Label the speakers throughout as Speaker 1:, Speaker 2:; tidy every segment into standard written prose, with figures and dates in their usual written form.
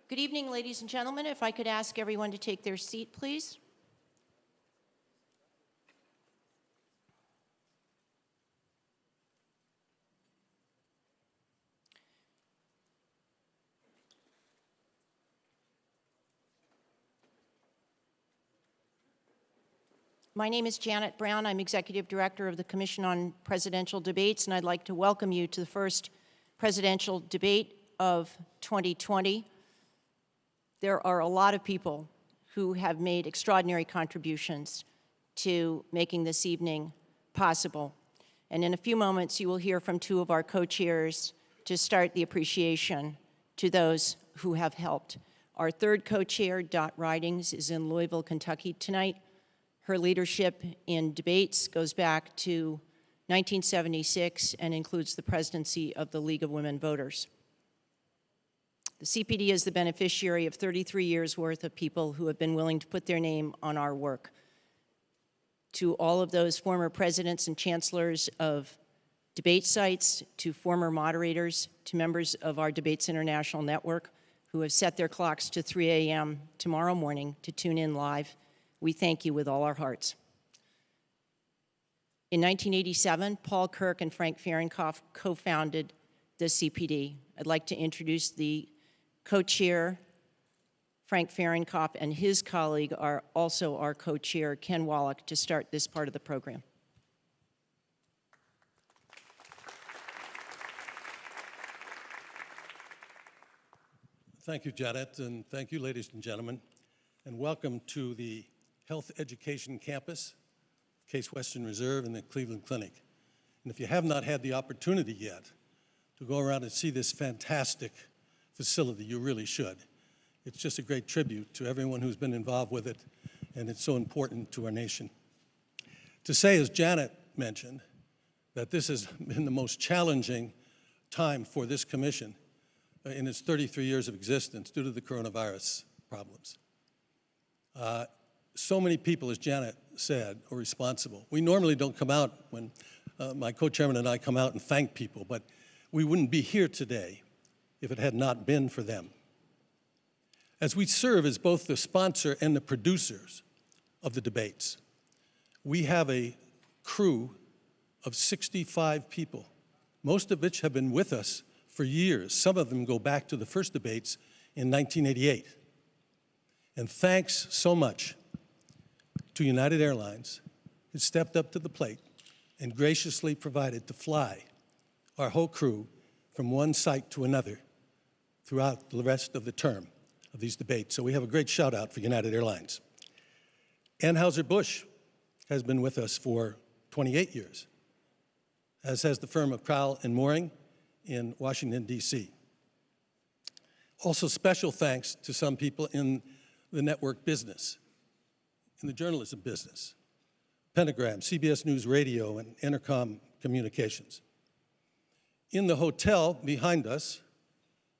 Speaker 1: Good evening, ladies and gentlemen. If I could ask everyone to take their seat, please. My name is Janet Brown. I'm Executive Director of the Commission on Presidential Debates, and I'd like to welcome you to the first presidential debate of 2020. There are a lot of people who have made extraordinary contributions to making this evening possible. And in a few moments, you will hear from two of our co-chairs to start the appreciation to those who have helped. Our third co-chair, Dot Ridings, is in Louisville, Kentucky tonight. Her leadership in debates goes back to 1976 and includes the presidency of the League of Women Voters. The CPD is the beneficiary of 33 years' worth of people who have been willing to put their name on our work. To all of those former presidents and chancellors of debate sites, to former moderators, to members of our Debates International Network who have set their clocks to 3 a.m. tomorrow morning to tune in live, we thank you with all our hearts. In 1987, Paul Kirk and Frank Fahrenkopf co-founded the CPD. I'd like to introduce the co-chair, Frank Fahrenkopf, and his colleague are also our co-chair, Ken Wallach, to start this part of the program.
Speaker 2: Thank you, Janet, and thank you, ladies and gentlemen, and welcome to the Health Education Campus, Case Western Reserve, and the Cleveland Clinic. And if you have not had the opportunity yet to go around and see this fantastic facility, you really should. It's just a great tribute to everyone who's been involved with it, and it's so important to our nation. To say, as Janet mentioned, that this has been the most challenging time for this commission in its 33 years of existence due to the coronavirus problems. So many people, as Janet said, are responsible. We normally don't come out when my co-chairman and I come out and thank people, but we wouldn't be here today if it had not been for them. As we serve as both the sponsor and the producers of the debates, we have a crew of 65 people, most of which have been with us for years. Some of them go back to the first debates in 1988. And thanks so much to United Airlines, who stepped up to the plate and graciously provided to fly our whole crew from one site to another throughout the rest of the term of these debates. So we have a great shout out for United Airlines. Anheuser-Busch has been with us for 28 years, as has the firm of Crowell and Mooring in Washington, D.C. Also special thanks to some people in the network business, in the journalism business, Pentagram, CBS News Radio, and Intercom Communications. In the hotel behind us,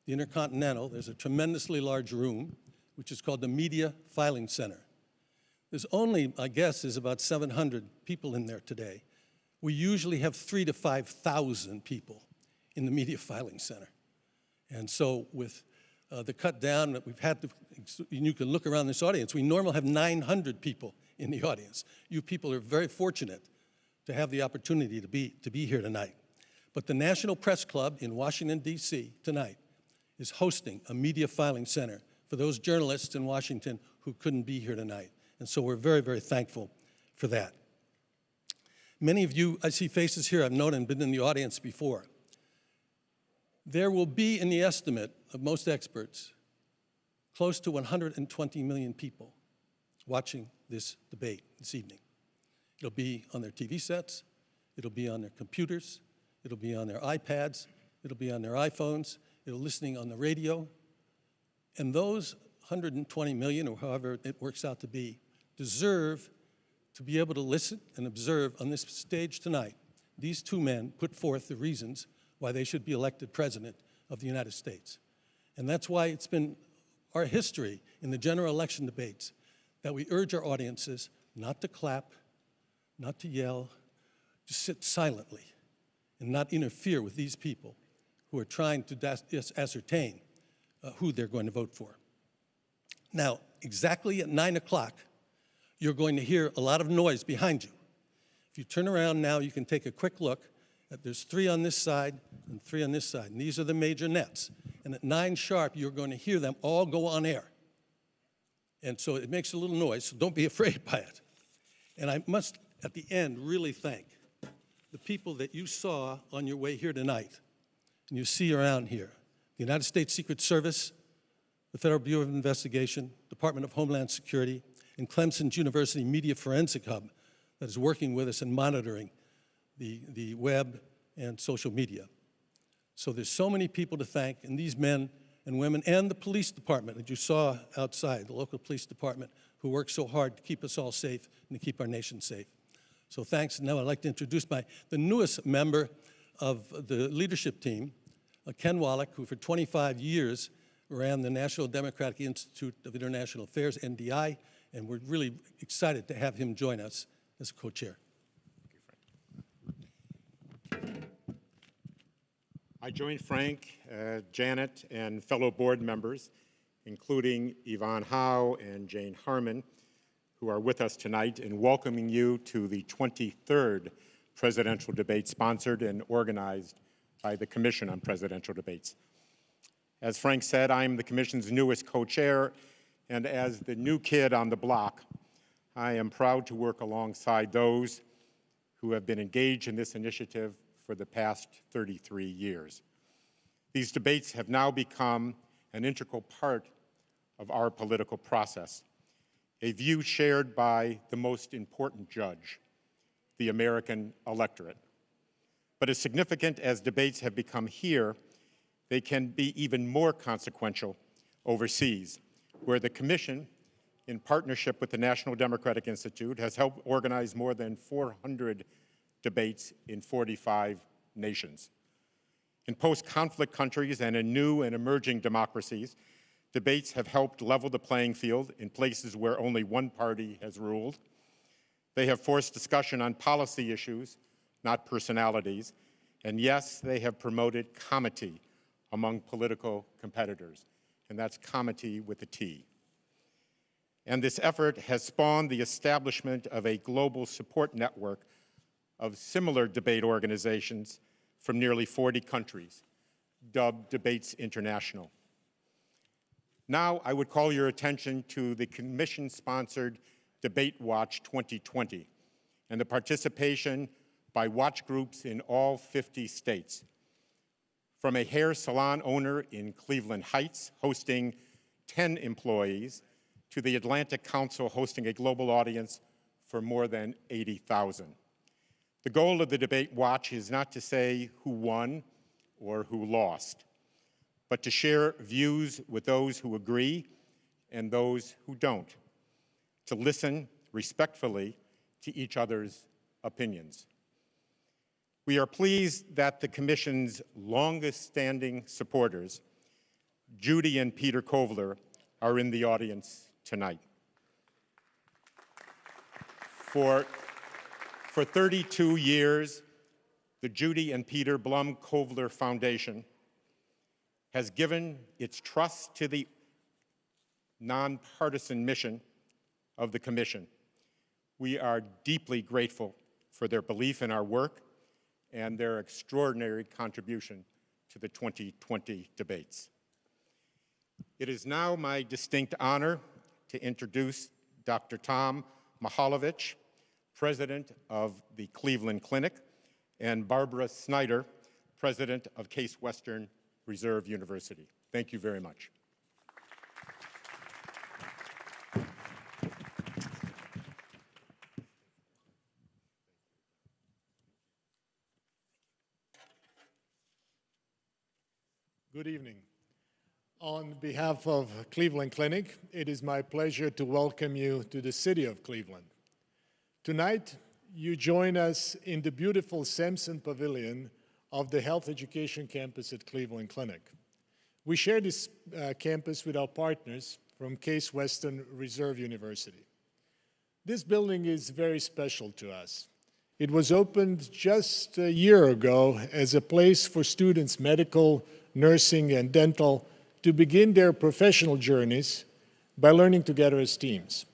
Speaker 2: the Intercontinental, there's a tremendously large room, which is called the Media Filing Center. There's only, I guess, is about 700 people in there today. We usually have 3,000 to 5,000 people in the Media Filing Center. And so with the cut down that we've had to, you can look around this audience, we normally have 900 people in the audience. You people are very fortunate to have the opportunity to be here tonight. But the National Press Club in Washington, D.C. tonight is hosting a media filing center for those journalists in Washington who couldn't be here tonight. And so we're very, very thankful for that. Many of you, I see faces here I've known and been in the audience before. There will be, in the estimate of most experts, close to 120 million people watching this debate this evening. It'll be on their TV sets, it'll be on their computers, it'll be on their iPads, it'll be on their iPhones, it'll be listening on the radio. And those 120 million, or however it works out to be, deserve to be able to listen and observe on this stage tonight. These two men put forth the reasons why they should be elected president of the United States. And that's why it's been our history in the general election debates that we urge our audiences not to clap, not to yell, to sit silently and not interfere with these people who are trying to ascertain who they're going to vote for. Now, exactly at 9 o'clock, you're going to hear a lot of noise behind you. If you turn around now, you can take a quick look. There's 3 on this side and 3 on this side, and these are the major nets. And at 9 sharp, you're going to hear them all go on air. And so it makes a little noise, so don't be afraid by it. And I must, at the end, really thank the people that you saw on your way here tonight and you see around here. The United States Secret Service, the Federal Bureau of Investigation, Department of Homeland Security, and Clemson's University Media Forensic Hub that is working with us and monitoring the web and social media. So there's so many people to thank, and these men and women, and the police department that you saw outside, the local police department, who work so hard to keep us all safe and to keep our nation safe. So thanks. Now I'd like to introduce the newest member of the leadership team, Ken Wallach, who for 25 years ran the National Democratic Institute of International Affairs, NDI, and we're really excited to have him join us as a co-chair.
Speaker 3: I join Frank, Janet, and fellow board members, including Yvonne Howe and Jane Harmon, who are with us tonight, in welcoming you to the 23rd presidential debate sponsored and organized by the Commission on Presidential Debates. As Frank said, I'm the Commission's newest co-chair, and as the new kid on the block, I am proud to work alongside those who have been engaged in this initiative for the past 33 years. These debates have now become an integral part of our political process, a view shared by the most important judge, the American electorate. But as significant as debates have become here, they can be even more consequential overseas, where the Commission, in partnership with the National Democratic Institute, has helped organize more than 400 debates in 45 nations. In post-conflict countries and in new and emerging democracies, debates have helped level the playing field in places where only one party has ruled. They have forced discussion on policy issues, not personalities, and yes, they have promoted comity among political competitors, and that's comity with a T. And this effort has spawned the establishment of a global support network of similar debate organizations from nearly 40 countries, dubbed Debates International. Now I would call your attention to the Commission-sponsored Debate Watch 2020 and the participation by watch groups in all 50 states. From a hair salon owner in Cleveland Heights hosting 10 employees to the Atlantic Council hosting a global audience for more than 80,000. The goal of the Debate Watch is not to say who won or who lost, but to share views with those who agree and those who don't, to listen respectfully to each other's opinions. We are pleased that the Commission's longest-standing supporters, Judy and Peter Kovler, are in the audience tonight. For 32 years, the Judy and Peter Blum Kovler Foundation has given its trust to the nonpartisan mission of the Commission We are deeply grateful for their belief in our work and their extraordinary contribution to the 2020 debates. It is now my distinct honor to introduce Dr. Tom Mihaljevic, President of the Cleveland Clinic, and Barbara Snyder, President of Case Western Reserve University. Thank you very much.
Speaker 4: Good evening. On behalf of Cleveland Clinic, it is my pleasure to welcome you to the city of Cleveland. Tonight, you join us in the beautiful Sampson Pavilion of the Health Education Campus at Cleveland Clinic. We share this campus with our partners from Case Western Reserve University. This building is very special to us. It was opened just a year ago as a place for students, medical, nursing, and dental, to begin their professional journeys by learning together as teams.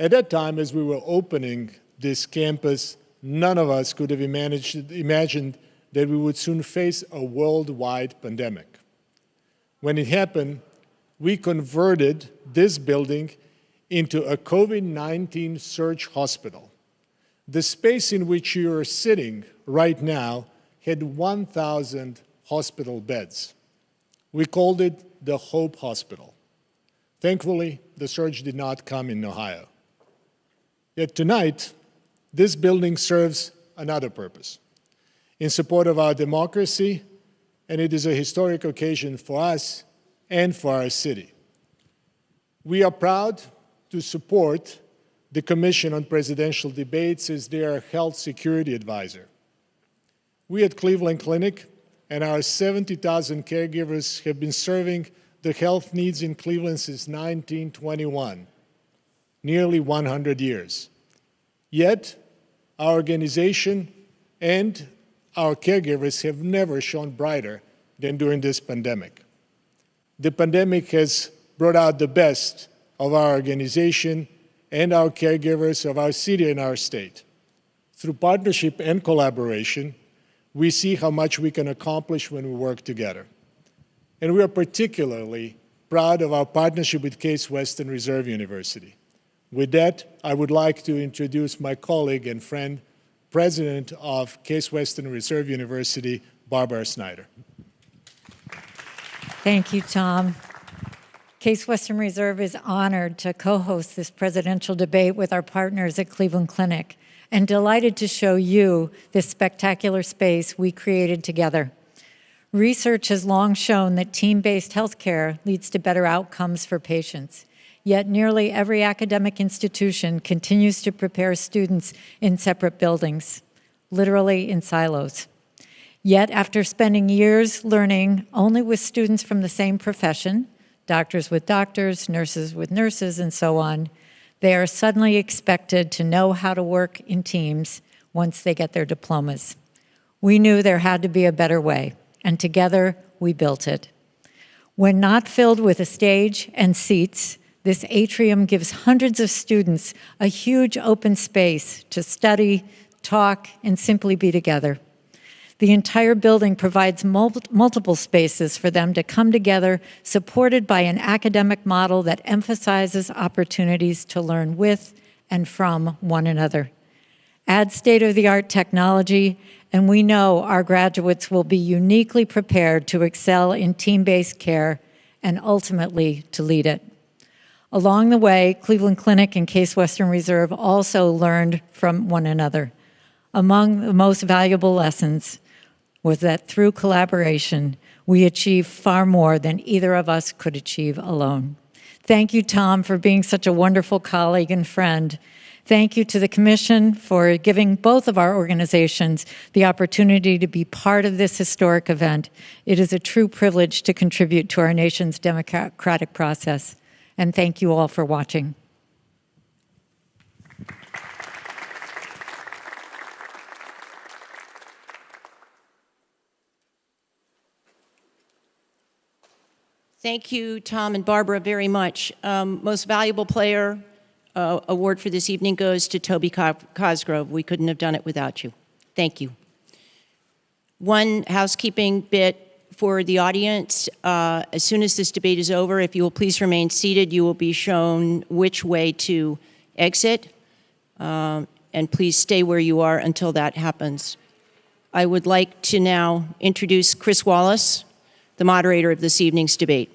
Speaker 4: At that time, as we were opening this campus, none of us could have imagined that we would soon face a worldwide pandemic. When it happened, we converted this building into a COVID-19 surge hospital. The space in which you are sitting right now had 1,000 hospital beds. We called it the Hope Hospital. Thankfully, the surge did not come in Ohio. Yet tonight, this building serves another purpose, in support of our democracy, and it is a historic occasion for us and for our city. We are proud to support the Commission on Presidential Debates as their health security advisor. We at Cleveland Clinic and our 70,000 caregivers have been serving the health needs in Cleveland since 1921, nearly 100 years. Yet, our organization and our caregivers have never shone brighter than during this pandemic. The pandemic has brought out the best of our organization and our caregivers of our city and our state. Through partnership and collaboration, we see how much we can accomplish when we work together. And we are particularly proud of our partnership with Case Western Reserve University. With that, I would like to introduce my colleague and friend, President of Case Western Reserve University, Barbara Snyder.
Speaker 5: Thank you, Tom. Case Western Reserve is honored to co-host this presidential debate with our partners at Cleveland Clinic, and delighted to show you this spectacular space we created together. Research has long shown that team-based healthcare leads to better outcomes for patients. Yet nearly every academic institution continues to prepare students in separate buildings, literally in silos. Yet after spending years learning only with students from the same profession, doctors with doctors, nurses with nurses, and so on, they are suddenly expected to know how to work in teams once they get their diplomas. We knew there had to be a better way, and together we built it. When not filled with a stage and seats, this atrium gives hundreds of students a huge open space to study, talk, and simply be together. The entire building provides multiple spaces for them to come together, supported by an academic model that emphasizes opportunities to learn with and from one another. Add state-of-the-art technology, and we know our graduates will be uniquely prepared to excel in team-based care and ultimately to lead it. Along the way, Cleveland Clinic and Case Western Reserve also learned from one another. Among the most valuable lessons was that through collaboration, we achieve far more than either of us could achieve alone. Thank you, Tom, for being such a wonderful colleague and friend. Thank you to the Commission for giving both of our organizations the opportunity to be part of this historic event. It is a true privilege to contribute to our nation's democratic process. And thank you all for watching.
Speaker 1: Thank you, Tom and Barbara, very much. Most valuable player, award for this evening goes to Toby Cosgrove. We couldn't have done it without you. Thank you. One housekeeping bit for the audience. As soon as this debate is over, if you will please remain seated, you will be shown which way to exit. And please stay where you are until that happens. I would like to now introduce Chris Wallace, the moderator of this evening's debate.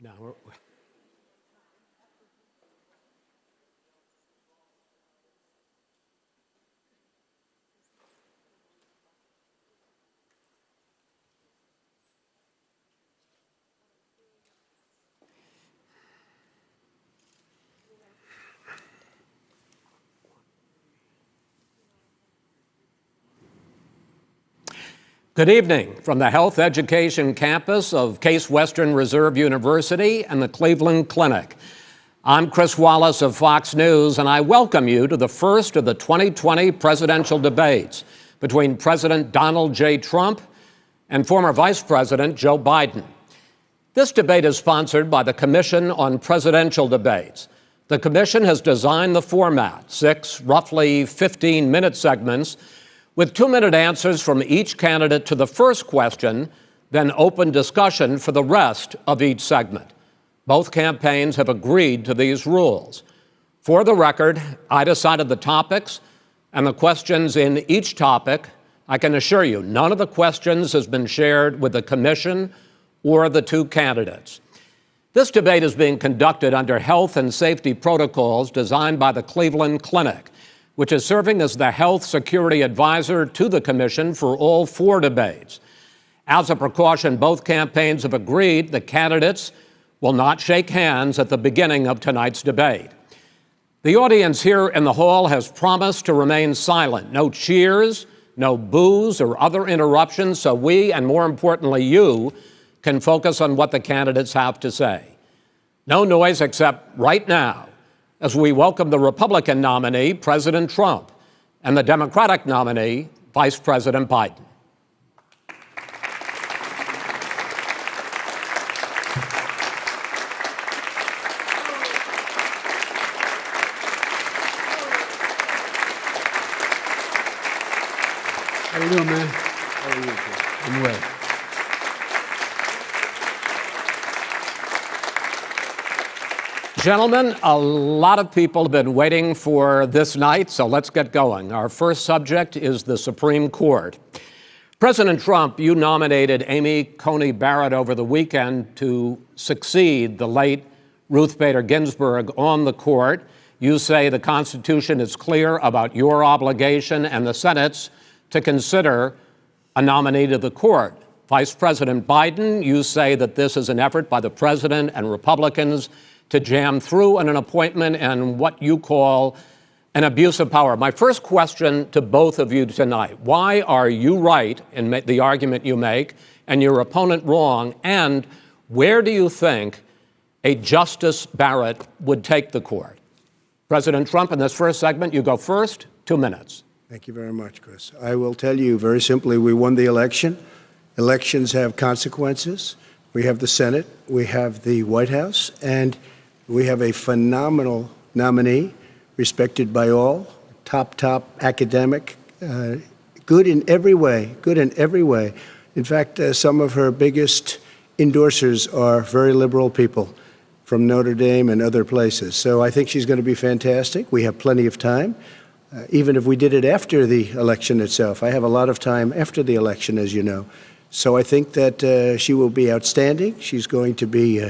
Speaker 6: No, Good evening from the Health Education Campus of Case Western Reserve University and the Cleveland Clinic. I'm Chris Wallace of Fox News, and I welcome you to the first of the 2020 presidential debates between President Donald J. Trump and former Vice President Joe Biden. This debate is sponsored by the Commission on Presidential Debates. The commission has designed the format, 6 roughly 15-minute segments, with 2-minute answers from each candidate to the first question, then open discussion for the rest of each segment. Both campaigns have agreed to these rules. For the record, I decided the topics and the questions in each topic. I can assure you, none of the questions has been shared with the commission or the 2 candidates. This debate is being conducted under health and safety protocols designed by the Cleveland Clinic, which is serving as the health security advisor to the commission for all 4 debates. As a precaution, both campaigns have agreed the candidates will not shake hands at the beginning of tonight's debate. The audience here in the hall has promised to remain silent. No cheers, no boos or other interruptions, so we, and more importantly you, can focus on what the candidates have to say. No noise except right now, as we welcome the Republican nominee, President Trump, and the Democratic nominee, Vice President Biden.
Speaker 7: How you doing, man? How are you? I'm well.
Speaker 6: Gentlemen, a lot of people have been waiting for this night, so let's get going. Our first subject is the Supreme Court. President Trump, you nominated Amy Coney Barrett over the weekend to succeed the late Ruth Bader Ginsburg on the court. You say the Constitution is clear about your obligation and the Senate's to consider a nominee to the court. Vice President Biden, you say that this is an effort by the president and Republicans to jam through an appointment and what you call an abuse of power. My first question to both of you tonight: why are you right in the argument you make and your opponent wrong? And where do you think a Justice Barrett would take the court? President Trump, in this first segment, you go first, 2 minutes.
Speaker 8: Thank you very much, Chris. I will tell you very simply, we won the election. Elections have consequences. We have the Senate, we have the White House, and we have a phenomenal nominee, respected by all, top academic, good in every way, In fact, some of her biggest endorsers are very liberal people from Notre Dame and other places. So I think she's going to be fantastic. We have plenty of time, even if we did it after the election itself. I have a lot of time after the election, as you know. So I think that she will be outstanding. She's going to be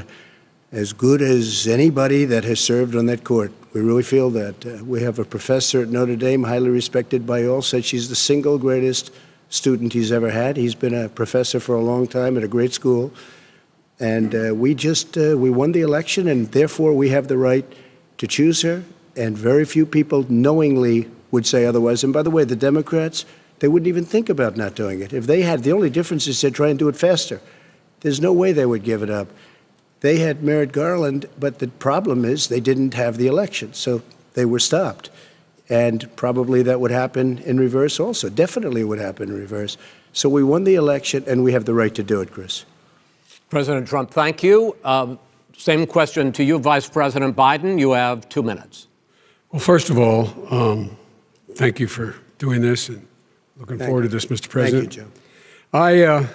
Speaker 8: as good as anybody that has served on that court. We really feel that. We have a professor at Notre Dame, highly respected by all, said she's the single greatest student he's ever had. He's been a professor for a long time at a great school. And we won the election, and therefore we have the right to choose her. And very few people knowingly would say otherwise. And by the way, the Democrats, they wouldn't even think about not doing it. If they had, the only difference is they'd try and do it faster. There's no way they would give it up. They had Merrick Garland, but the problem is they didn't have the election, so they were stopped. And probably that would happen in reverse also. Definitely would happen in reverse. So we won the election, and we have the right to do it, Chris.
Speaker 6: President Trump, thank you. Same question to you, Vice President Biden. You have 2 minutes.
Speaker 7: Well, first of all, thank you for doing this, and looking forward to this, Mr. President.
Speaker 8: Thank you, Joe.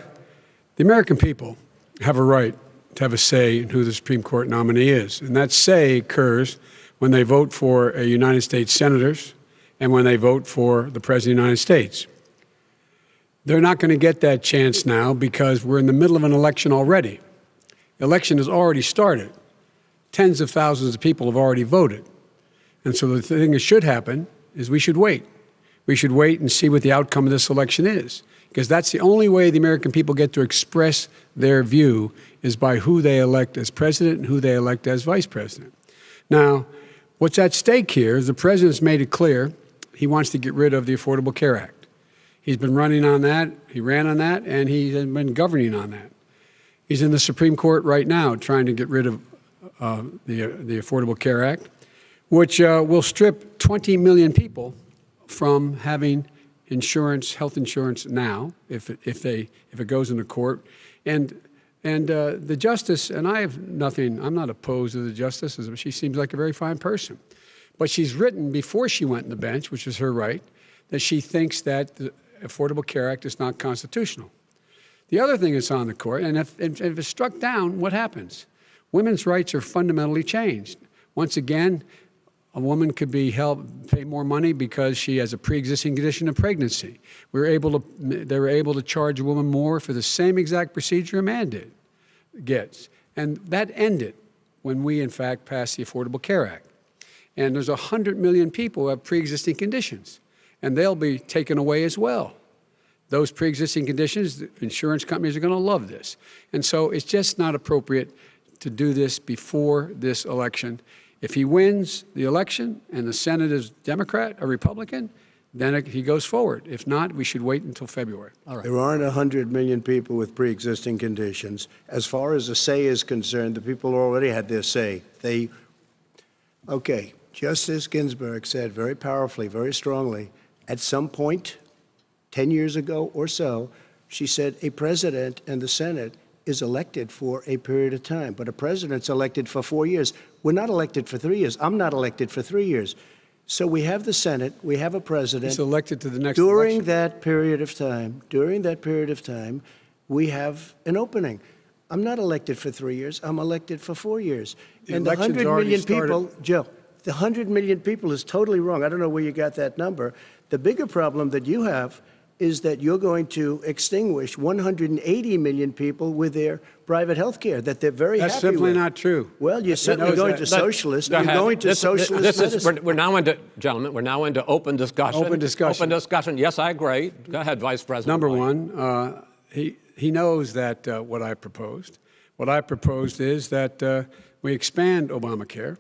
Speaker 7: The American people have a right to have a say in who the Supreme Court nominee is. And that say occurs when they vote for a United States senators and when they vote for the President of the United States. They're not going to get that chance now because we're in the middle of an election already. election has already started. Tens of thousands of people have already voted. And so the thing that should happen is we should wait. We should wait and see what the outcome of this election is, because that's the only way the American people get to express their view is by who they elect as president and who they elect as vice president. Now, what's at stake here is the president's made it clear he wants to get rid of the Affordable Care Act. He's been running on that, he ran on that, and he's been governing on that. He's in the Supreme Court right now trying to get rid of the Affordable Care Act, which will strip 20 million people from having insurance, health insurance now, if it goes into court. And the justice, and I have nothing, I'm not opposed to the justice, she seems like a very fine person. But she's written before she went on the bench, which is her right, that she thinks that the Affordable Care Act is not constitutional. The other thing that's on the court, and if it's struck down, what happens? Women's rights are fundamentally changed. Once again, a woman could be pay more money because she has a pre-existing condition of pregnancy. They were able to charge a woman more for the same exact procedure a man gets. And that ended when we, in fact, passed the Affordable Care Act. And there's 100 million people who have pre-existing conditions, and they'll be taken away as well. Those pre-existing conditions, the insurance companies are going to love this. And so it's just not appropriate to do this before this election. If he wins the election and the Senate is Democrat or Republican, then he goes forward. If not, we should wait until February. All right.
Speaker 8: There aren't 100 million people with pre-existing conditions. As far as the say is concerned, the people already had their say. Okay, Justice Ginsburg said very powerfully, very strongly, at some point, 10 years ago or so, she said a president and the Senate is elected for a period of time, but a president's elected for 4 years. We're not elected for 3 years. I'm not elected for 3 years. So we have the Senate, we have a president.
Speaker 7: He's elected to the next
Speaker 8: during
Speaker 7: election.
Speaker 8: that period of time, we have an opening. I'm not elected for 3 years. I'm elected for 4 years. And the 100 million people, Joe, the 100 million people is totally wrong. I don't know where you got that number. The bigger problem that you have is that you're going to extinguish 180 million people with their private health care that they're very
Speaker 7: That's
Speaker 8: happy with.
Speaker 7: simply not true.
Speaker 8: Well, you're certainly going to socialist. You're going to socialist medicine.
Speaker 6: We're now into, gentlemen, we're now into open discussion.
Speaker 7: Open discussion.
Speaker 6: Open discussion. Yes, I agree. Go ahead, Vice President.
Speaker 7: Number
Speaker 6: White.
Speaker 7: one, he knows that what I proposed. What I proposed is that we expand Obamacare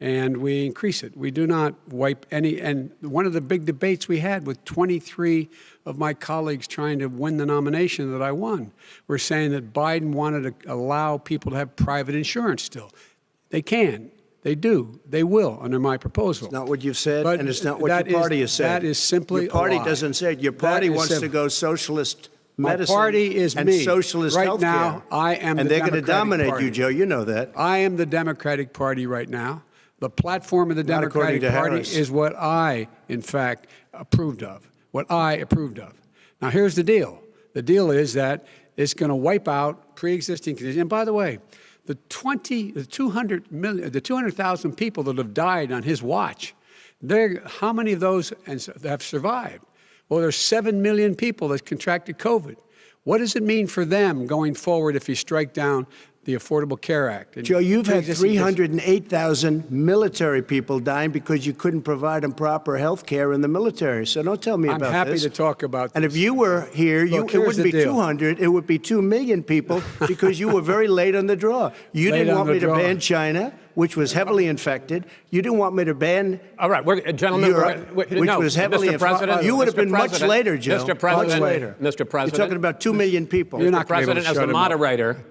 Speaker 7: and we increase it. We do not wipe any, and one of the big debates we had with 23 of my colleagues trying to win the nomination that I won, were saying that Biden wanted to allow people to have private insurance still. They can. They do. They will under my proposal.
Speaker 8: It's not what you've said,
Speaker 7: But
Speaker 8: and it's not what
Speaker 7: that
Speaker 8: your party has said.
Speaker 7: That is simply
Speaker 8: your party
Speaker 7: a lie.
Speaker 8: doesn't say it. Your party wants to go socialist medicine.
Speaker 7: My party is
Speaker 8: and
Speaker 7: me.
Speaker 8: socialist
Speaker 7: right
Speaker 8: healthcare.
Speaker 7: now, I am
Speaker 8: and
Speaker 7: the
Speaker 8: they're going to
Speaker 7: Democratic
Speaker 8: dominate
Speaker 7: Party.
Speaker 8: you, Joe. You know that.
Speaker 7: I am the Democratic Party right now. The platform of the
Speaker 8: Not according
Speaker 7: Democratic
Speaker 8: to
Speaker 7: Party
Speaker 8: Harris.
Speaker 7: is what I, in fact, approved of. What I approved of. Now, here's the deal. The deal is that it's going to wipe out pre-existing conditions. And by the way, the 200,000 people that have died on his watch, how many of those have survived? Well, there's 7 million people that contracted COVID. What does it mean for them going forward if you strike down the Affordable Care Act?
Speaker 8: Joe, you've had 308,000 military people dying because you couldn't provide them proper health care in the military. So don't tell me
Speaker 7: I'm
Speaker 8: about
Speaker 7: happy
Speaker 8: this.
Speaker 7: to talk about this.
Speaker 8: And if you were here,
Speaker 7: Look,
Speaker 8: it
Speaker 7: here's
Speaker 8: wouldn't
Speaker 7: the
Speaker 8: be
Speaker 7: deal.
Speaker 8: 200, it would be 2 million people because you were very late on the draw. You
Speaker 7: Late
Speaker 8: didn't
Speaker 7: on
Speaker 8: want
Speaker 7: the
Speaker 8: me to
Speaker 7: draw.
Speaker 8: ban China, which was heavily infected. You didn't want me to ban
Speaker 6: All right, gentlemen,
Speaker 8: Europe, which
Speaker 6: no,
Speaker 8: was heavily
Speaker 6: Mr. President,
Speaker 8: You would have
Speaker 6: Mr.
Speaker 8: been much
Speaker 6: President,
Speaker 8: later, Joe.
Speaker 6: Mr. President,
Speaker 8: much later.
Speaker 6: Mr. President.
Speaker 8: You're talking about 2 million people.
Speaker 7: You're not
Speaker 6: Mr.
Speaker 7: gonna be able to
Speaker 6: President, as
Speaker 7: shut
Speaker 6: the
Speaker 7: him up.
Speaker 6: moderator,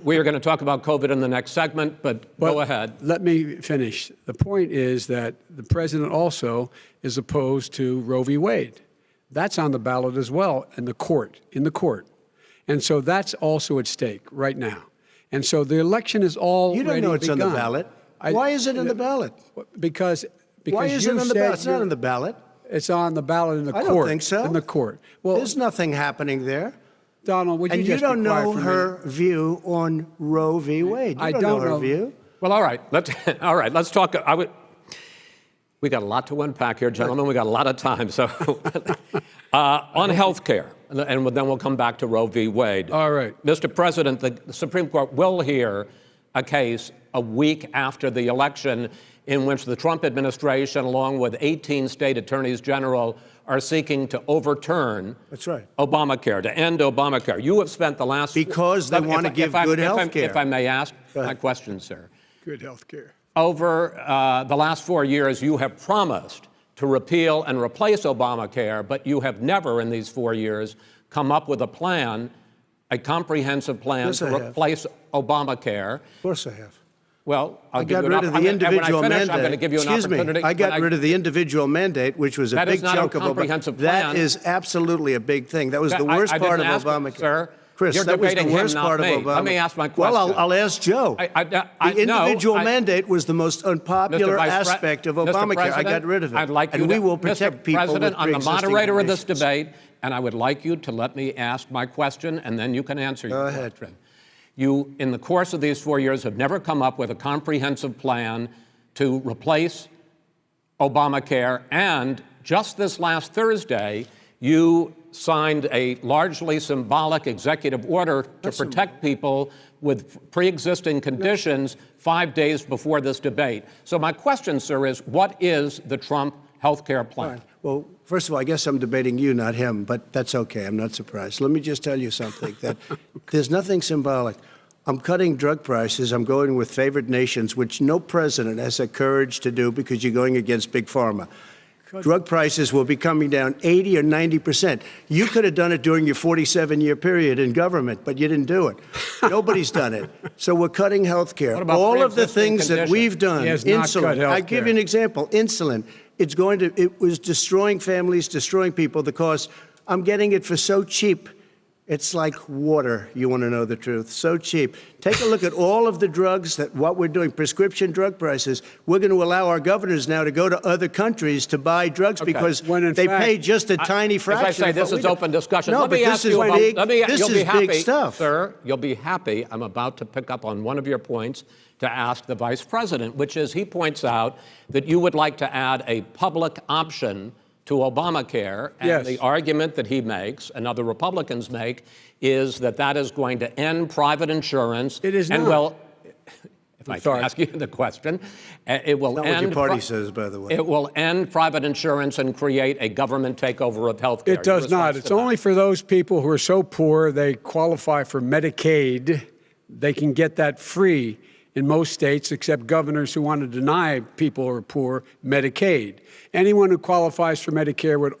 Speaker 6: we are going to talk about COVID in the next segment, but go ahead.
Speaker 7: Let me finish. The point is that the president also is opposed to Roe v. Wade. That's on the ballot as well in the court. And so that's also at stake right now. And so the election is already
Speaker 8: You don't know it's on the
Speaker 7: begun.
Speaker 8: ballot. Why is it on the ballot?
Speaker 7: Because
Speaker 8: Why is
Speaker 7: you
Speaker 8: it on the
Speaker 7: said
Speaker 8: ballot? It's not
Speaker 7: you're-
Speaker 8: on the ballot.
Speaker 7: It's on the ballot in the
Speaker 8: I
Speaker 7: court.
Speaker 8: don't think so.
Speaker 7: In the court. Well,
Speaker 8: There's nothing happening there.
Speaker 7: Donald, would you
Speaker 8: And
Speaker 7: just
Speaker 8: you don't
Speaker 7: be quiet
Speaker 8: know
Speaker 7: for a minute?
Speaker 8: her view on Roe v. Wade. You
Speaker 7: I
Speaker 8: don't
Speaker 7: don't
Speaker 8: know her
Speaker 7: know.
Speaker 8: view.
Speaker 6: Well, all right. Let's talk. We got a lot to unpack here, gentlemen. We got a lot of time. So, on health care, and then we'll come back to Roe v. Wade.
Speaker 7: All right.
Speaker 6: Mr. President, the Supreme Court will hear a case a week after the election in which the Trump administration, along with 18 state attorneys general, are seeking to overturn
Speaker 8: That's right.
Speaker 6: Obamacare, to end Obamacare. You have spent the last...
Speaker 8: Because they want to give good health care.
Speaker 6: If I may ask
Speaker 8: ahead.
Speaker 6: my question, sir.
Speaker 7: Good health care.
Speaker 6: Over the last 4 years, you have promised to repeal and replace Obamacare, but you have never in these 4 years come up with a plan, a comprehensive plan
Speaker 8: Yes,
Speaker 6: to
Speaker 8: I have.
Speaker 6: replace Obamacare.
Speaker 8: Of course I have.
Speaker 6: Well, I'll
Speaker 8: I
Speaker 6: give
Speaker 8: got
Speaker 6: you
Speaker 8: rid
Speaker 6: an
Speaker 8: of the
Speaker 6: opportunity.
Speaker 8: individual
Speaker 6: When I finish,
Speaker 8: mandate.
Speaker 6: I'm going to give you an
Speaker 8: Excuse
Speaker 6: opportunity.
Speaker 8: me. I got rid of the individual mandate, which was a
Speaker 6: That is
Speaker 8: big
Speaker 6: not a
Speaker 8: chunk of
Speaker 6: comprehensive
Speaker 8: Obamacare.
Speaker 6: plan.
Speaker 8: That is absolutely a big thing. That was
Speaker 6: That-
Speaker 8: the worst
Speaker 6: I
Speaker 8: part of
Speaker 6: didn't ask,
Speaker 8: Obamacare.
Speaker 6: sir.
Speaker 8: Chris,
Speaker 6: You're
Speaker 8: that was the
Speaker 6: debating him,
Speaker 8: worst
Speaker 6: not
Speaker 8: part
Speaker 6: me.
Speaker 8: of Obamacare.
Speaker 6: Let me ask my
Speaker 8: Well,
Speaker 6: question.
Speaker 8: I'll ask Joe. The individual mandate was the most unpopular aspect of
Speaker 6: Mr.
Speaker 8: Obamacare. I
Speaker 6: President,
Speaker 8: got rid of it.
Speaker 6: I'd like
Speaker 8: and
Speaker 6: you
Speaker 8: we
Speaker 6: to,
Speaker 8: will protect
Speaker 6: Mr.
Speaker 8: people
Speaker 6: President,
Speaker 8: with
Speaker 6: I'm the
Speaker 8: pre-existing
Speaker 6: moderator of this
Speaker 8: conditions.
Speaker 6: debate, and I would like you to let me ask my question, and then you can answer your
Speaker 8: ahead.
Speaker 6: question. You, in the course of these 4 years, have never come up with a comprehensive plan to replace Obamacare, and just this last Thursday, you signed a largely symbolic executive order to protect people with pre-existing conditions 5 days before this debate. So my question, sir, is what is the Trump health care plan?
Speaker 8: Fine. Well, first of all, I guess I'm debating you, not him, but that's okay. I'm not surprised. Let me just tell you something, that there's nothing symbolic. I'm cutting drug prices. I'm going with favored nations, which no president has the courage to do because you're going against Big Pharma. Drug prices will be coming down 80 or 90%. You could have done it during your 47-year period in government, but you didn't do it. Nobody's done it. So we're cutting health care.
Speaker 6: What about
Speaker 8: All of the
Speaker 6: pre-existing
Speaker 8: things that
Speaker 6: conditions?
Speaker 8: we've done,
Speaker 7: He has not
Speaker 8: insulin.
Speaker 7: cut health
Speaker 8: I give
Speaker 7: care.
Speaker 8: you an example. Insulin. It was destroying families, destroying people because I'm getting it for so cheap. It's like water, you want to know the truth. So cheap. Take a look at all of the drugs what we're doing, prescription drug prices. We're going to allow our governors now to go to other countries to buy drugs because
Speaker 7: When in
Speaker 8: they
Speaker 7: fact-
Speaker 8: pay just a tiny fraction.
Speaker 6: As I say,
Speaker 8: of
Speaker 6: this
Speaker 8: what
Speaker 6: is
Speaker 8: we do.
Speaker 6: open discussion.
Speaker 8: No,
Speaker 6: Let
Speaker 8: but
Speaker 6: me
Speaker 8: this
Speaker 6: ask
Speaker 8: is
Speaker 6: you about,
Speaker 8: big.
Speaker 6: you'll
Speaker 8: This
Speaker 6: be
Speaker 8: is
Speaker 6: happy,
Speaker 8: big stuff.
Speaker 6: sir. You'll be happy. I'm about to pick up on one of your points to ask the vice president, which is he points out that you would like to add a public option to Obamacare, and
Speaker 7: Yes.
Speaker 6: the argument that he makes and other Republicans make is that that is going to end private insurance.
Speaker 7: It is
Speaker 6: and
Speaker 7: not.
Speaker 6: will, if I can
Speaker 7: sorry.
Speaker 6: ask you the question, it will
Speaker 8: Not
Speaker 6: end
Speaker 8: what your party
Speaker 6: pri-
Speaker 8: says, by the way.
Speaker 6: It will end private insurance and create a government takeover of health care.
Speaker 7: It does not. It's only for those people who are so poor they qualify for Medicaid. They can get that free in most states, except governors who want to deny people who are poor Medicaid. Anyone who qualifies for Medicare would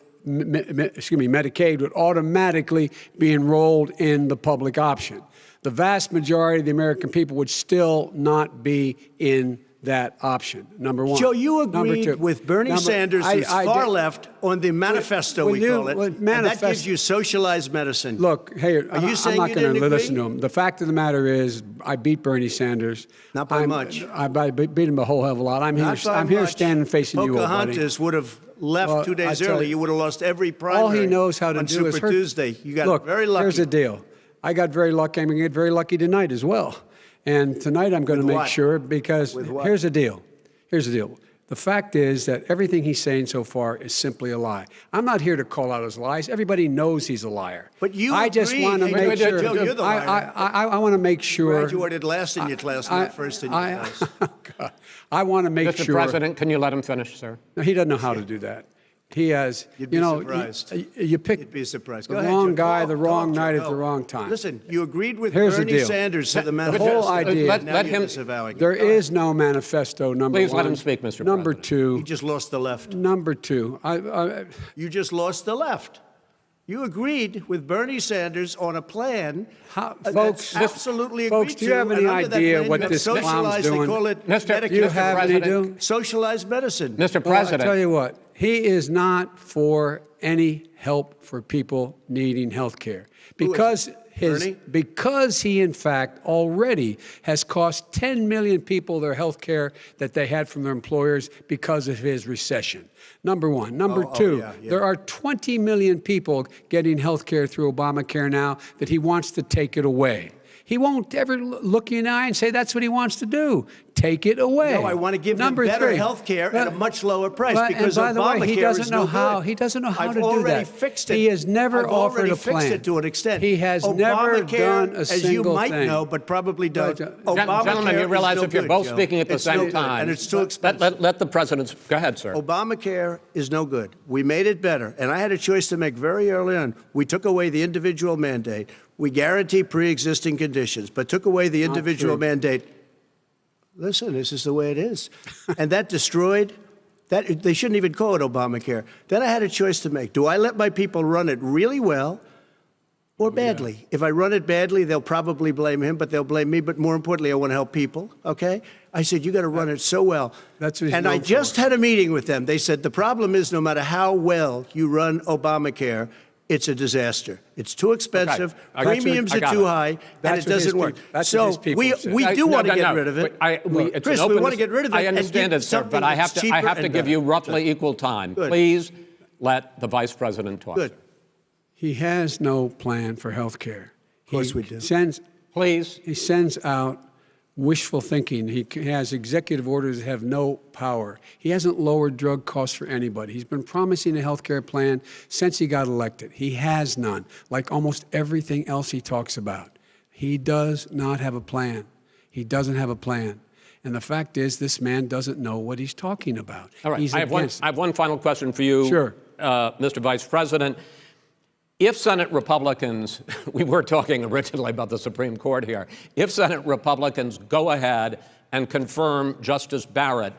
Speaker 7: Medicaid would automatically be enrolled in the public option. The vast majority of the American people would still not be in that option, number one.
Speaker 8: Joe, you
Speaker 7: Number
Speaker 8: agreed
Speaker 7: two.
Speaker 8: with Bernie Sanders, who's
Speaker 7: I
Speaker 8: far
Speaker 7: did-
Speaker 8: left, on the manifesto,
Speaker 7: Will
Speaker 8: we
Speaker 7: you-
Speaker 8: call it.
Speaker 7: will
Speaker 8: And that
Speaker 7: manifest-
Speaker 8: gives you socialized medicine.
Speaker 7: Look, hey,
Speaker 8: Are you saying
Speaker 7: I'm
Speaker 8: you
Speaker 7: not going
Speaker 8: didn't
Speaker 7: to
Speaker 8: agree?
Speaker 7: listen to him. The fact of the matter is, I beat Bernie Sanders.
Speaker 8: Not by much.
Speaker 7: I beat him a whole hell of a lot. I'm
Speaker 8: Not
Speaker 7: here.
Speaker 8: by
Speaker 7: I'm here
Speaker 8: much.
Speaker 7: standing facing you, old buddy.
Speaker 8: Pocahontas would have left
Speaker 7: Well,
Speaker 8: 2
Speaker 7: I
Speaker 8: days
Speaker 7: tell
Speaker 8: early.
Speaker 7: you,
Speaker 8: You would have lost every primary.
Speaker 7: All he knows how to
Speaker 8: on
Speaker 7: do
Speaker 8: Super
Speaker 7: is hurt.
Speaker 8: Tuesday. You got
Speaker 7: Look,
Speaker 8: very lucky.
Speaker 7: here's the deal. I got very lucky. I'm going to get very lucky tonight as well. And tonight I'm going to
Speaker 8: With
Speaker 7: make
Speaker 8: what?
Speaker 7: sure because
Speaker 8: With what?
Speaker 7: here's the deal. Here's the deal. The fact is that everything he's saying so far is simply a lie. I'm not here to call out his lies. Everybody knows he's a liar.
Speaker 8: But you
Speaker 7: I just
Speaker 8: agreed.
Speaker 7: want to
Speaker 8: Hey,
Speaker 7: make sure.
Speaker 8: Joe, you're the liar.
Speaker 7: I want to make sure.
Speaker 8: Graduated last in your class, not first in your class.
Speaker 7: I want to make
Speaker 6: Mr.
Speaker 7: sure.
Speaker 6: President, can you let him finish, sir?
Speaker 7: No, he doesn't know how to do that. He has,
Speaker 8: You'd be surprised.
Speaker 7: You pick
Speaker 8: You'd be surprised.
Speaker 7: the
Speaker 8: Go ahead,
Speaker 7: wrong
Speaker 8: Joe.
Speaker 7: guy,
Speaker 8: Go,
Speaker 7: the wrong
Speaker 8: Joe,
Speaker 7: night at
Speaker 8: go.
Speaker 7: the wrong time.
Speaker 8: Listen, you agreed with
Speaker 7: Here's the
Speaker 8: Bernie
Speaker 7: deal.
Speaker 8: Sanders to the
Speaker 7: The
Speaker 8: manifesto.
Speaker 7: whole idea.
Speaker 8: Now
Speaker 6: Let
Speaker 8: you're
Speaker 6: him-
Speaker 8: disavowing it.
Speaker 7: There
Speaker 8: Go ahead.
Speaker 7: is no manifesto, number
Speaker 6: Please
Speaker 7: one.
Speaker 6: let him speak, Mr.
Speaker 7: Number
Speaker 6: President.
Speaker 7: two.
Speaker 8: You just lost the left.
Speaker 7: Number two.
Speaker 8: You just lost the left. You agreed with Bernie Sanders on a plan
Speaker 7: Folks,
Speaker 8: that's absolutely
Speaker 7: folks,
Speaker 8: agreed
Speaker 7: do you have
Speaker 8: to,
Speaker 7: any
Speaker 8: and under that
Speaker 7: idea
Speaker 8: plan,
Speaker 7: what
Speaker 8: you have
Speaker 7: this clown's
Speaker 8: socialized,
Speaker 7: doing?
Speaker 8: They call it
Speaker 6: Mr.
Speaker 8: Medicare.
Speaker 7: Do you have any
Speaker 6: President.
Speaker 7: do?
Speaker 8: Socialized medicine.
Speaker 6: Mr.
Speaker 7: Well, I
Speaker 6: President,
Speaker 7: tell you what, he is not for any help for people needing health care because
Speaker 8: Bernie?
Speaker 7: because he in fact already has cost 10 million people their health care that they had from their employers because of his recession. Number one. Number two,
Speaker 8: yeah.
Speaker 7: there are 20 million people getting health care through Obamacare now that he wants to take it away. He won't ever look you in the eye and say that's what he wants to do. take it away.
Speaker 8: No, I want to give them better health care at a much lower price because
Speaker 7: and by
Speaker 8: Obamacare
Speaker 7: the way, he doesn't
Speaker 8: is
Speaker 7: know
Speaker 8: no
Speaker 7: how.
Speaker 8: good.
Speaker 7: He doesn't know how
Speaker 8: I've
Speaker 7: to do that.
Speaker 8: already fixed it.
Speaker 7: He has never
Speaker 8: I've
Speaker 7: offered
Speaker 8: already
Speaker 7: a plan.
Speaker 8: fixed it to an extent.
Speaker 7: He has never done a
Speaker 8: as
Speaker 7: single
Speaker 8: you might
Speaker 7: thing.
Speaker 8: know, but probably don't.
Speaker 6: Gentlemen, you realize if you're both speaking at the same time,
Speaker 8: and it's too expensive.
Speaker 6: let the president. Go ahead, sir.
Speaker 8: Obamacare is no good. We made it better, and I had a choice to make very early on. We took away the individual mandate. We guarantee pre-existing conditions, but took away the individual mandate. Listen, this is the way it is. And that destroyed, that they shouldn't even call it Obamacare. Then I had a choice to make. Do I let my people run it really well or badly? Yeah. If I run it badly, they'll probably blame him, but they'll blame me. But more importantly, I want to help people, okay? I said, you got to run it so well.
Speaker 7: That's what he's
Speaker 8: and I just had a meeting with them. They said, the problem is no matter how well you run Obamacare, it's a disaster. It's too expensive.
Speaker 6: Okay.
Speaker 8: Premiums are too high, and it doesn't work. So we do want to get rid of it. Chris, we want to get rid of it.
Speaker 6: I understand it, sir, but I have to give you roughly equal time.
Speaker 8: Good.
Speaker 6: Please let the vice president talk.
Speaker 8: Good.
Speaker 7: He has no plan for health care.
Speaker 8: Of course we do.
Speaker 6: Please.
Speaker 7: He sends out wishful thinking. He has executive orders that have no power. He hasn't lowered drug costs for anybody. He's been promising a health care plan since he got elected. He has none, like almost everything else he talks about. He does not have a plan. He doesn't have a plan. And the fact is, this man doesn't know what he's talking about.
Speaker 6: All right.
Speaker 7: He's
Speaker 6: I have one final question for you,
Speaker 7: Sure.
Speaker 6: Mr. Vice President. If Senate Republicans, we were talking originally about the Supreme Court here, if Senate Republicans go ahead and confirm Justice Barrett,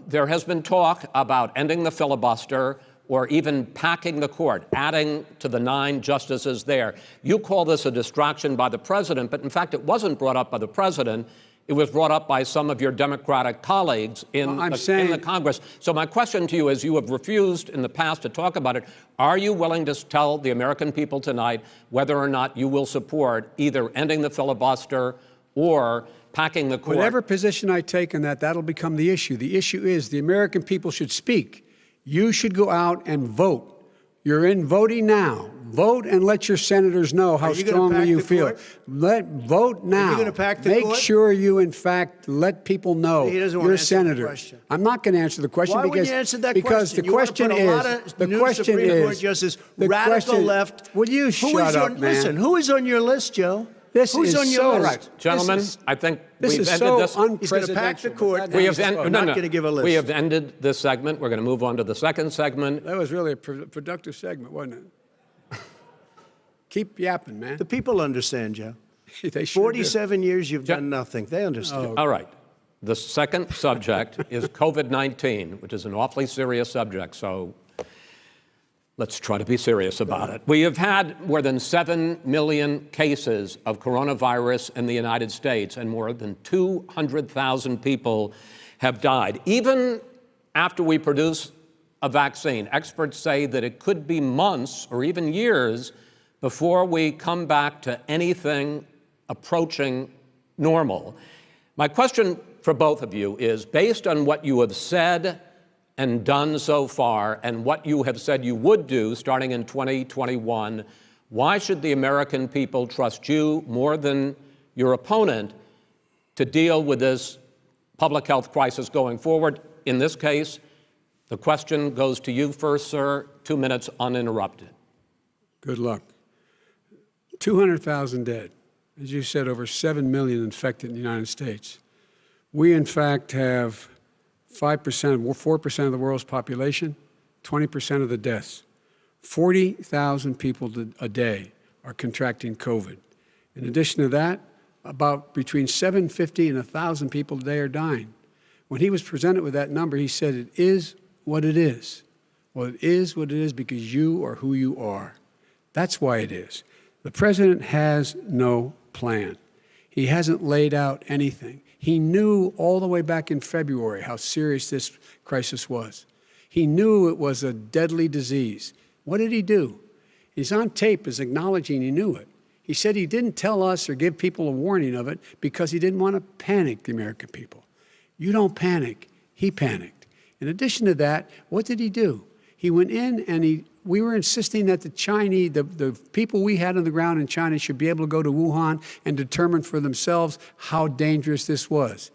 Speaker 6: there has been talk about ending the filibuster or even packing the court, adding to the 9 justices there. You call this a distraction by the president, but in fact, it wasn't brought up by the president. It was brought up by some of your Democratic colleagues in the Congress. So my question to you is, you have refused in the past to talk about it. Are you willing to tell the American people tonight whether or not you will support either ending the filibuster or packing the court?
Speaker 7: Whatever position I take on that, that'll become the issue. The issue is the American people should speak. You should go out and vote. You're in voting now. Vote and let your senators know how strongly you feel. Vote now.
Speaker 8: Are you going to pack the
Speaker 7: Make
Speaker 8: court?
Speaker 7: sure you, in fact, let people know
Speaker 8: He doesn't want
Speaker 7: you're
Speaker 8: to
Speaker 7: a
Speaker 8: answer the
Speaker 7: senator.
Speaker 8: question.
Speaker 7: I'm not going to answer the question
Speaker 8: Why wouldn't you answer that
Speaker 7: because
Speaker 8: question?
Speaker 7: the question
Speaker 8: You want to put a lot of
Speaker 7: the
Speaker 8: new
Speaker 7: question
Speaker 8: Supreme Court
Speaker 7: is
Speaker 8: justices,
Speaker 7: the
Speaker 8: radical
Speaker 7: question,
Speaker 8: left.
Speaker 7: Will you shut up, man?
Speaker 8: Listen, who is on your list, Joe?
Speaker 7: This
Speaker 8: Who's
Speaker 7: is
Speaker 8: on your
Speaker 7: so
Speaker 8: list?
Speaker 6: Right. Gentlemen, I think
Speaker 7: This
Speaker 6: we've
Speaker 7: is
Speaker 6: ended
Speaker 7: so
Speaker 6: this.
Speaker 8: He's going to pack the court.
Speaker 6: We have
Speaker 8: I'm not going to give a list.
Speaker 6: We have ended this segment. We're going to move on to the second segment.
Speaker 7: That was really a productive segment, wasn't it? Keep yapping, man.
Speaker 8: The people understand, Joe.
Speaker 7: They sure
Speaker 8: 47 years you've done nothing. They understand.
Speaker 6: All right. The second subject is COVID-19, which is an awfully serious subject, so let's try to be serious about it. We have had more than 7 million cases of coronavirus in the United States, and more than 200,000 people have died. Even after we produce a vaccine, experts say that it could be months or even years before we come back to anything approaching normal. My question for both of you is, based on what you have said and done so far and what you have said you would do starting in 2021, why should the American people trust you more than your opponent to deal with this public health crisis going forward? In this case, the question goes to you first, sir. 2 minutes uninterrupted.
Speaker 7: Good luck. 200,000 dead. As you said, over 7 million infected in the United States. We, in fact, have 4% of the world's population, 20% of the deaths. 40,000 people a day are contracting COVID. In addition to that, about between 750 and 1,000 people a day are dying. When he was presented with that number, he said, it is what it is. Well, it is what it is because you are who you are. That's why it is. The president has no plan. He hasn't laid out anything. He knew all the way back in February how serious this crisis was. He knew it was a deadly disease. What did he do? He's on tape as acknowledging he knew it. He said he didn't tell us or give people a warning of it because he didn't want to panic the American people. You don't panic. He panicked. In addition to that, what did he do? He went in and we were insisting that the people we had on the ground in China should be able to go to Wuhan and determine for themselves how dangerous this was.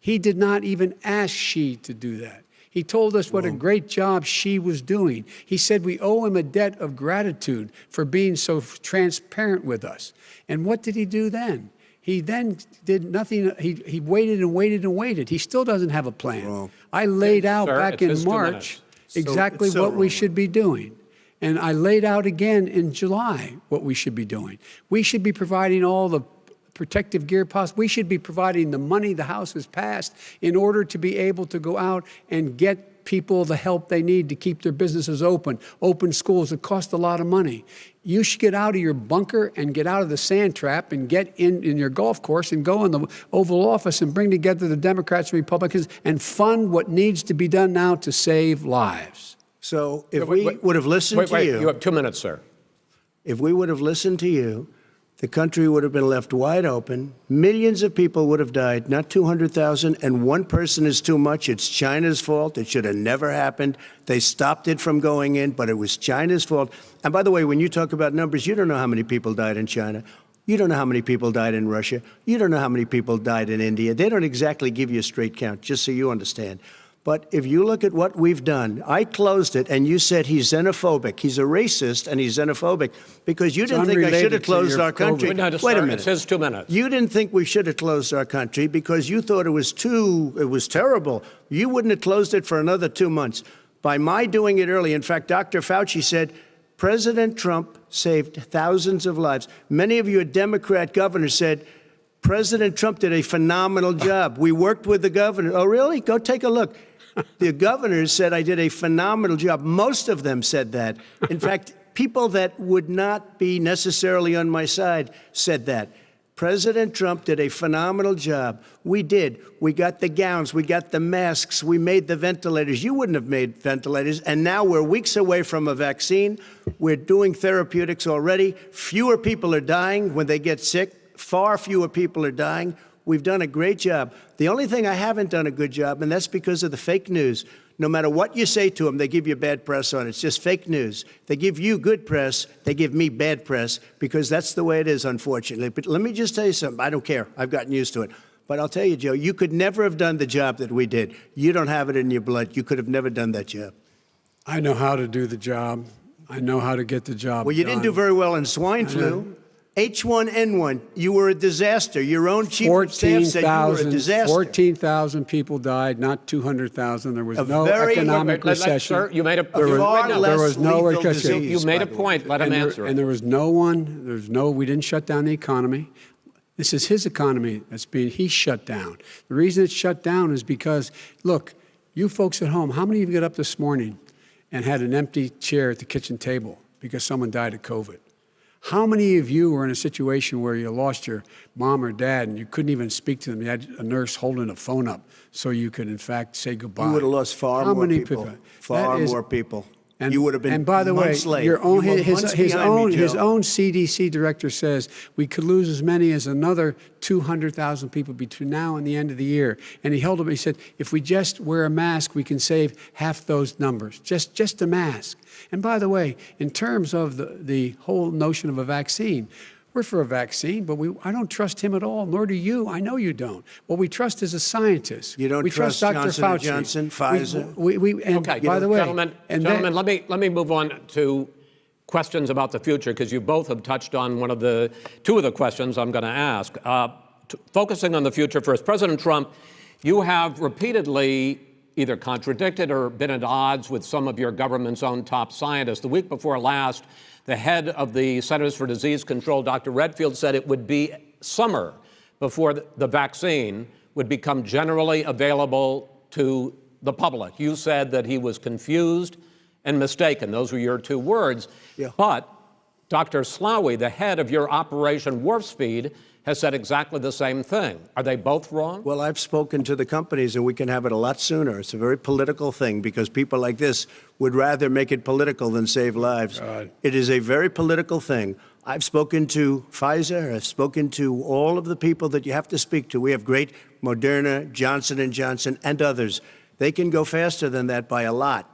Speaker 7: He did not even ask Xi to do that. He told us what a great job Xi was doing. He said we owe him a debt of gratitude for being so transparent with us. And what did he do then? He then did nothing. He waited and waited and waited. He still doesn't have a plan.
Speaker 8: Wrong.
Speaker 7: I laid out
Speaker 6: Sir,
Speaker 7: back
Speaker 6: it's
Speaker 7: in
Speaker 6: his 2
Speaker 7: March
Speaker 6: minutes.
Speaker 7: exactly
Speaker 8: it's so
Speaker 7: what we
Speaker 8: wrong.
Speaker 7: should be doing. And I laid out again in July what we should be doing. We should be providing all the protective gear possible. We should be providing the money the House has passed in order to be able to go out and get people the help they need to keep their businesses open schools. It costs a lot of money. You should get out of your bunker and get out of the sand trap and get in your golf course and go in the Oval Office and bring together the Democrats and Republicans and fund what needs to be done now to save lives.
Speaker 8: So if we would have listened to
Speaker 6: You have 2 minutes, sir.
Speaker 8: if we would have listened to you, the country would have been left wide open. Millions of people would have died, not 200,000, and one person is too much. It's China's fault. It should have never happened. They stopped it from going in, but it was China's fault. And by the way, when you talk about numbers, you don't know how many people died in China. You don't know how many people died in Russia. You don't know how many people died in India. They don't exactly give you a straight count, just so you understand. But if you look at what we've done, I closed it, and you said he's xenophobic. He's a racist, and he's xenophobic because you didn't think I should have closed our country.
Speaker 6: No,
Speaker 8: Wait
Speaker 6: sir,
Speaker 8: a minute.
Speaker 6: It's his 2 minutes.
Speaker 8: You didn't think we should have closed our country because you thought it was terrible. You wouldn't have closed it for another 2 months. By my doing it early, in fact, Dr. Fauci said, President Trump saved thousands of lives. Many of your Democrat governors said, President Trump did a phenomenal job. We worked with the governor. Oh, really? Go take a look. The governors said I did a phenomenal job. Most of them said that. In fact, people that would not be necessarily on my side said that. President Trump did a phenomenal job. We did. We got the gowns. We got the masks. We made the ventilators. You wouldn't have made ventilators. And now we're weeks away from a vaccine. We're doing therapeutics already. Fewer people are dying when they get sick. Far fewer people are dying. We've done a great job. The only thing I haven't done a good job, and that's because of the fake news. No matter what you say to them, they give you bad press on it. It's just fake news. They give you good press. They give me bad press because that's the way it is, unfortunately. But let me just tell you something. I don't care. I've gotten used to it. But I'll tell you, Joe, you could never have done the job that we did. You don't have it in your blood. You could have never done that job.
Speaker 7: I know how to do the job. I know how to get the job
Speaker 8: Well, you
Speaker 7: done.
Speaker 8: didn't do very well in swine flu. H1N1, you were a disaster. Your own chief of staff said you were a disaster.
Speaker 7: 14,000 people died, not 200,000. There was no
Speaker 8: very-
Speaker 7: economic recession.
Speaker 6: Sir, you made a
Speaker 8: Far
Speaker 7: there
Speaker 8: less
Speaker 7: was no
Speaker 8: lethal
Speaker 7: recession.
Speaker 8: disease,
Speaker 6: You made
Speaker 8: by
Speaker 6: a
Speaker 8: the way.
Speaker 6: point. Let him answer it.
Speaker 7: And there was we didn't shut down the economy. This is his economy he's shut down. The reason it's shut down is because, look, you folks at home, how many of you got up this morning and had an empty chair at the kitchen table because someone died of COVID? How many of you were in a situation where you lost your mom or dad and you couldn't even speak to them? You had a nurse holding a phone up so you could, in fact, say goodbye.
Speaker 8: You would have lost far
Speaker 7: How
Speaker 8: more
Speaker 7: many
Speaker 8: people. Far more people.
Speaker 7: And,
Speaker 8: you would have been
Speaker 7: and by the way,
Speaker 8: months late.
Speaker 7: your own,
Speaker 8: You were
Speaker 7: his
Speaker 8: months behind me,
Speaker 7: his
Speaker 8: Joe.
Speaker 7: own CDC director says we could lose as many as another 200,000 people between now and the end of the year. And he held up, he said, if we just wear a mask, we can save half those numbers. Just a mask. And by the way, in terms of the whole notion of a vaccine, we're for a vaccine, but I don't trust him at all, nor do you. I know you don't. What we trust is a scientist.
Speaker 8: You don't
Speaker 7: we
Speaker 8: trust
Speaker 7: Dr.
Speaker 8: Johnson &
Speaker 7: Fauci.
Speaker 8: Johnson, Pfizer?
Speaker 7: And
Speaker 6: Okay,
Speaker 7: by the way,
Speaker 6: gentlemen, let me move on to questions about the future because you both have touched on two of the questions I'm going to ask. Focusing on the future first, President Trump, you have repeatedly either contradicted or been at odds with some of your government's own top scientists. The week before last, the head of the Centers for Disease Control, Dr. Redfield, said it would be summer before the vaccine would become generally available to the public. You said that he was confused and mistaken. Those were your two words.
Speaker 8: Yeah.
Speaker 6: But Dr. Slaoui, the head of your Operation Warp Speed, has said exactly the same thing. Are they both wrong?
Speaker 8: Well, I've spoken to the companies, and we can have it a lot sooner. It's a very political thing because people like this would rather make it political than save lives. It is a very political thing. I've spoken to Pfizer. I've spoken to all of the people that you have to speak to. We have great Moderna, Johnson & Johnson, and others. They can go faster than that by a lot.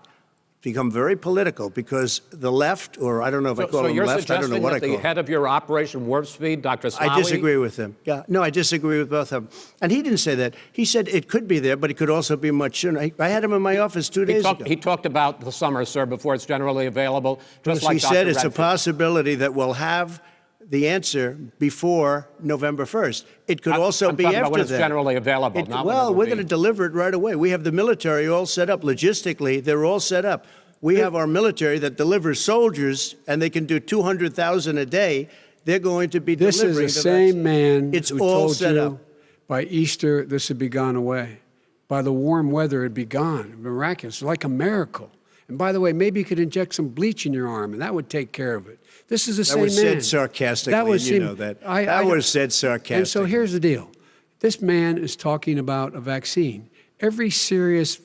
Speaker 8: become very political because the left, or I don't know if I call
Speaker 6: So
Speaker 8: them
Speaker 6: you're
Speaker 8: left, I don't know
Speaker 6: suggesting
Speaker 8: what I
Speaker 6: that
Speaker 8: call
Speaker 6: the
Speaker 8: them.
Speaker 6: head of your Operation Warp Speed, Dr. Slawi?
Speaker 8: I disagree with him. Yeah, no, I disagree with both of them. And he didn't say that. He said it could be there, but it could also be much sooner. I had him in my office 2 days ago.
Speaker 6: He talked about the summer, sir, before it's generally available. Just like
Speaker 8: He said
Speaker 6: Dr.
Speaker 8: it's a
Speaker 6: Redfield.
Speaker 8: possibility that we'll have the answer before November 1st. It could also
Speaker 6: I'm
Speaker 8: be
Speaker 6: talking
Speaker 8: after
Speaker 6: about when it's
Speaker 8: that.
Speaker 6: generally available, not when it
Speaker 8: Well,
Speaker 6: will
Speaker 8: we're
Speaker 6: be.
Speaker 8: going to deliver it right away. We have the military all set up. Logistically, they're all set up. We have our military that delivers soldiers, and they can do 200,000 a day. They're going to be
Speaker 7: This
Speaker 8: delivering
Speaker 7: is the
Speaker 8: vaccine.
Speaker 7: same man
Speaker 8: It's
Speaker 7: who
Speaker 8: all
Speaker 7: told
Speaker 8: set
Speaker 7: you
Speaker 8: up.
Speaker 7: by Easter this would be gone away. By the warm weather, it'd be gone. Miraculous, like a miracle. And by the way, maybe you could inject some bleach in your arm, and that would take care of it. This is the same
Speaker 8: That was
Speaker 7: man.
Speaker 8: said sarcastically,
Speaker 7: That was
Speaker 8: and you
Speaker 7: him.
Speaker 8: know that. That was said sarcastically.
Speaker 7: And so here's the deal. This man is talking about a vaccine. Every serious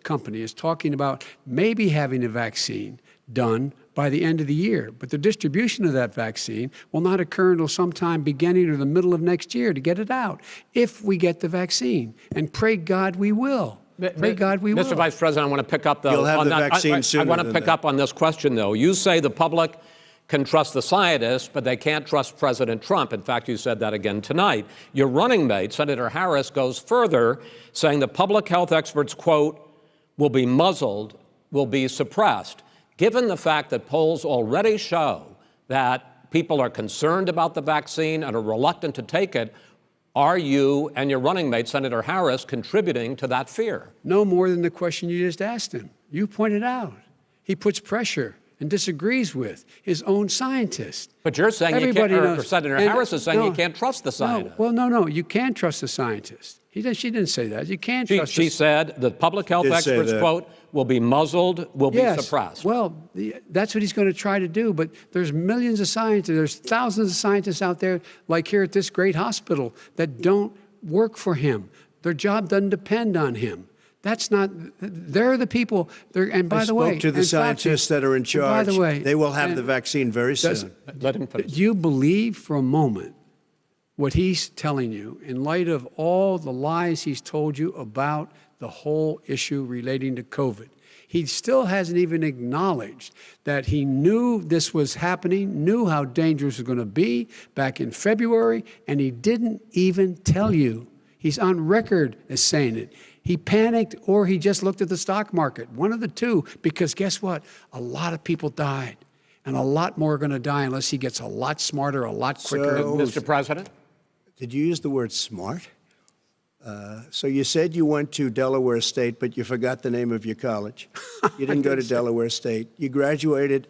Speaker 7: company is talking about maybe having a vaccine done by the end of the year. But the distribution of that vaccine will not occur until sometime beginning or the middle of next year to get it out, if we get the vaccine. And pray God we will. Pray God we will.
Speaker 6: Mr. Vice President, I want to pick up, though.
Speaker 8: You'll have
Speaker 6: on
Speaker 8: the
Speaker 6: that.
Speaker 8: vaccine sooner
Speaker 6: I want to
Speaker 8: than
Speaker 6: pick
Speaker 8: that.
Speaker 6: up on this question, though. You say the public can trust the scientists, but they can't trust President Trump. In fact, you said that again tonight. Your running mate, Senator Harris, goes further, saying the public health experts, quote, will be muzzled, will be suppressed. Given the fact that polls already show that people are concerned about the vaccine and are reluctant to take it, are you and your running mate, Senator Harris, contributing to that fear?
Speaker 7: No more than the question you just asked him. You pointed out. He puts pressure and disagrees with his own scientists.
Speaker 6: But you're saying
Speaker 7: Everybody
Speaker 6: you can't, or
Speaker 7: knows.
Speaker 6: Senator
Speaker 7: And-
Speaker 6: Harris is saying
Speaker 7: no,
Speaker 6: you can't trust the scientists.
Speaker 7: No, you can trust the scientists. She didn't say that. You can't trust
Speaker 6: She said the public health
Speaker 8: Did say
Speaker 6: experts,
Speaker 8: that.
Speaker 6: quote, will be muzzled, will be suppressed.
Speaker 7: Well, that's what he's going to try to do. But there's millions of scientists, there's thousands of scientists out there, like here at this great hospital, that don't work for him. Their job doesn't depend on him. That's not, they're the people, and by
Speaker 8: I
Speaker 7: the way.
Speaker 8: spoke to the
Speaker 7: and Fauci,
Speaker 8: scientists that are in
Speaker 7: and
Speaker 8: charge.
Speaker 7: By the way.
Speaker 8: They will have
Speaker 7: and
Speaker 8: the vaccine very soon.
Speaker 6: Let him finish.
Speaker 7: Do you believe for a moment what he's telling you in light of all the lies he's told you about the whole issue relating to COVID? He still hasn't even acknowledged that he knew this was happening, knew how dangerous it was going to be back in February, and he didn't even tell you. He's on record as saying it. He panicked or he just looked at the stock market, one of the two, because guess what? A lot of people died, and a lot more are going to die unless he gets a lot smarter, a lot quicker.
Speaker 8: So-
Speaker 6: Mr. President?
Speaker 8: Did you use the word smart? So you said you went to Delaware State, but you forgot the name of your college. You didn't go to Delaware State. You graduated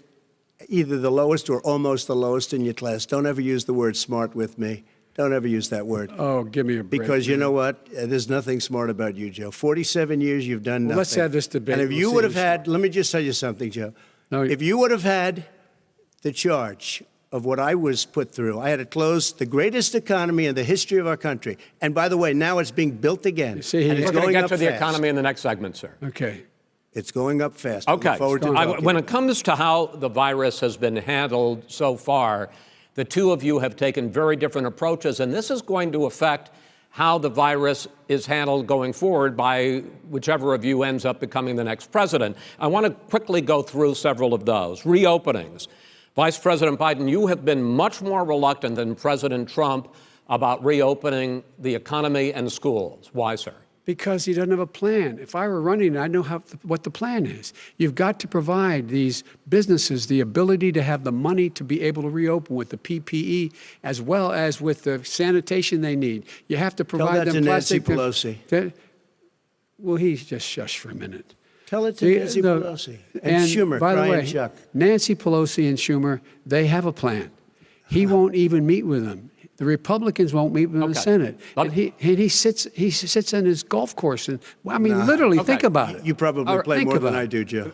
Speaker 8: either the lowest or almost the lowest in your class. Don't ever use the word smart with me. Don't ever use that word.
Speaker 7: Oh, give me a break.
Speaker 8: Because you know what? There's nothing smart about you, Joe. 47 years, you've done nothing.
Speaker 7: let's have this debate.
Speaker 8: And if
Speaker 7: We'll
Speaker 8: you
Speaker 7: see
Speaker 8: would have
Speaker 7: who's
Speaker 8: had, let me just tell you something, Joe.
Speaker 7: No,
Speaker 8: If you would have had the charge of what I was put through, I had to close the greatest economy in the history of our country. And by the way, now it's being built again.
Speaker 7: see,
Speaker 8: and
Speaker 7: We're
Speaker 8: it's
Speaker 6: We're going to
Speaker 8: going
Speaker 6: get
Speaker 8: up
Speaker 6: to the
Speaker 8: fast.
Speaker 6: economy in the next segment, sir.
Speaker 7: Okay.
Speaker 8: It's going up fast. I look
Speaker 6: Okay.
Speaker 8: forward to talking.
Speaker 6: When it comes to how the virus has been handled so far, the two of you have taken very different approaches, and this is going to affect how the virus is handled going forward by whichever of you ends up becoming the next president. I want to quickly go through several of those. Reopenings. Vice President Biden, you have been much more reluctant than President Trump about reopening the economy and schools. Why, sir?
Speaker 7: Because he doesn't have a plan. If I were running, I know what the plan is. You've got to provide these businesses the ability to have the money to be able to reopen with the PPE as well as with the sanitation they need. You have to provide
Speaker 8: that
Speaker 7: them
Speaker 8: to Nancy
Speaker 7: plastic.
Speaker 8: Pelosi.
Speaker 7: Well, he's just shush for a minute.
Speaker 8: Tell it to Nancy Pelosi. And Schumer,
Speaker 7: by the
Speaker 8: Brian
Speaker 7: way,
Speaker 8: Chuck.
Speaker 7: Nancy Pelosi and Schumer, they have a plan. He won't even meet with them. The Republicans won't meet with him in the
Speaker 6: Okay.
Speaker 7: Senate.
Speaker 6: But-
Speaker 7: And he sits on his golf course. And, well, I mean, literally,
Speaker 6: Okay.
Speaker 7: think about it.
Speaker 8: You probably play
Speaker 7: think
Speaker 8: more than
Speaker 7: about
Speaker 8: I
Speaker 7: it.
Speaker 8: do, Joe.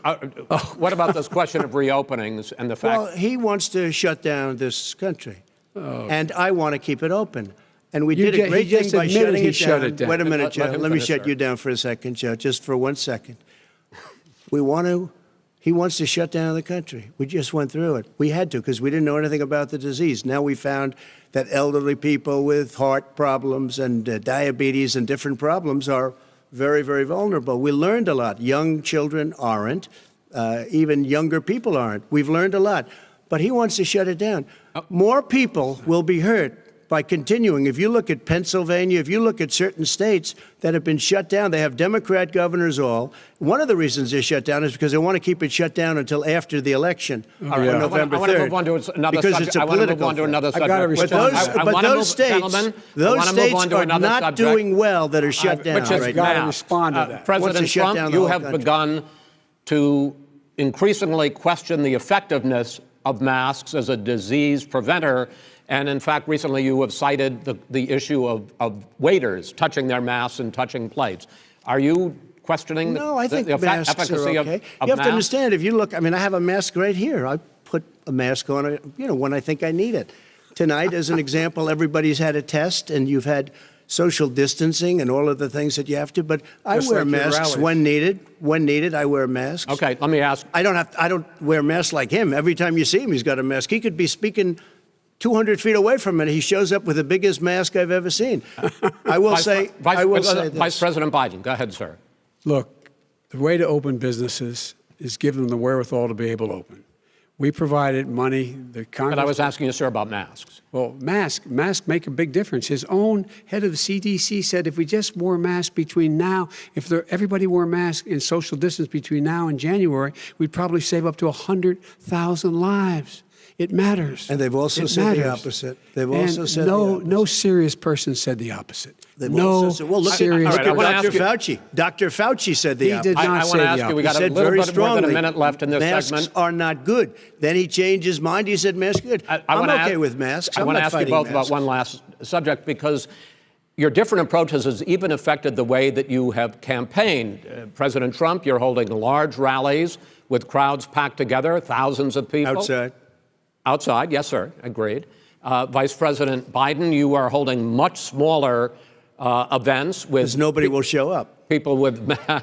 Speaker 6: What about this question of reopenings and the fact?
Speaker 8: Well, he wants to shut down this country, and I want to keep it open. And we did a
Speaker 7: he
Speaker 8: great thing
Speaker 7: just
Speaker 8: by
Speaker 7: admitted
Speaker 8: shutting
Speaker 7: he
Speaker 8: it
Speaker 7: shut
Speaker 8: down.
Speaker 7: it down.
Speaker 8: Wait a minute,
Speaker 6: Let
Speaker 8: Joe.
Speaker 6: him
Speaker 8: Let me
Speaker 6: finish,
Speaker 8: shut
Speaker 6: sir.
Speaker 8: you down for a second, Joe, just for 1 second. He wants to shut down the country. We just went through it. We had to because we didn't know anything about the disease. Now we found that elderly people with heart problems and diabetes and different problems are very, very vulnerable. We learned a lot. Young children aren't. Even younger people aren't. We've learned a lot. But he wants to shut it down. More people will be hurt by continuing. If you look at Pennsylvania, if you look at certain states that have been shut down, they have Democrat governors all. One of the reasons they're shut down is because they want to keep it shut down until after the election on November 3rd.
Speaker 6: I want to move on to another
Speaker 8: because
Speaker 6: subject.
Speaker 8: it's a
Speaker 6: I want to move
Speaker 8: political
Speaker 6: on to
Speaker 8: thing.
Speaker 6: another
Speaker 7: I gotta
Speaker 6: subject.
Speaker 7: respond.
Speaker 8: But those states are not doing well that are shut down
Speaker 6: Which is
Speaker 8: right
Speaker 7: gotta
Speaker 8: now.
Speaker 7: respond to that.
Speaker 6: President
Speaker 8: Wants to shut down
Speaker 6: Trump,
Speaker 8: the
Speaker 6: you
Speaker 8: whole
Speaker 6: have
Speaker 8: country.
Speaker 6: begun to increasingly question the effectiveness of masks as a disease preventer. And in fact, recently you have cited the issue of waiters touching their masks and touching plates. Are you questioning
Speaker 8: No, I think
Speaker 6: the
Speaker 8: masks
Speaker 6: efficacy
Speaker 8: are okay.
Speaker 6: of
Speaker 8: You have
Speaker 6: masks?
Speaker 8: to understand, if you look, I mean, I have a mask right here. I put a mask on, when I think I need it. Tonight, as an example, everybody's had a test, and you've had social distancing and all of the things that you have to. But I
Speaker 7: Just
Speaker 8: wear
Speaker 7: like your
Speaker 8: masks
Speaker 7: rallies.
Speaker 8: when needed. When needed, I wear masks.
Speaker 6: Okay, let me ask.
Speaker 8: I don't wear masks like him. Every time you see him, he's got a mask. He could be speaking 200 feet away from it. He shows up with the biggest mask I've ever seen. I will say this.
Speaker 6: Vice President Biden, go ahead, sir.
Speaker 7: Look, the way to open businesses is give them the wherewithal to be able to open. We provided money. The Congress.
Speaker 6: But I was asking you, sir, about masks.
Speaker 7: Well, masks make a big difference. His own head of the CDC said if we just wore masks between now, everybody wore masks in social distance between now and January, we'd probably save up to 100,000 lives. It matters.
Speaker 8: And they've also
Speaker 7: It
Speaker 8: said the
Speaker 7: matters.
Speaker 8: opposite. They've also
Speaker 7: And
Speaker 8: said the opposite.
Speaker 7: no serious person said the opposite.
Speaker 8: They've
Speaker 7: No
Speaker 8: also said, well, look
Speaker 7: serious
Speaker 6: all right, I
Speaker 8: at
Speaker 6: wanna
Speaker 8: Dr.
Speaker 6: ask you-
Speaker 8: Fauci. Dr. Fauci said the
Speaker 7: He
Speaker 8: opposite.
Speaker 7: did not
Speaker 6: I
Speaker 7: say
Speaker 6: want to
Speaker 7: the
Speaker 6: ask you, we
Speaker 7: opposite.
Speaker 6: got a
Speaker 8: said
Speaker 6: little
Speaker 8: very
Speaker 6: bit more than a
Speaker 8: strongly,
Speaker 6: minute left in this
Speaker 8: masks
Speaker 6: segment.
Speaker 8: are not good. Then he changed his mind. He said masks are good.
Speaker 6: I
Speaker 8: I'm
Speaker 6: wanna
Speaker 8: okay
Speaker 6: ask-
Speaker 8: with masks.
Speaker 6: I
Speaker 8: I'm
Speaker 6: want to
Speaker 8: not
Speaker 6: ask you
Speaker 8: fighting
Speaker 6: both
Speaker 8: masks.
Speaker 6: about one last subject, because your different approaches has even affected the way that you have campaigned. President Trump, you're holding large rallies with crowds packed together, thousands of people.
Speaker 8: Outside.
Speaker 6: Outside, yes, sir, agreed. Vice President Biden, you are holding much smaller events with
Speaker 8: Because nobody will show up.
Speaker 6: people with
Speaker 8: Well,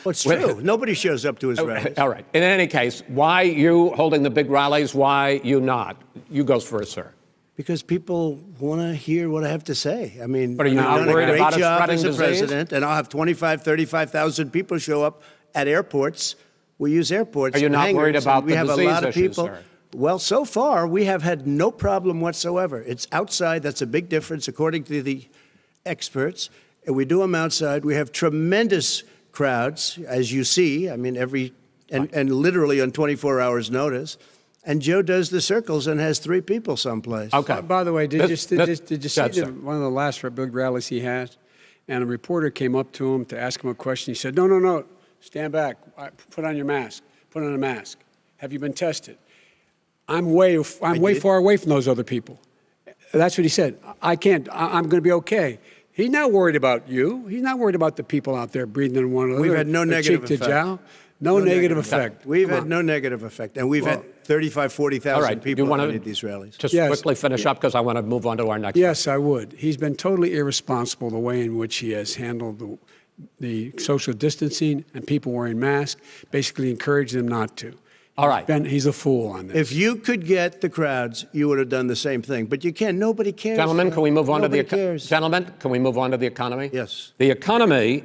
Speaker 8: it's true. Nobody shows up to his rallies.
Speaker 6: All right. In any case, why you holding the big rallies? Why you not? You go first, sir.
Speaker 8: Because people want to hear what I have to say. I mean,
Speaker 6: But are you
Speaker 8: I've
Speaker 6: not
Speaker 8: done
Speaker 6: worried
Speaker 8: a great
Speaker 6: about it
Speaker 8: job
Speaker 6: spreading
Speaker 8: as a
Speaker 6: disease?
Speaker 8: president, and I'll have 35,000 people show up at airports. We use airports.
Speaker 6: Are you
Speaker 8: and
Speaker 6: not worried
Speaker 8: hangars,
Speaker 6: about
Speaker 8: and we
Speaker 6: the
Speaker 8: have a
Speaker 6: disease
Speaker 8: lot of
Speaker 6: issues,
Speaker 8: people.
Speaker 6: sir?
Speaker 8: Well, so far we have had no problem whatsoever. It's outside. That's a big difference, according to the experts. And we do them outside. We have tremendous crowds, as you see. I mean, and literally on 24 hours' notice. And Joe does the circles and has 3 people someplace.
Speaker 6: Okay.
Speaker 7: By the way, did you see
Speaker 6: Go ahead, sir.
Speaker 7: one of the last big rallies he had? And a reporter came up to him to ask him a question. He said, no, stand back. Put on your mask. Put on a mask. Have you been tested? I'm way far away from those other people. That's what he said. I can't. I'm going to be okay. He's not worried about you. He's not worried about the people out there breathing in one another.
Speaker 8: We've had no
Speaker 7: or
Speaker 8: negative
Speaker 7: cheek to
Speaker 8: effect.
Speaker 7: jowl. No negative effect.
Speaker 8: We've
Speaker 7: Come
Speaker 8: had
Speaker 7: on.
Speaker 8: no negative effect. And we've had 35,000, 40,000
Speaker 6: All right. Do you
Speaker 8: people
Speaker 6: want
Speaker 8: at
Speaker 6: to
Speaker 8: any of these rallies.
Speaker 6: just
Speaker 7: Yes.
Speaker 6: quickly finish up, because I want to move on to our next.
Speaker 7: Yes, I would. He's been totally irresponsible the way in which he has handled the social distancing and people wearing masks, basically encouraged them not to.
Speaker 6: All right.
Speaker 7: He's a fool on this.
Speaker 8: If you could get the crowds, you would have done the same thing. But you can't. Nobody cares.
Speaker 6: Gentlemen, can we move on to the
Speaker 8: Nobody cares.
Speaker 6: Gentlemen, can we move on to the economy?
Speaker 8: Yes.
Speaker 6: The economy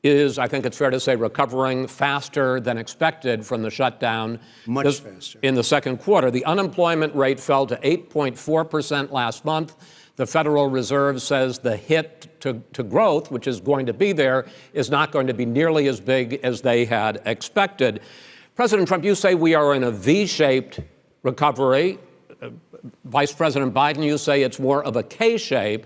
Speaker 6: is, I think it's fair to say, recovering faster than expected from the shutdown.
Speaker 8: Much faster.
Speaker 6: In the second quarter, the unemployment rate fell to 8.4% last month. The Federal Reserve says the hit to growth, which is going to be there, is not going to be nearly as big as they had expected. President Trump, you say we are in a V-shaped recovery. Vice President Biden, you say it's more of a K-shape.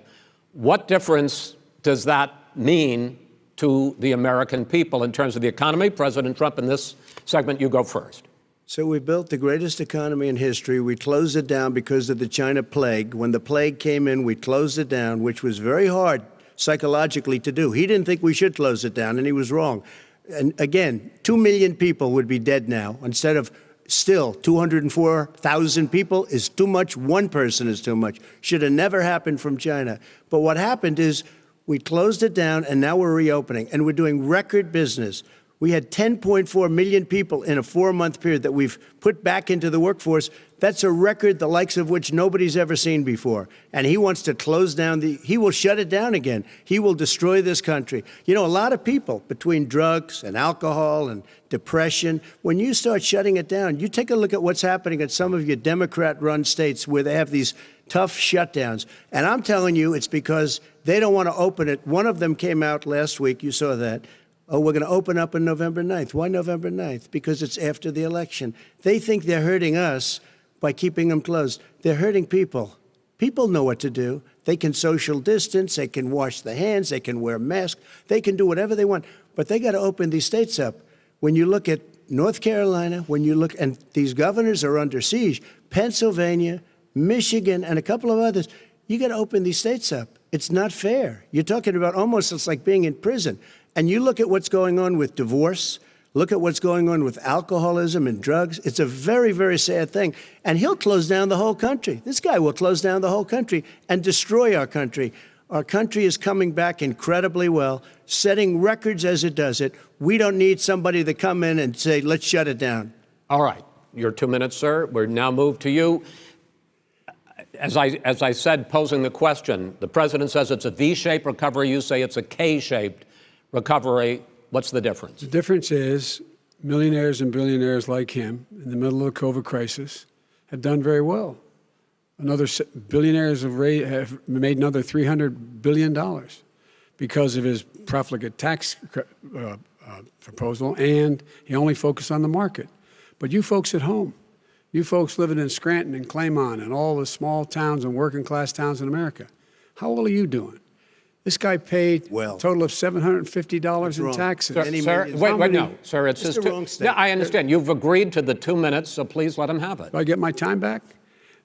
Speaker 6: What difference does that mean to the American people in terms of the economy? President Trump, in this segment, you go first.
Speaker 8: So we built the greatest economy in history. We closed it down because of the China plague. When the plague came in, we closed it down, which was very hard psychologically to do. He didn't think we should close it down, and he was wrong. And again, 2 million people would be dead now instead of still 204,000 people is too much. One person is too much. Should have never happened from China. But what happened is we closed it down, and now we're reopening, and we're doing record business. We had 10.4 million people in a 4-month period that we've put back into the workforce That's a record the likes of which nobody's ever seen before. And he wants to close down he will shut it down again. He will destroy this country. You know, a lot of people, between drugs and alcohol and depression, when you start shutting it down, you take a look at what's happening at some of your Democrat-run states where they have these tough shutdowns. And I'm telling you, it's because they don't want to open it. One of them came out last week, you saw that. Oh, we're going to open up on November 9th. Why November 9th? Because it's after the election. They think they're hurting us by keeping them closed. They're hurting people. People know what to do. They can social distance, they can wash their hands, they can wear masks, they can do whatever they want. But they got to open these states up. When you look at North Carolina, when you look, and these governors are under siege, Pennsylvania, Michigan, and a couple of others, you got to open these states up. It's not fair. You're talking about almost, it's like being in prison. And you look at what's going on with divorce, look at what's going on with alcoholism and drugs. It's a very, very sad thing. And he'll close down the whole country. This guy will close down the whole country and destroy our country. Our country is coming back incredibly well, setting records as it does it. We don't need somebody to come in and say, let's shut it down.
Speaker 6: All right. Your 2 minutes, sir. We're now moved to you. As I said, posing the question, the president says it's a V-shaped recovery. You say it's a K-shaped recovery. What's the difference?
Speaker 7: The difference is millionaires and billionaires like him in the middle of the COVID crisis have done very well. Billionaires have made another $300 billion because of his profligate tax proposal, and he only focused on the market. But you folks at home, you folks living in Scranton and Claymont and all the small towns and working class towns in America, how well are you doing? This guy paid a total of $750 in taxes.
Speaker 6: Sir, wait, no, sir, it's just
Speaker 8: wrong statement.
Speaker 6: Yeah, I understand. You've agreed to the 2 minutes, so please let him have it.
Speaker 7: Do I get my time back?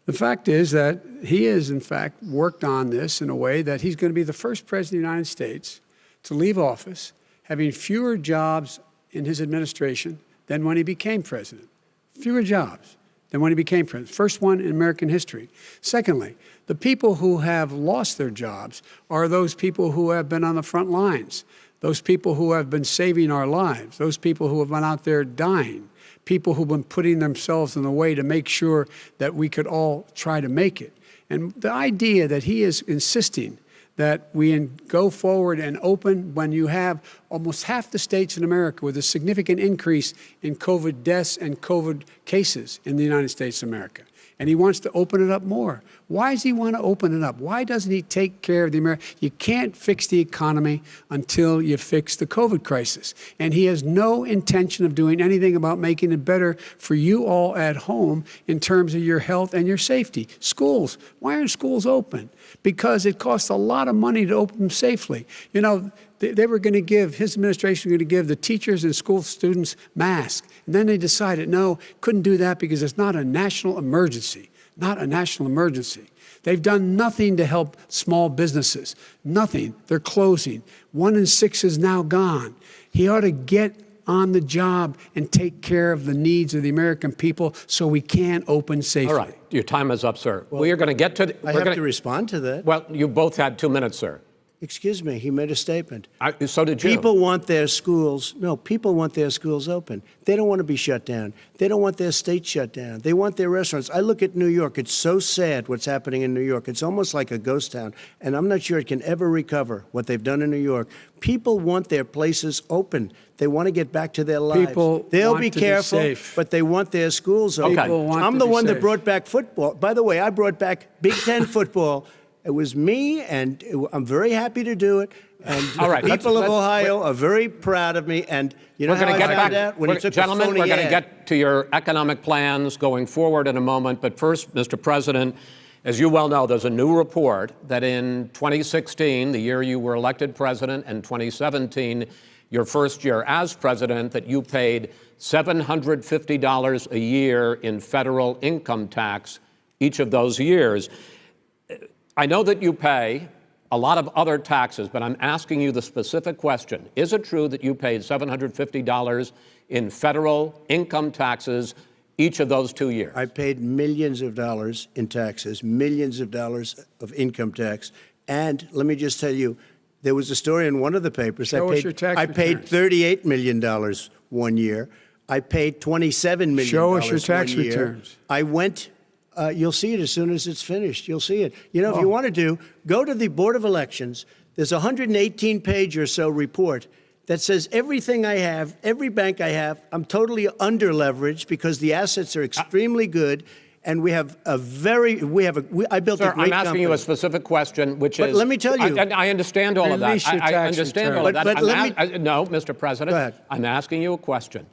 Speaker 7: The fact is that he has, in fact, worked on this in a way that he's going to be the first president of the United States to leave office having fewer jobs in his administration than when he became president. Fewer jobs than when he became president. First one in American history. Secondly, the people who have lost their jobs are those people who have been on the front lines, those people who have been saving our lives, those people who have been out there dying, people who've been putting themselves in the way to make sure that we could all try to make it. And the idea that he is insisting that we go forward and open when you have almost half the states in America with a significant increase in COVID deaths and COVID cases in the United States of America. And he wants to open it up more. Why does he want to open it up? Why doesn't he take care of the American? You can't fix the economy until you fix the COVID crisis. And he has no intention of doing anything about making it better for you all at home in terms of your health and your safety. Schools. Why aren't schools open? Because it costs a lot of money to open them safely. You know, they were going to give, his administration was going to give the teachers and school students masks. And then they decided, no, couldn't do that because it's not a national emergency. Not a national emergency. They've done nothing to help small businesses. Nothing. They're closing. 1 in 6 is now gone. He ought to get on the job and take care of the needs of the American people so we can open safely.
Speaker 6: All right. Your time is up, sir. Well, we are going to get to...
Speaker 8: I have to respond to that.
Speaker 6: Well, you both had 2 minutes, sir.
Speaker 8: Excuse me, he made a statement.
Speaker 6: So did you.
Speaker 8: People want their schools, people want their schools open. They don't want to be shut down. They don't want their state shut down. They want their restaurants. I look at New York. It's so sad what's happening in New York. It's almost like a ghost town. And I'm not sure it can ever recover what they've done in New York. People want their places open. They want to get back to their lives. They'll be careful, but they want their schools open. I'm the one that brought back football. By the way, I brought back Big Ten football. It was me, and I'm very happy to do it. And people of Ohio are very proud of me. And you know how I found out? When he took
Speaker 6: Gentlemen, we're going to
Speaker 8: ad.
Speaker 6: get to your economic plans going forward in a moment. But first, Mr. President, as you well know, there's a new report that in 2016, the year you were elected president, and 2017, your first year as president, that you paid $750 a year in federal income tax each of those years. I know that you pay a lot of other taxes, but I'm asking you the specific question. Is it true that you paid $750 in federal income taxes each of those 2 years?
Speaker 8: I paid millions of dollars in taxes, millions of dollars of income tax. And let me just tell you, there was a story in one of the papers.
Speaker 7: Show us your tax
Speaker 8: I paid $38 million 1 year. I paid $27 million
Speaker 7: Show us your tax
Speaker 8: one year.
Speaker 7: returns.
Speaker 8: I went You'll see it as soon as it's finished. You'll see it. You know, if you want to do, go to the Board of Elections. There's a 118-page or so report that says everything I have, every bank I have, I'm totally under-leveraged because the assets are extremely good, and we have a very, I built
Speaker 6: Sir,
Speaker 8: a great
Speaker 6: I'm asking
Speaker 8: company.
Speaker 6: you a specific question, which
Speaker 8: But
Speaker 6: is...
Speaker 8: let me tell you...
Speaker 6: I understand all of that.
Speaker 7: Release your
Speaker 6: I
Speaker 7: tax
Speaker 6: understand
Speaker 7: return.
Speaker 6: all of that.
Speaker 8: But let me...
Speaker 6: No, Mr. President.
Speaker 8: Go ahead.
Speaker 6: I'm asking you a question.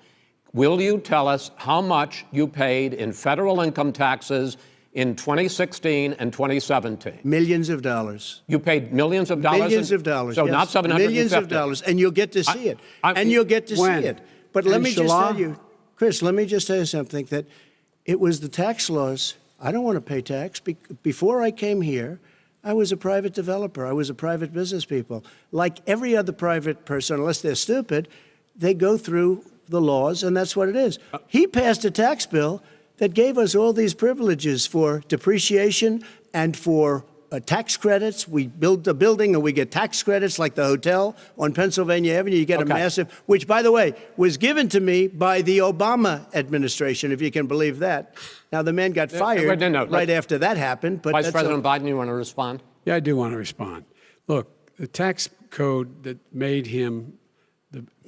Speaker 6: Will you tell us how much you paid in federal income taxes in 2016 and 2017?
Speaker 8: Millions of dollars.
Speaker 6: You paid millions of dollars?
Speaker 8: Millions of dollars.
Speaker 6: So
Speaker 8: yes.
Speaker 6: not 750?
Speaker 8: Millions of dollars, and you'll get to see it. And you'll get to
Speaker 7: when?
Speaker 8: see it. But let me just
Speaker 7: Inshallah?
Speaker 8: tell you, Chris, let me just tell you something, that it was the tax laws. I don't want to pay tax. Before I came here, I was a private developer. I was a private business people. Like every other private person, unless they're stupid, they go through the laws, and that's what it is. He passed a tax bill that gave us all these privileges for depreciation and for tax credits. We build a building and we get tax credits, like the hotel on Pennsylvania Avenue. You get a massive, which, by the way, was given to me by the Obama administration, if you can believe that. Now, the man got fired right after that happened. But
Speaker 6: Vice President Biden, you want to respond?
Speaker 7: Yeah, I do want to respond. Look, the tax code that made him,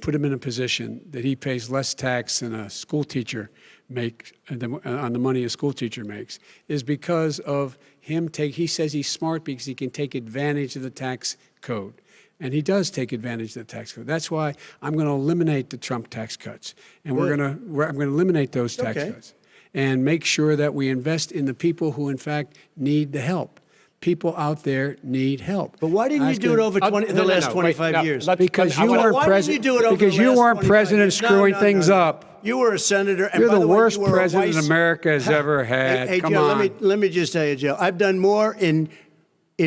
Speaker 7: put him in a position that he pays less tax than a school teacher makes on the money a school teacher makes is because of him he says he's smart because he can take advantage of the tax code. And he does take advantage of the tax code. That's why I'm going to eliminate the Trump tax cuts. And I'm going to eliminate those tax cuts and make sure that we invest in the people who, in fact, need the help. People out there need help.
Speaker 8: But why didn't you do it over the last 25 years?
Speaker 7: Because you weren't president. Because you weren't president screwing things up.
Speaker 8: You were a senator. And
Speaker 7: You're
Speaker 8: by
Speaker 7: the
Speaker 8: way,
Speaker 7: worst
Speaker 8: you were
Speaker 7: president America has ever had.
Speaker 8: Hey,
Speaker 7: Come
Speaker 8: Joe,
Speaker 7: on.
Speaker 8: let me just tell you, Joe. I've done more in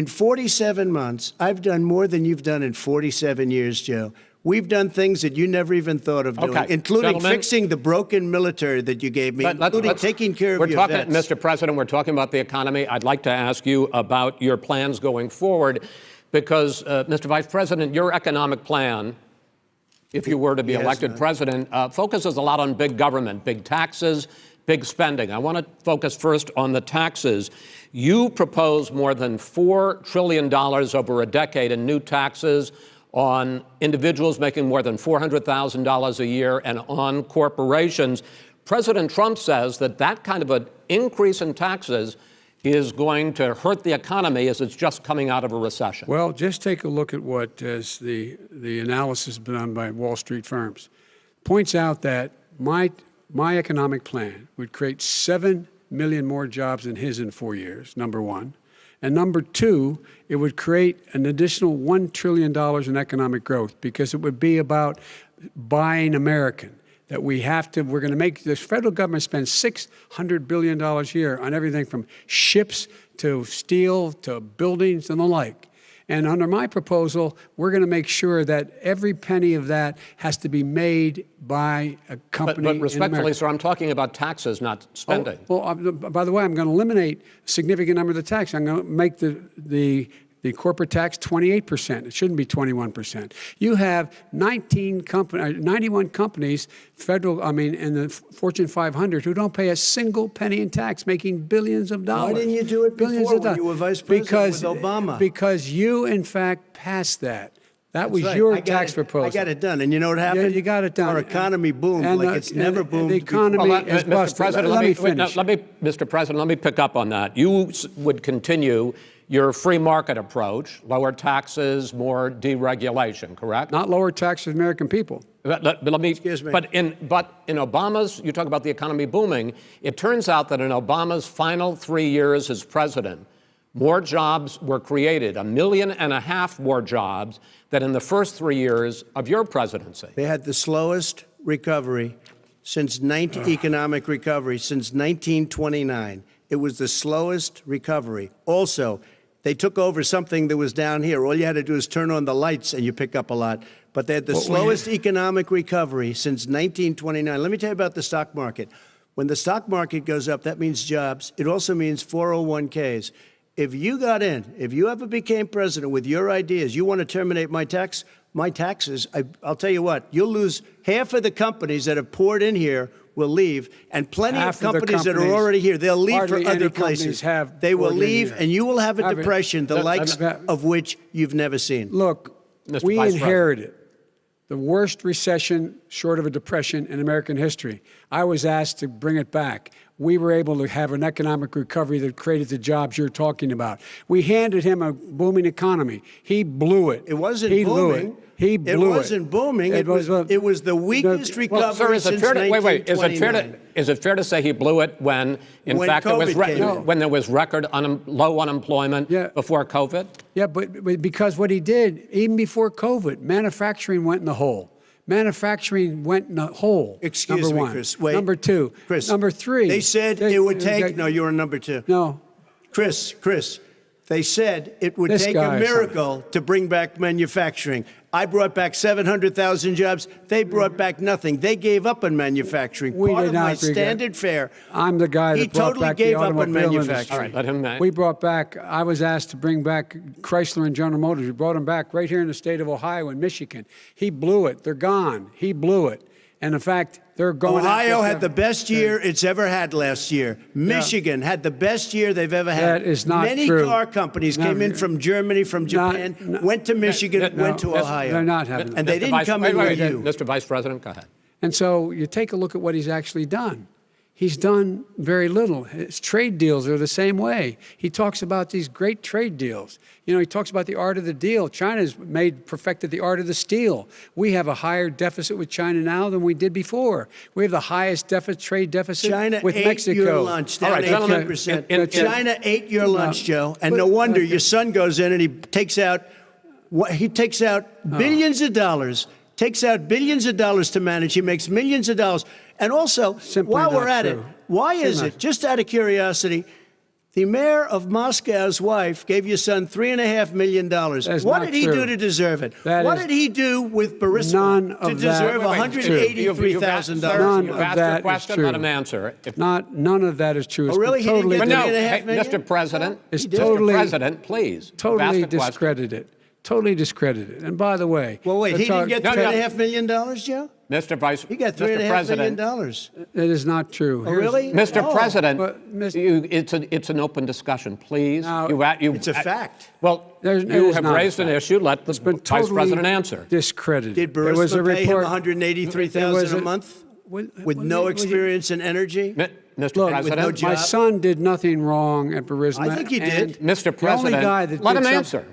Speaker 8: 47 months. I've done more than you've done in 47 years, Joe. We've done things that you never even thought of doing, including fixing the broken military that you gave me, including taking care of your vets.
Speaker 6: Mr. President, we're talking about the economy. I'd like to ask you about your plans going forward because, Mr. Vice President, your economic plan, if you were to be elected president, focuses a lot on big government, big taxes, big spending. I want to focus first on the taxes. You propose more than $4 trillion over a decade in new taxes on individuals making more than $400,000 a year and on corporations. President Trump says that that kind of an increase in taxes is going to hurt the economy as it's just coming out of a recession.
Speaker 7: Well, just take a look at what is the analysis done by Wall Street firms. Points out that my economic plan would create 7 million more jobs than his in 4 years, number one. And number two, it would create an additional $1 trillion in economic growth because it would be about buying American. That we're going to make the federal government spend $600 billion a year on everything from ships to steel to buildings and the like. And under my proposal, we're going to make sure that every penny of that has to be made by a company.
Speaker 6: But respectfully, sir, I'm talking about taxes, not spending.
Speaker 7: By the way, I'm going to eliminate a significant number of the tax. I'm going to make the corporate tax 28%. It shouldn't be 21%. You have 91 companies, in the Fortune 500, who don't pay a single penny in tax, making billions of dollars.
Speaker 8: Why didn't you do it before when you were vice president with Obama?
Speaker 7: Because you, in fact, passed that. That was your tax proposal.
Speaker 8: I got it done. And you know what happened?
Speaker 7: Yeah, you got it done.
Speaker 8: Our economy boomed like it's never boomed
Speaker 7: The economy is
Speaker 6: Mr.
Speaker 7: busted.
Speaker 6: President,
Speaker 7: Let me finish.
Speaker 6: Mr. President, let me pick up on that. You would continue your free market approach, lower taxes, more deregulation, correct?
Speaker 7: Not lower taxes for the American people.
Speaker 8: Excuse me.
Speaker 6: But in Obama's, you talk about the economy booming, it turns out that in Obama's final 3 years as president, more jobs were created, 1.5 million more jobs than in the first 3 years of your presidency.
Speaker 8: They had the slowest recovery economic recovery since 1929. It was the slowest recovery. Also, they took over something that was down here. All you had to do is turn on the lights and you pick up a lot. But they had the slowest economic recovery since 1929. Let me tell you about the stock market. When the stock market goes up, that means jobs. It also means 401ks. If you got in, if you ever became president with your ideas, you want to terminate my tax, my taxes, I'll tell you what, you'll lose half of the companies that have poured in here will leave, and plenty
Speaker 7: Half
Speaker 8: of companies that are
Speaker 7: companies,
Speaker 8: already here, they'll leave for
Speaker 7: hardly any
Speaker 8: other
Speaker 7: companies
Speaker 8: places.
Speaker 7: have
Speaker 8: They will
Speaker 7: poured in
Speaker 8: leave,
Speaker 7: here.
Speaker 8: and you will have a
Speaker 7: Have it.
Speaker 8: depression, the likes of which you've never seen.
Speaker 7: Look,
Speaker 6: Mr.
Speaker 7: we
Speaker 6: Vice President.
Speaker 7: inherited the worst recession short of a depression in American history. I was asked to bring it back. We were able to have an economic recovery that created the jobs you're talking about. We handed him a booming economy. He blew it.
Speaker 8: It wasn't
Speaker 7: he
Speaker 8: booming.
Speaker 7: Blew it. He blew
Speaker 8: It wasn't booming. It was the weakest recovery
Speaker 6: Well, sir, is it
Speaker 8: since
Speaker 6: fair to, wait,
Speaker 8: $1929.
Speaker 6: is it fair to say he blew it when, in
Speaker 8: When
Speaker 6: fact,
Speaker 8: COVID came in.
Speaker 6: when there was record low unemployment
Speaker 7: Yeah.
Speaker 6: before COVID?
Speaker 7: Yeah, but because what he did, even before COVID, manufacturing went in the hole. Manufacturing went in the hole.
Speaker 8: Excuse
Speaker 7: number
Speaker 8: me,
Speaker 7: one.
Speaker 8: Chris. Wait.
Speaker 7: Number two.
Speaker 8: Chris.
Speaker 7: Number three.
Speaker 8: They said it would take. No, you were number two.
Speaker 7: No.
Speaker 8: Chris. They said it would
Speaker 7: This
Speaker 8: take
Speaker 7: guy
Speaker 8: a
Speaker 7: is
Speaker 8: miracle to bring back manufacturing. I brought back 700,000 jobs. They brought back nothing. They gave up on manufacturing.
Speaker 7: We
Speaker 8: Part
Speaker 7: did
Speaker 8: of
Speaker 7: not
Speaker 8: my
Speaker 7: agree.
Speaker 8: standard fare.
Speaker 7: I'm the guy that
Speaker 8: He
Speaker 7: brought
Speaker 8: totally
Speaker 7: back
Speaker 8: gave
Speaker 7: the
Speaker 8: up on
Speaker 7: automobile
Speaker 8: manufacturing.
Speaker 7: industry.
Speaker 6: All right, let him.
Speaker 7: We brought back, I was asked to bring back Chrysler and General Motors. We brought them back right here in the state of Ohio and Michigan. He blew it. They're gone. He blew it. And in fact, they're going.
Speaker 8: Ohio had the best year it's ever had last year. Michigan had the best year they've ever had.
Speaker 7: That is not
Speaker 8: Many
Speaker 7: true.
Speaker 8: car companies
Speaker 7: No,
Speaker 8: came in from Germany, from Japan, went to Michigan,
Speaker 6: no,
Speaker 8: went to
Speaker 6: no,
Speaker 8: Ohio.
Speaker 7: They're not having
Speaker 8: And
Speaker 7: it.
Speaker 8: they didn't come in with you.
Speaker 6: Mr. Vice President, go ahead.
Speaker 7: And so you take a look at what he's actually done. He's done very little. His trade deals are the same way. He talks about these great trade deals. You know, he talks about the art of the deal. China's perfected the art of the steal. We have a higher deficit with China now than we did before. We have the highest trade deficit
Speaker 8: China
Speaker 7: with
Speaker 8: ate
Speaker 7: Mexico.
Speaker 8: your lunch, down
Speaker 6: All right, gentlemen,
Speaker 8: 18%. China ate your lunch, Joe, and no wonder your son goes in and he takes out billions of dollars. Takes out billions of dollars to manage. He makes millions of dollars. And also,
Speaker 7: Simply
Speaker 8: while we're
Speaker 7: not
Speaker 8: at it,
Speaker 7: true.
Speaker 8: why is
Speaker 7: Simply
Speaker 8: it,
Speaker 7: not.
Speaker 8: just out of curiosity, the mayor of Moscow's wife gave your son $3.5 million.
Speaker 7: is
Speaker 8: What
Speaker 7: not
Speaker 8: did he
Speaker 7: true.
Speaker 8: do to deserve it?
Speaker 7: That
Speaker 8: What
Speaker 7: is
Speaker 8: did he do with Burisma
Speaker 7: none
Speaker 8: to
Speaker 7: of that
Speaker 8: deserve
Speaker 7: is true.
Speaker 8: $183,000?
Speaker 7: None
Speaker 6: You've
Speaker 7: of
Speaker 6: asked
Speaker 7: that
Speaker 6: your
Speaker 7: is
Speaker 6: question,
Speaker 7: true.
Speaker 6: let him answer.
Speaker 7: None of that is true. It's
Speaker 8: Oh, really?
Speaker 7: been
Speaker 8: He didn't
Speaker 7: totally
Speaker 8: get
Speaker 6: But no,
Speaker 8: $3.5
Speaker 6: hey,
Speaker 8: million?
Speaker 6: Mr. President,
Speaker 7: It's
Speaker 6: Mr.
Speaker 7: totally-
Speaker 6: President, please.
Speaker 7: totally
Speaker 6: ask a question.
Speaker 7: discredited. Totally discredited. And by the way,
Speaker 8: Well, wait, he
Speaker 7: let's
Speaker 8: didn't get
Speaker 6: No, no.
Speaker 8: $3.5 million, Joe?
Speaker 6: Mr. Vice,
Speaker 8: He got
Speaker 6: Mr.
Speaker 8: $3.5 million.
Speaker 6: President,
Speaker 7: That is not true.
Speaker 8: Oh, really?
Speaker 6: Mr.
Speaker 8: Oh.
Speaker 6: President,
Speaker 7: But, Mr.
Speaker 6: it's an open discussion, please.
Speaker 7: Now,
Speaker 8: It's a fact.
Speaker 6: Well,
Speaker 7: There's- it
Speaker 6: you
Speaker 7: is
Speaker 6: have
Speaker 7: not a
Speaker 6: raised an
Speaker 7: fact.
Speaker 6: issue. Let the
Speaker 7: It's been
Speaker 6: Vice
Speaker 7: totally
Speaker 6: President answer.
Speaker 7: discredited.
Speaker 8: Did
Speaker 7: There was a
Speaker 8: Burisma pay him
Speaker 7: report.
Speaker 8: $183,000 a month with no experience in energy?
Speaker 6: Mr.
Speaker 7: Look,
Speaker 6: President,
Speaker 8: no job.
Speaker 7: My son did nothing wrong at Burisma.
Speaker 8: I think he
Speaker 7: and
Speaker 8: did.
Speaker 6: Mr.
Speaker 7: the only
Speaker 6: President,
Speaker 7: guy that
Speaker 6: let
Speaker 7: did
Speaker 6: him
Speaker 7: some-
Speaker 6: answer.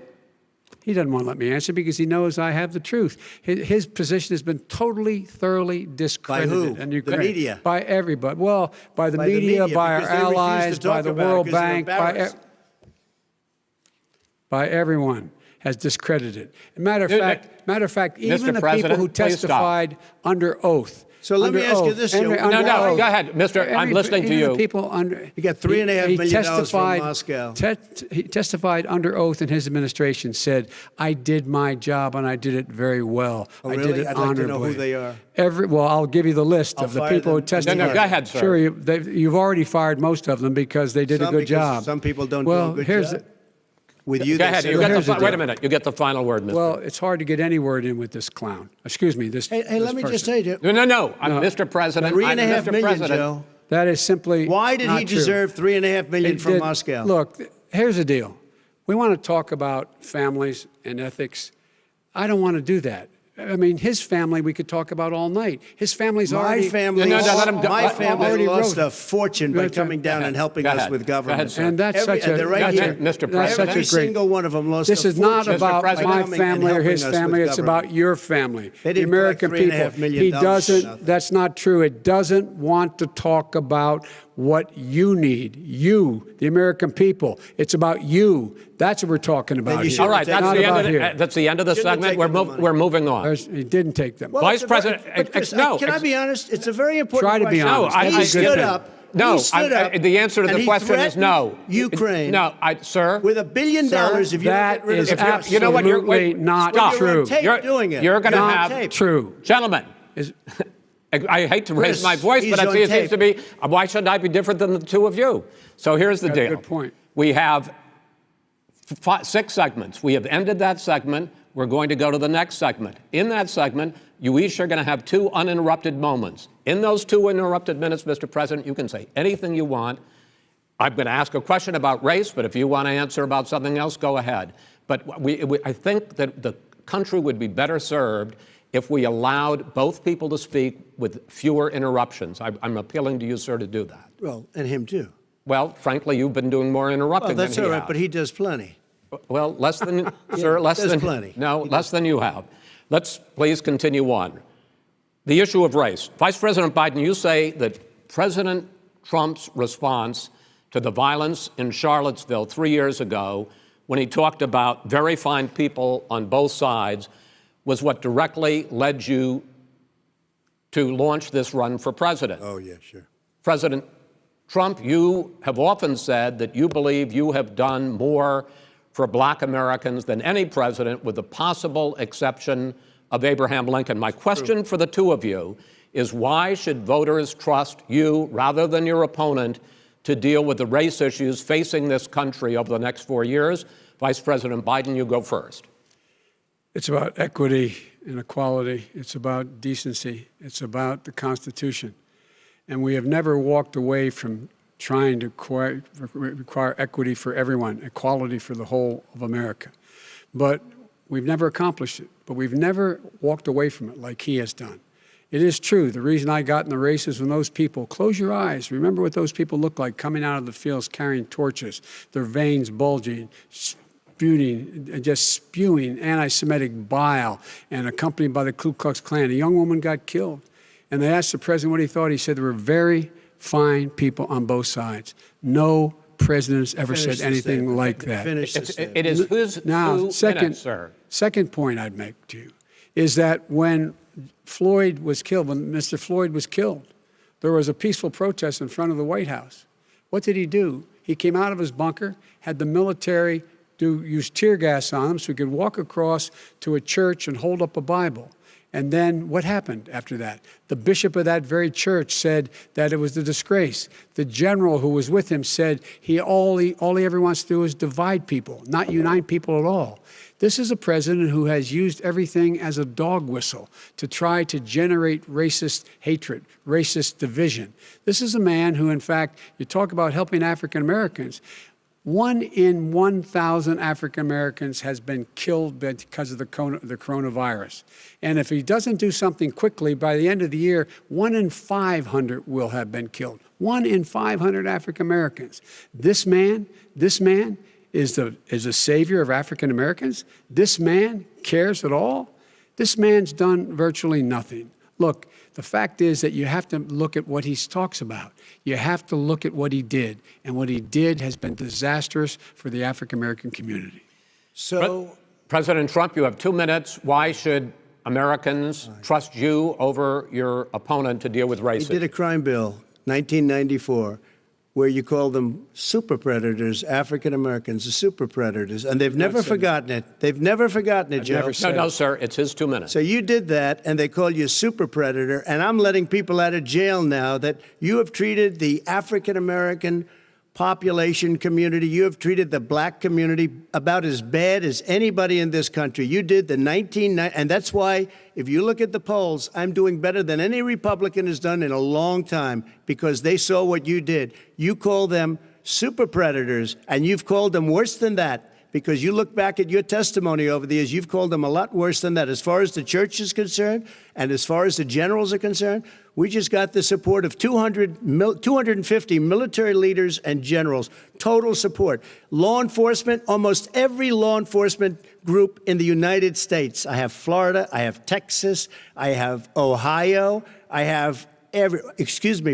Speaker 7: He doesn't want to let me answer because he knows I have the truth. His position has been totally, thoroughly discredited.
Speaker 8: who?
Speaker 7: in
Speaker 8: The
Speaker 7: Ukraine.
Speaker 8: media?
Speaker 7: By everybody. Well, by the
Speaker 8: By the
Speaker 7: media,
Speaker 8: media,
Speaker 7: by our
Speaker 8: because they refuse to
Speaker 7: allies, by
Speaker 8: talk
Speaker 7: the
Speaker 8: about it
Speaker 7: World
Speaker 8: because they're
Speaker 7: Bank,
Speaker 8: embarrassed.
Speaker 7: by everyone has discredited. Matter of fact, even the people
Speaker 6: President,
Speaker 7: who
Speaker 6: please stop.
Speaker 7: testified under oath.
Speaker 8: So let me
Speaker 7: under
Speaker 8: ask you
Speaker 7: oath,
Speaker 8: this,
Speaker 7: under-
Speaker 8: Joe.
Speaker 7: under
Speaker 6: No,
Speaker 7: oath.
Speaker 6: go ahead, Mr. I'm listening to
Speaker 7: Even
Speaker 6: you.
Speaker 7: the people under.
Speaker 8: He got $3.5 million from
Speaker 7: testified-
Speaker 8: Moscow.
Speaker 7: He testified under oath in his administration, said, I did my job and I did it very well.
Speaker 8: Oh,
Speaker 7: I
Speaker 8: really?
Speaker 7: did it
Speaker 8: I'd like to know
Speaker 7: honorably.
Speaker 8: who they are.
Speaker 7: Well, I'll give you the list
Speaker 8: I'll
Speaker 7: of the
Speaker 8: fire
Speaker 7: people who
Speaker 8: them.
Speaker 7: testified.
Speaker 6: No, go ahead, sir.
Speaker 7: Sure, you've already fired most of them because they did
Speaker 8: Some
Speaker 7: a good
Speaker 8: because
Speaker 7: job.
Speaker 8: some people don't do
Speaker 7: well,
Speaker 8: a good
Speaker 7: here's
Speaker 8: job. With you,
Speaker 6: Go
Speaker 8: they
Speaker 6: ahead.
Speaker 8: say-
Speaker 6: You get
Speaker 7: here's the
Speaker 6: wait a
Speaker 7: deal.
Speaker 6: minute. You get the final word, Mr.
Speaker 7: Well, it's hard to get any word in with this clown. Excuse me, this.
Speaker 8: Hey,
Speaker 7: this
Speaker 8: let me just
Speaker 7: person.
Speaker 8: tell you,
Speaker 6: No. Mr. President.
Speaker 8: $3.5
Speaker 6: Mr.
Speaker 8: million,
Speaker 6: President,
Speaker 8: Joe.
Speaker 7: That is simply.
Speaker 8: Why did
Speaker 7: not
Speaker 8: he
Speaker 7: true.
Speaker 8: deserve $3.5 million
Speaker 7: It
Speaker 8: from
Speaker 7: did-
Speaker 8: Moscow?
Speaker 7: Look, here's the deal. We want to talk about families and ethics. I don't want to do that. I mean, his family we could talk about all night. His family's
Speaker 8: My
Speaker 7: already.
Speaker 8: family,
Speaker 6: No, let him go.
Speaker 8: my family
Speaker 7: already
Speaker 8: lost
Speaker 7: wrote-
Speaker 8: a fortune by coming down and helping
Speaker 6: Go
Speaker 8: us
Speaker 6: ahead.
Speaker 8: with
Speaker 6: Go ahead,
Speaker 8: government.
Speaker 6: sir.
Speaker 7: And that's such a.
Speaker 8: they're right
Speaker 6: That's
Speaker 8: here.
Speaker 6: it, Mr.
Speaker 7: That's such
Speaker 8: Every
Speaker 7: a great.
Speaker 8: single one of them lost
Speaker 7: This
Speaker 8: a
Speaker 7: is not
Speaker 8: fortune
Speaker 7: about
Speaker 8: by
Speaker 6: President.
Speaker 7: my
Speaker 8: coming and
Speaker 7: family or
Speaker 8: helping
Speaker 7: his
Speaker 8: us with
Speaker 7: family. It's
Speaker 8: government.
Speaker 7: about your family,
Speaker 8: They
Speaker 7: the
Speaker 8: didn't
Speaker 7: American
Speaker 8: collect $3.5
Speaker 7: people.
Speaker 8: million
Speaker 7: He
Speaker 8: for
Speaker 7: doesn't.
Speaker 8: nothing.
Speaker 7: That's not true. It doesn't want to talk about what you need. You, the American people. It's about you. That's what we're talking about.
Speaker 8: you
Speaker 7: here.
Speaker 8: should
Speaker 6: All right,
Speaker 8: Not
Speaker 6: that's the end of the
Speaker 8: Shouldn't have
Speaker 6: segment.
Speaker 8: taken the money.
Speaker 6: We're moving on.
Speaker 7: He didn't take them.
Speaker 8: Well,
Speaker 6: Vice
Speaker 8: it's a very-
Speaker 6: President,
Speaker 8: but Chris,
Speaker 6: no,
Speaker 8: can I be honest? It's a very important
Speaker 7: Try to be
Speaker 8: question.
Speaker 7: honest.
Speaker 6: No, I-
Speaker 8: He
Speaker 6: I-
Speaker 8: stood up.
Speaker 6: No,
Speaker 8: he stood up,
Speaker 6: the answer to
Speaker 8: and
Speaker 6: the
Speaker 8: he
Speaker 6: question is
Speaker 8: threatened
Speaker 6: no.
Speaker 8: Ukraine.
Speaker 6: No, sir.
Speaker 8: With $1 billion, if you don't
Speaker 7: That
Speaker 8: get rid of
Speaker 7: is
Speaker 8: the trust.
Speaker 7: absolutely
Speaker 6: You know what? Wait,
Speaker 7: not
Speaker 6: stop.
Speaker 7: true.
Speaker 8: Tape doing it.
Speaker 6: You're going to
Speaker 8: Not
Speaker 6: have
Speaker 8: tape.
Speaker 7: True.
Speaker 6: Gentlemen.
Speaker 7: Is-
Speaker 6: I hate to raise
Speaker 8: Chris,
Speaker 6: my voice,
Speaker 8: he's
Speaker 6: but I
Speaker 8: on
Speaker 6: see it seems
Speaker 8: tape.
Speaker 6: to be, why should I be different than the two of you? So here's the
Speaker 7: Got a
Speaker 6: deal.
Speaker 7: good point.
Speaker 6: We have 6 segments. We have ended that segment. we're going to go to the next segment. In that segment, you each are going to have 2 uninterrupted moments. In those 2 uninterrupted minutes, Mr. President, you can say anything you want. I'm going to ask a question about race, but if you want to answer about something else, go ahead. But I think that the country would be better served if we allowed both people to speak with fewer interruptions. I'm appealing to you, sir, to do that.
Speaker 8: Well, and him too.
Speaker 6: Well, frankly, you've been doing more interrupting
Speaker 8: Well, that's
Speaker 6: than
Speaker 8: all
Speaker 6: he
Speaker 8: right,
Speaker 6: has.
Speaker 8: but he does plenty.
Speaker 6: Well, less than, sir, less
Speaker 8: does
Speaker 6: than,
Speaker 8: plenty.
Speaker 6: no, less than you have. Let's please continue on. The issue of race. Vice President Biden, you say that President Trump's response to the violence in Charlottesville 3 years ago, when he talked about very fine people on both sides, was what directly led you to launch this run for president.
Speaker 8: Oh, yeah, sure.
Speaker 6: President Trump, you have often said that you believe you have done more for Black Americans than any president, with the possible exception of Abraham Lincoln. My question for the 2 of you is, why should voters trust you rather than your opponent to deal with the race issues facing this country over the next 4 years? Vice President Biden, you go first.
Speaker 7: It's about equity and equality. It's about decency. It's about the Constitution. And we have never walked away from trying to require equity for everyone, equality for the whole of America. But we've never accomplished it. But we've never walked away from it like he has done. It is true. The reason I got in the race is when those people, close your eyes, remember what those people look like coming out of the fields carrying torches, their veins bulging, just spewing anti-Semitic bile, and accompanied by the Ku Klux Klan. A young woman got killed. And they asked the president what he thought. He said there were very fine people on both sides. No president has ever said anything like that.
Speaker 6: It is whose
Speaker 7: Now,
Speaker 6: 2 minutes, sir.
Speaker 7: second point I'd make to you is that when Floyd was killed, when Mr. Floyd was killed, there was a peaceful protest in front of the White House. What did he do? He came out of his bunker, had the military use tear gas on him so he could walk across to a church and hold up a Bible. And then what happened after that? The bishop of that very church said that it was a disgrace. The general who was with him said all he ever wants to do is divide people, not unite people at all. This is a president who has used everything as a dog whistle to try to generate racist hatred, racist division. This is a man who, in fact, you talk about helping African Americans. 1 in 1,000 African Americans has been killed because of the coronavirus. And if he doesn't do something quickly, by the end of the year, 1 in 500 will have been killed. 1 in 500 African Americans. This man is the savior of African Americans. This man cares at all. This man's done virtually nothing. Look, the fact is that you have to look at what he talks about. You have to look at what he did. And what he did has been disastrous for the African-American community.
Speaker 8: So,
Speaker 6: President Trump, you have 2 minutes. Why should Americans trust you over your opponent to deal with racism?
Speaker 8: he did a crime bill, 1994, where you call them super predators, African Americans, the super predators, and they've never forgotten it. They've never forgotten it, Joe.
Speaker 6: No, sir, it's his 2 minutes.
Speaker 8: So you did that, and they call you a super predator, and I'm letting people out of jail now that you have treated the African American population community, you have treated the black community about as bad as anybody in this country. You did the and that's why, if you look at the polls, I'm doing better than any Republican has done in a long time, because they saw what you did. You call them super predators, and you've called them worse than that, because you look back at your testimony over the years, you've called them a lot worse than that. As far as the church is concerned, and as far as the generals are concerned, we just got the support of 250 military leaders and generals, total support. Law enforcement, almost every law enforcement group in the United States. I have Florida, I have Texas, I have Ohio, I have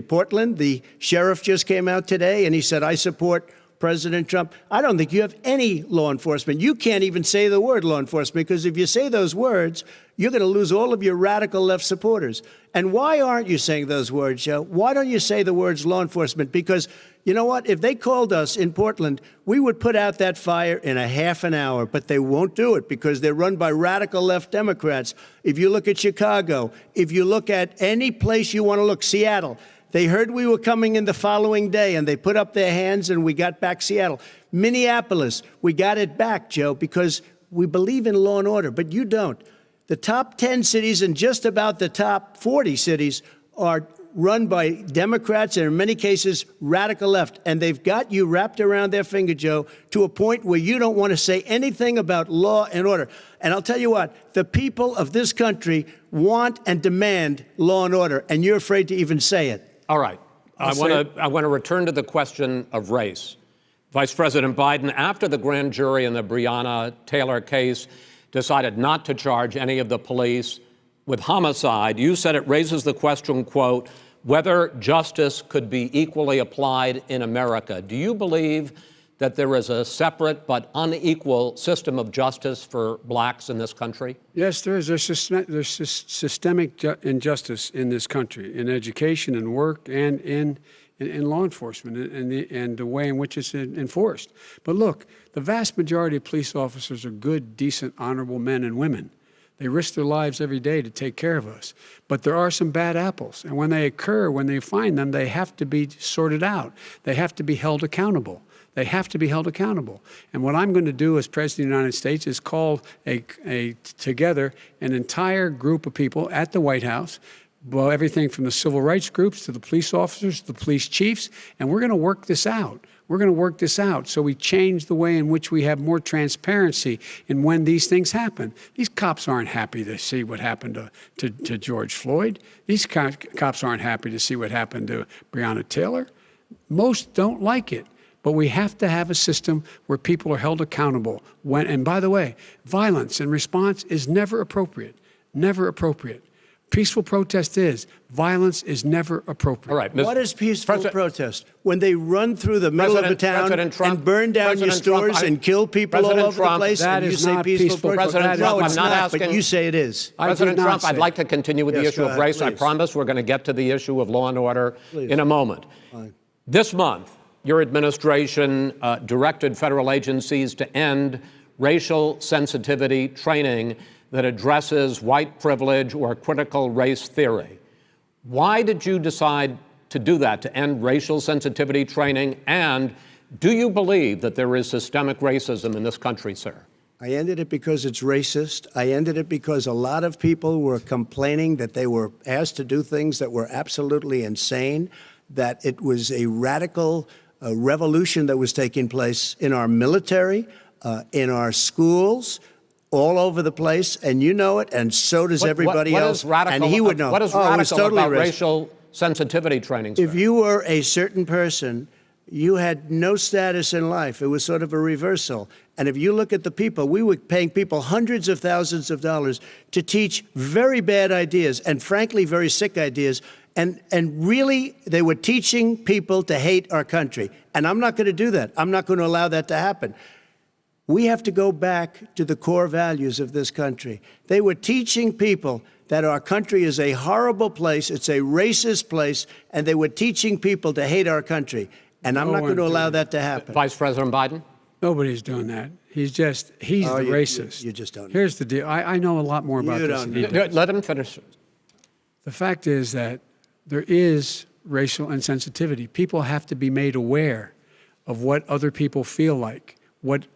Speaker 8: Portland. The sheriff just came out today and he said, I support President Trump. I don't think you have any law enforcement. You can't even say the word law enforcement, because if you say those words, you're going to lose all of your radical left supporters. And why aren't you saying those words, Joe? Why don't you say the words law enforcement? Because you know what? If they called us in Portland, we would put out that fire in a half an hour, but they won't do it because they're run by radical left Democrats. If you look at Chicago, if you look at any place you want to look, Seattle, they heard we were coming in the following day, and they put up their hands, and we got back Seattle. Minneapolis, we got it back, Joe, because We believe in law and order, but you don't. The top 10 cities and just about the top 40 cities are run by Democrats and in many cases radical left. And they've got you wrapped around their finger, Joe, to a point where you don't want to say anything about law and order. And I'll tell you what, the people of this country want and demand law and order, and you're afraid to even say it.
Speaker 6: All right. I want to return to the question of race. Vice President Biden, after the grand jury in the Breonna Taylor case decided not to charge any of the police with homicide, you said it raises the question, quote, whether justice could be equally applied in America. Do you believe that there is a separate but unequal system of justice for blacks in this country?
Speaker 7: Yes, there is. There's systemic injustice in this country, in education and work and in law enforcement and the way in which it's enforced. But look, the vast majority of police officers are good, decent, honorable men and women. They risk their lives every day to take care of us. But there are some bad apples. And when they occur, when they find them, they have to be sorted out. They have to be held accountable. They have to be held accountable. And what I'm going to do as President of the United States is call together an entire group of people at the White House, well, everything from the civil rights groups to the police officers, to the police chiefs, and we're going to work this out. We're going to work this out so we change the way in which we have more transparency in when these things happen. These cops aren't happy to see what happened to George Floyd. These cops aren't happy to see what happened to Breonna Taylor. Most don't like it. But we have to have a system where people are held accountable. And by the way, violence in response is never appropriate. Never appropriate. Peaceful protest is. Violence is never appropriate.
Speaker 6: All right.
Speaker 8: What is peaceful protest? When they run through the middle of the town and burn down your stores and kill people all over the place,
Speaker 7: that
Speaker 8: and you
Speaker 7: is
Speaker 8: say
Speaker 7: not
Speaker 8: peaceful protest?
Speaker 6: President Trump,
Speaker 8: No, it's
Speaker 6: I'm not
Speaker 8: not,
Speaker 6: asking.
Speaker 8: but you say it is.
Speaker 6: President Trump, I'd like to continue with the issue of race. I
Speaker 8: please.
Speaker 6: promise we're going to get to the issue of law and order in a moment.
Speaker 8: Fine.
Speaker 6: This month, your administration directed federal agencies to end racial sensitivity training that addresses white privilege or critical race theory. Why did you decide to do that, to end racial sensitivity training? And do you believe that there is systemic racism in this country, sir?
Speaker 8: I ended it because it's racist. I ended it because a lot of people were complaining that they were asked to do things that were absolutely insane, that it was a radical revolution that was taking place in our military, in our schools, all over the place, and you know it, and so does everybody else. And he would know.
Speaker 6: What is radical about racial sensitivity training, sir?
Speaker 8: If you were a certain person, you had no status in life. It was sort of a reversal. And if you look at the people, we were paying people hundreds of thousands of dollars to teach very bad ideas and, frankly, very sick ideas. And really, they were teaching people to hate our country. And I'm not going to do that. I'm not going to allow that to happen. We have to go back to the core values of this country. They were teaching people that our country is a horrible place, it's a racist place, and they were teaching people to hate our country. And I'm not going to allow that to happen.
Speaker 6: Vice President Biden?
Speaker 7: Nobody's doing that. He's the racist.
Speaker 8: You just don't know.
Speaker 7: Here's the deal. I know a lot more about this than he does.
Speaker 6: Let him finish.
Speaker 7: The fact is that there is racial insensitivity. People have to be made aware of what other people feel like, what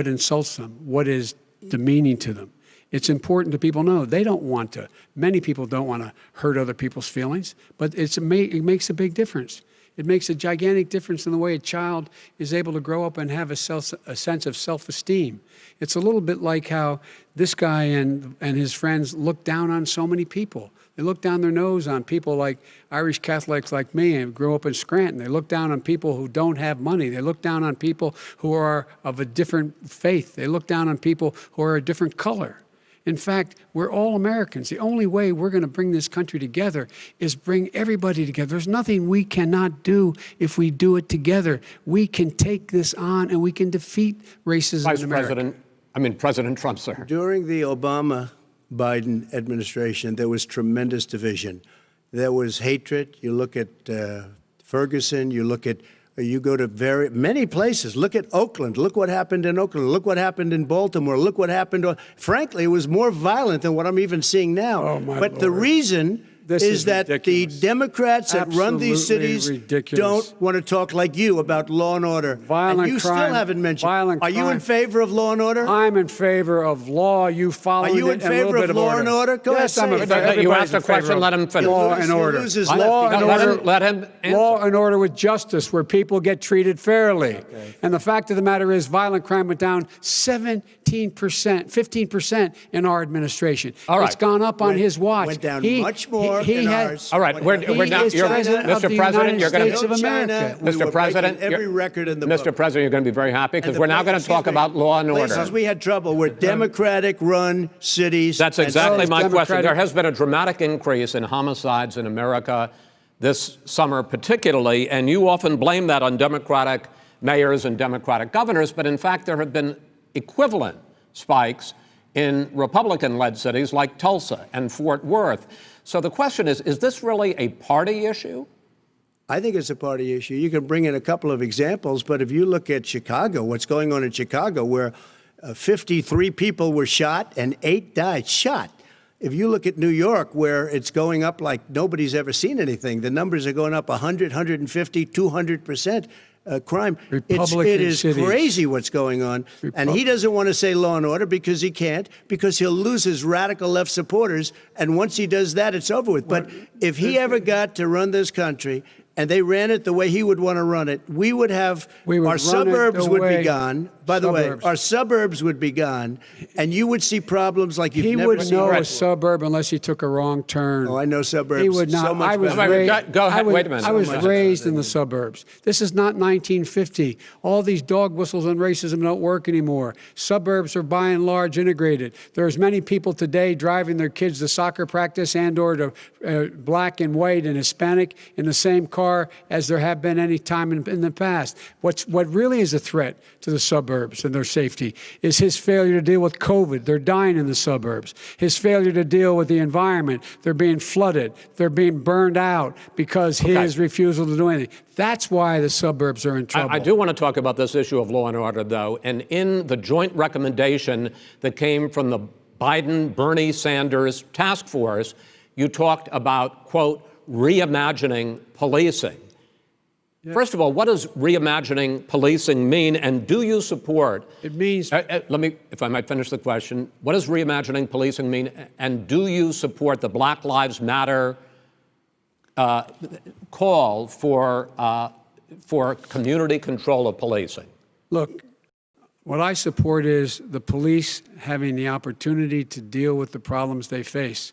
Speaker 7: insults them, what is demeaning to them. It's important that people know they don't want to. Many people don't want to hurt other people's feelings, but it makes a big difference. It makes a gigantic difference in the way a child is able to grow up and have a sense of self-esteem. It's a little bit like how this guy and his friends look down on so many people. They look down their nose on people like Irish Catholics like me and grew up in Scranton. They look down on people who don't have money. They look down on people who are of a different faith. They look down on people who are a different color. In fact, we're all Americans. The only way we're going to bring this country together is bring everybody together. There's nothing we cannot do if we do it together. We can take this on and we can defeat racism in America.
Speaker 6: President Trump, sir.
Speaker 8: During the Obama-Biden administration, there was tremendous division. There was hatred. You look at Ferguson, you go to many places. Look at Oakland. Look what happened in Oakland. Look what happened in Baltimore. Look what happened. Frankly, it was more violent than what I'm even seeing now.
Speaker 7: Oh, my
Speaker 8: but
Speaker 7: Lord.
Speaker 8: the reason
Speaker 7: This
Speaker 8: is
Speaker 7: is
Speaker 8: that
Speaker 7: ridiculous.
Speaker 8: the Democrats that run these
Speaker 7: Absolutely
Speaker 8: cities
Speaker 7: ridiculous.
Speaker 8: don't want to talk like you about law and order.
Speaker 7: Violent
Speaker 8: and you
Speaker 7: crime-
Speaker 8: still haven't mentioned.
Speaker 7: violent
Speaker 8: Are you in
Speaker 7: crime.
Speaker 8: favor of law and order?
Speaker 7: I'm in favor of law. You follow
Speaker 8: Are you
Speaker 7: it,
Speaker 8: in
Speaker 7: and a little
Speaker 8: favor
Speaker 7: bit
Speaker 8: of law and order? Go
Speaker 7: yes,
Speaker 8: ahead,
Speaker 7: I'm
Speaker 8: say
Speaker 7: a
Speaker 8: it.
Speaker 7: fa-
Speaker 6: You
Speaker 7: everybody's
Speaker 6: asked a
Speaker 7: in favor
Speaker 6: question,
Speaker 7: of
Speaker 6: let him finish.
Speaker 7: Law
Speaker 8: He
Speaker 7: and order.
Speaker 8: loses
Speaker 7: Law
Speaker 8: lefty.
Speaker 7: and
Speaker 6: Let
Speaker 7: order.
Speaker 6: him- let him answer.
Speaker 7: Law and order with justice, where people get treated fairly. And the fact of the matter is, violent crime went down 17%, 15% in our administration.
Speaker 6: All right.
Speaker 7: It's gone up on his watch.
Speaker 8: Went down much more in ours.
Speaker 6: All right,
Speaker 8: What
Speaker 6: we're
Speaker 8: happened?
Speaker 6: now.
Speaker 7: is
Speaker 6: You're,
Speaker 7: president of
Speaker 6: Mr.
Speaker 7: the
Speaker 6: President,
Speaker 7: United
Speaker 6: you're going
Speaker 7: States
Speaker 6: to.
Speaker 7: of America.
Speaker 8: We were
Speaker 6: Mr. President,
Speaker 8: breaking every
Speaker 6: you're-
Speaker 8: record in the
Speaker 6: Mr.
Speaker 8: book.
Speaker 6: President, you're going to be very happy because
Speaker 8: And
Speaker 6: we're now going to
Speaker 8: excuse
Speaker 6: talk
Speaker 8: me,
Speaker 6: about law and order.
Speaker 8: Places we had trouble were Democratic-run cities.
Speaker 6: That's
Speaker 8: and
Speaker 6: exactly
Speaker 8: so-
Speaker 6: my question.
Speaker 7: Democratic-
Speaker 6: There has been a dramatic increase in homicides in America this summer, particularly, and you often blame that on Democratic mayors and Democratic governors, but in fact, there have been equivalent spikes in Republican-led cities like Tulsa and Fort Worth. So the question is this really a party issue?
Speaker 8: I think it's a party issue. You can bring in a couple of examples, but if you look at Chicago, what's going on in Chicago, where 53 people were shot and 8 died, shot. If you look at New York, where it's going up like nobody's ever seen anything, the numbers are going up 100, 150, 200%. Crime.
Speaker 7: Republican
Speaker 8: It is
Speaker 7: cities.
Speaker 8: crazy what's going on. And he doesn't want to say law and order because he can't, because he'll lose his radical left supporters. And once he does that, it's over with. But if he ever got to run this country and they ran it the way he would want to run it, we would have
Speaker 7: We would
Speaker 8: our
Speaker 7: run it
Speaker 8: suburbs
Speaker 7: the
Speaker 8: would be
Speaker 7: way-
Speaker 8: gone. By the
Speaker 7: Suburbs.
Speaker 8: way, our suburbs would be gone, and you would see problems like you've
Speaker 7: He
Speaker 8: never
Speaker 7: would
Speaker 8: seen.
Speaker 7: know a
Speaker 8: before.
Speaker 7: suburb unless he took a wrong turn.
Speaker 8: Oh, I know suburbs
Speaker 7: He would not.
Speaker 8: so much
Speaker 7: I was
Speaker 8: better.
Speaker 7: raised,
Speaker 6: Go ahead.
Speaker 7: I was,
Speaker 6: Wait a minute.
Speaker 7: I was
Speaker 6: So much
Speaker 7: raised in the suburbs. This is not 1950. All these dog whistles and racism don't work anymore. Suburbs are by and large integrated. There's many people today driving their kids to soccer practice and or to black and white and Hispanic in the same car as there have been any time in the past. What really is a threat to the suburbs and their safety is his failure to deal with COVID. They're dying in the suburbs. His failure to deal with the environment. They're being flooded. They're being burned out because his refusal to do anything. That's why the suburbs are in trouble.
Speaker 6: I do want to talk about this issue of law and order, though. And in the joint recommendation that came from the Biden-Bernie Sanders task force, you talked about, quote, reimagining policing. Yeah. First of all, what does reimagining policing mean, and do you support?
Speaker 7: It means.
Speaker 6: Let me, if I might finish the question. What does reimagining policing mean, and do you support the Black Lives Matter call for community control of policing?
Speaker 7: Look, what I support is the police having the opportunity to deal with the problems they face.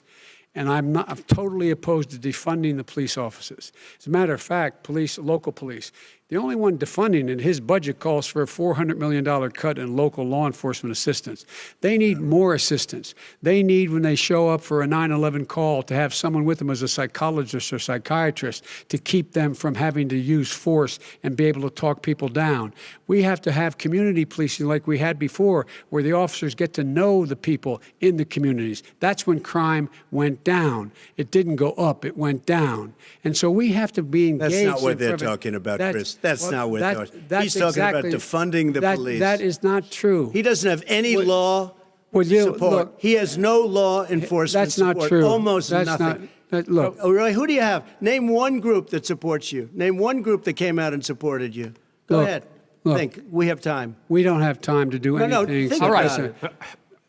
Speaker 7: And I'm totally opposed to defunding the police officers. As a matter of fact, local police, the only one defunding it, his budget calls for a $400 million cut in local law enforcement assistance. They need more assistance. They need, when they show up for a 9/11 call, to have someone with them as a psychologist or psychiatrist to keep them from having to use force and be able to talk people down. We have to have community policing like we had before, where the officers get to know the people in the communities. That's when crime went down. It didn't go up, it went down. And so we have to be engaged.
Speaker 8: That's not what
Speaker 7: in
Speaker 8: they're
Speaker 7: prevent-
Speaker 8: talking about, Chris. That's
Speaker 7: well,
Speaker 8: not what
Speaker 7: that-
Speaker 8: they're talking about.
Speaker 7: that's
Speaker 8: He's talking
Speaker 7: exactly-
Speaker 8: about defunding the police.
Speaker 7: That is not true.
Speaker 8: He doesn't have any law
Speaker 7: Would you-
Speaker 8: support.
Speaker 7: look,
Speaker 8: He has no law enforcement
Speaker 7: That's not
Speaker 8: support.
Speaker 7: true.
Speaker 8: Almost
Speaker 7: That's
Speaker 8: nothing.
Speaker 7: look,
Speaker 8: Oh, really? Who do you have? Name one group that supports you. Name one group that came out and supported you. Go
Speaker 7: Look,
Speaker 8: ahead.
Speaker 7: look.
Speaker 8: Think. We have time.
Speaker 7: we don't have time to do
Speaker 8: No,
Speaker 7: anything.
Speaker 8: think
Speaker 6: All right.
Speaker 8: about it.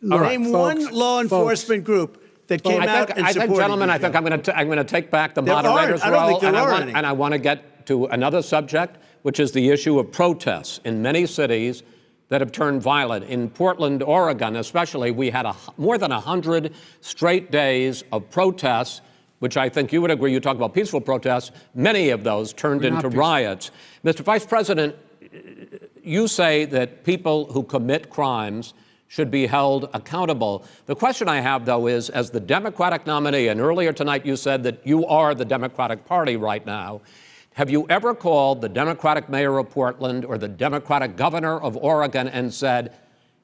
Speaker 7: Look,
Speaker 8: Name
Speaker 7: folks,
Speaker 8: one law enforcement group that came out and
Speaker 6: I
Speaker 8: supported
Speaker 6: think, gentlemen,
Speaker 8: you.
Speaker 6: I think I'm going to take back the
Speaker 8: There
Speaker 6: moderator's
Speaker 8: aren't. I don't
Speaker 6: role,
Speaker 8: think there
Speaker 6: and
Speaker 8: are any.
Speaker 6: I want to get to another subject, which is the issue of protests in many cities that have turned violent. In Portland, Oregon, especially, we had more than 100 straight days of protests, which I think you would agree. You talk about peaceful protests. Many of those turned
Speaker 7: We're not
Speaker 6: into
Speaker 7: peaceful.
Speaker 6: riots. Mr. Vice President, you say that people who commit crimes should be held accountable. The question I have, though, is, as the Democratic nominee, and earlier tonight you said that you are the Democratic Party right now, have you ever called the Democratic mayor of Portland or the Democratic governor of Oregon and said,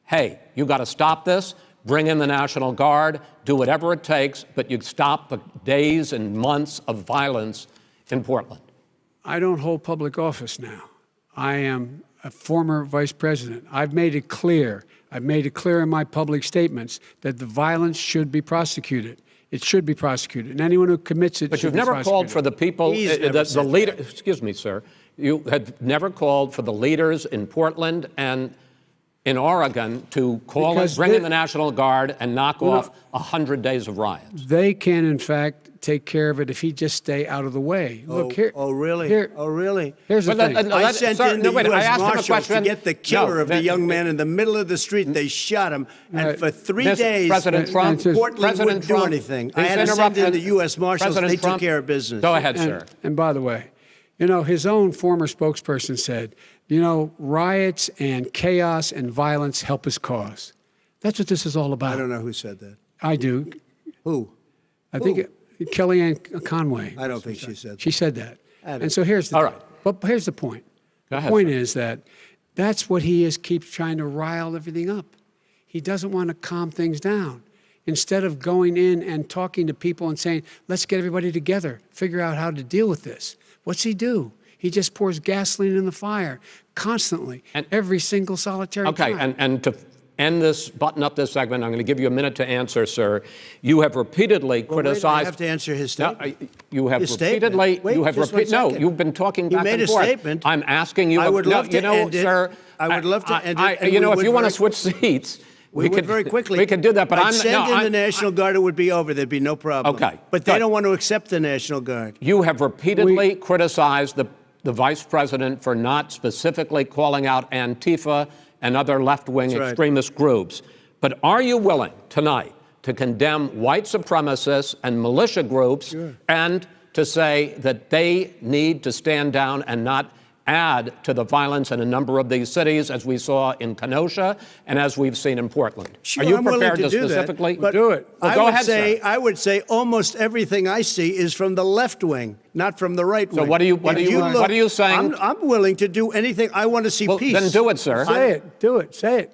Speaker 6: hey, you got to stop this, bring in the National Guard, do whatever it takes, but you stop the days and months of violence in Portland?
Speaker 7: I don't hold public office now. I am a former vice president. I've made it clear in my public statements that the violence should be prosecuted. It should be prosecuted, and anyone who commits it
Speaker 6: But
Speaker 7: should
Speaker 6: you've
Speaker 7: be
Speaker 6: never called
Speaker 7: prosecuted.
Speaker 6: for the people,
Speaker 8: He's never
Speaker 6: the
Speaker 8: said
Speaker 6: leader.
Speaker 8: that.
Speaker 6: Excuse me, sir. You have never called for the leaders in Portland and in Oregon to
Speaker 7: Because
Speaker 6: bring in
Speaker 7: they-
Speaker 6: the National Guard and knock off 100 days of riots.
Speaker 7: They can, in fact, take care of it if he just stay out of the way. Look here.
Speaker 8: Oh, really?
Speaker 7: Here,
Speaker 8: Oh, really?
Speaker 7: here's the
Speaker 6: But
Speaker 7: thing.
Speaker 6: no,
Speaker 8: I
Speaker 6: that-
Speaker 8: sent
Speaker 6: sir,
Speaker 8: in
Speaker 6: no,
Speaker 8: the
Speaker 6: wait, I
Speaker 8: U.S.
Speaker 6: asked him a
Speaker 8: Marshals to
Speaker 6: question.
Speaker 8: get the killer
Speaker 6: No,
Speaker 8: of the young man in the middle of the street. They shot him, and for 3 days,
Speaker 6: President Trump,
Speaker 8: Portland
Speaker 6: President
Speaker 8: wouldn't do
Speaker 6: Trump,
Speaker 8: anything.
Speaker 6: please
Speaker 8: I had to send in
Speaker 6: interrupt-
Speaker 8: the U.S. Marshals.
Speaker 6: President
Speaker 8: They
Speaker 6: Trump,
Speaker 8: took care of business.
Speaker 6: Go ahead,
Speaker 7: And,
Speaker 6: sir.
Speaker 7: and by the way, you know, his own former spokesperson said, you know, riots and chaos and violence help his cause. That's what this is all about.
Speaker 8: I don't know who said that.
Speaker 7: I do.
Speaker 8: Who?
Speaker 7: I think Kellyanne Conway.
Speaker 8: I don't think she said that.
Speaker 7: She said that.
Speaker 8: I don't-
Speaker 7: And so here's the
Speaker 6: All
Speaker 7: thing.
Speaker 6: right.
Speaker 7: But here's the point.
Speaker 6: Go ahead,
Speaker 7: The point
Speaker 6: sir.
Speaker 7: is that that's what he is, keeps trying to rile everything up. He doesn't want to calm things down. Instead of going in and talking to people and saying, let's get everybody together, figure out how to deal with this. What's he do? He just pours gasoline in the fire constantly,
Speaker 6: And-
Speaker 7: every single solitary
Speaker 6: Okay,
Speaker 7: time.
Speaker 6: and to end this, button up this segment, I'm going to give you a minute to answer, sir. You have repeatedly
Speaker 8: Well, wait,
Speaker 6: criticized.
Speaker 8: I have to answer his
Speaker 6: No,
Speaker 8: statement.
Speaker 6: you have
Speaker 8: His statement.
Speaker 6: repeatedly.
Speaker 8: Wait,
Speaker 6: you have
Speaker 8: just one
Speaker 6: repeat. No,
Speaker 8: second.
Speaker 6: you've been talking
Speaker 8: You
Speaker 6: back
Speaker 8: made
Speaker 6: and
Speaker 8: a
Speaker 6: forth.
Speaker 8: statement.
Speaker 6: I'm asking you.
Speaker 8: I would
Speaker 6: no,
Speaker 8: love to
Speaker 6: you know,
Speaker 8: end it.
Speaker 6: sir.
Speaker 8: I would love to end it, and
Speaker 6: you know,
Speaker 8: we
Speaker 6: if
Speaker 8: would
Speaker 6: you want to
Speaker 8: very
Speaker 6: switch seats,
Speaker 8: We would
Speaker 6: could
Speaker 8: very quickly.
Speaker 6: We could do that, but
Speaker 8: I'd
Speaker 6: I'm
Speaker 8: send
Speaker 6: no,
Speaker 8: in the
Speaker 6: I'm-
Speaker 8: National Guard. It would be over. There'd be no problem.
Speaker 6: Okay,
Speaker 8: But they
Speaker 6: good.
Speaker 8: don't want to accept the National Guard.
Speaker 6: You have repeatedly criticized the vice president for not specifically calling out Antifa and other left-wing
Speaker 8: That's right.
Speaker 6: extremist groups. But are you willing tonight to condemn white supremacists and militia groups and to say that they need to stand down and not add to the violence in a number of these cities, as we saw in Kenosha and as we've seen in Portland?
Speaker 8: Sure,
Speaker 6: are you
Speaker 8: I'm willing
Speaker 6: prepared
Speaker 8: to do that,
Speaker 6: specifically
Speaker 8: but
Speaker 7: do it?
Speaker 6: Well,
Speaker 8: I
Speaker 6: go
Speaker 8: would
Speaker 6: ahead,
Speaker 8: say,
Speaker 6: sir.
Speaker 8: I would say almost everything I see is from the left wing, not from the right wing.
Speaker 6: what are you- what
Speaker 8: If
Speaker 6: are you-
Speaker 8: look,
Speaker 6: what are you saying?
Speaker 8: I'm willing to do anything. I want to see
Speaker 6: Well,
Speaker 8: peace.
Speaker 6: then do it, sir.
Speaker 7: Say it. Do it. Say it.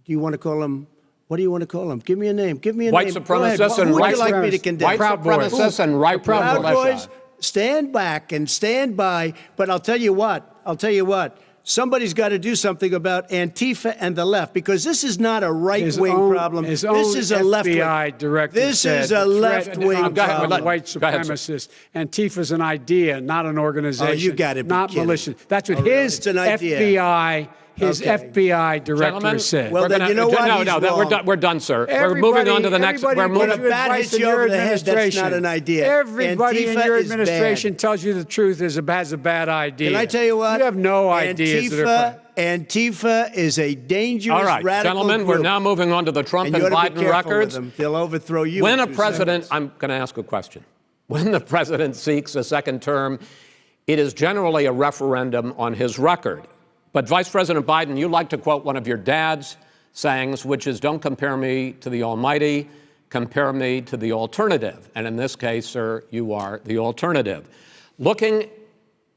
Speaker 8: Do you want to call him? What do you want to call him? Give me a name. Give me a
Speaker 6: White
Speaker 8: name. Go ahead.
Speaker 6: supremacists
Speaker 8: Who
Speaker 6: and
Speaker 8: would
Speaker 6: white
Speaker 8: you like me to
Speaker 7: supremacists.
Speaker 8: condemn?
Speaker 6: White
Speaker 7: Proud Boys.
Speaker 6: supremacists and right-wing
Speaker 8: Proud
Speaker 6: militia.
Speaker 8: Boys, stand back and stand by. But I'll tell you what. Somebody's got to do something about Antifa and the left, because this is not a right-wing problem.
Speaker 7: His
Speaker 8: This
Speaker 7: own
Speaker 8: is a left-wing.
Speaker 7: FBI director
Speaker 8: This
Speaker 7: said
Speaker 8: is a
Speaker 7: the threat
Speaker 8: left-wing
Speaker 7: of
Speaker 6: Go ahead,
Speaker 8: problem.
Speaker 7: white
Speaker 6: Go ahead, sir.
Speaker 7: supremacists. Antifa's an idea, not an organization.
Speaker 8: Oh, you gotta be
Speaker 7: not
Speaker 8: kidding.
Speaker 7: militia. That's what
Speaker 8: Oh, really?
Speaker 7: his
Speaker 8: It's an idea.
Speaker 7: His
Speaker 8: Okay.
Speaker 7: FBI director
Speaker 6: Gentlemen,
Speaker 7: said.
Speaker 8: Well,
Speaker 6: we're
Speaker 8: then
Speaker 6: gonna-
Speaker 8: you know what?
Speaker 6: No,
Speaker 8: He's
Speaker 6: no,
Speaker 8: wrong.
Speaker 6: we're done, sir. We're moving on to the next. We're
Speaker 7: Everybody
Speaker 8: When
Speaker 7: gives
Speaker 8: a
Speaker 7: you
Speaker 8: bat
Speaker 7: advice
Speaker 8: hits
Speaker 7: in
Speaker 8: you
Speaker 7: your
Speaker 8: over the head, that's
Speaker 7: administration.
Speaker 8: not an idea.
Speaker 7: Everybody in
Speaker 8: Antifa
Speaker 7: your
Speaker 8: is bad.
Speaker 7: administration tells you the truth has a bad idea.
Speaker 8: Can I tell you what?
Speaker 7: You have no ideas that are
Speaker 8: Antifa is a dangerous
Speaker 6: All right,
Speaker 8: radical
Speaker 6: gentlemen, we're
Speaker 8: group.
Speaker 6: now moving on to the Trump
Speaker 8: And
Speaker 6: and
Speaker 8: you ought to be
Speaker 6: Biden
Speaker 8: careful with
Speaker 6: records.
Speaker 8: them. They'll overthrow you.
Speaker 6: When
Speaker 8: in
Speaker 6: a
Speaker 8: 2
Speaker 6: president,
Speaker 8: seconds.
Speaker 6: I'm going to ask a question. When the president seeks a second term, it is generally a referendum on his record. But Vice President Biden, you like to quote one of your dad's sayings, which is, don't compare me to the Almighty, compare me to the alternative. And in this case, sir, you are the alternative. Looking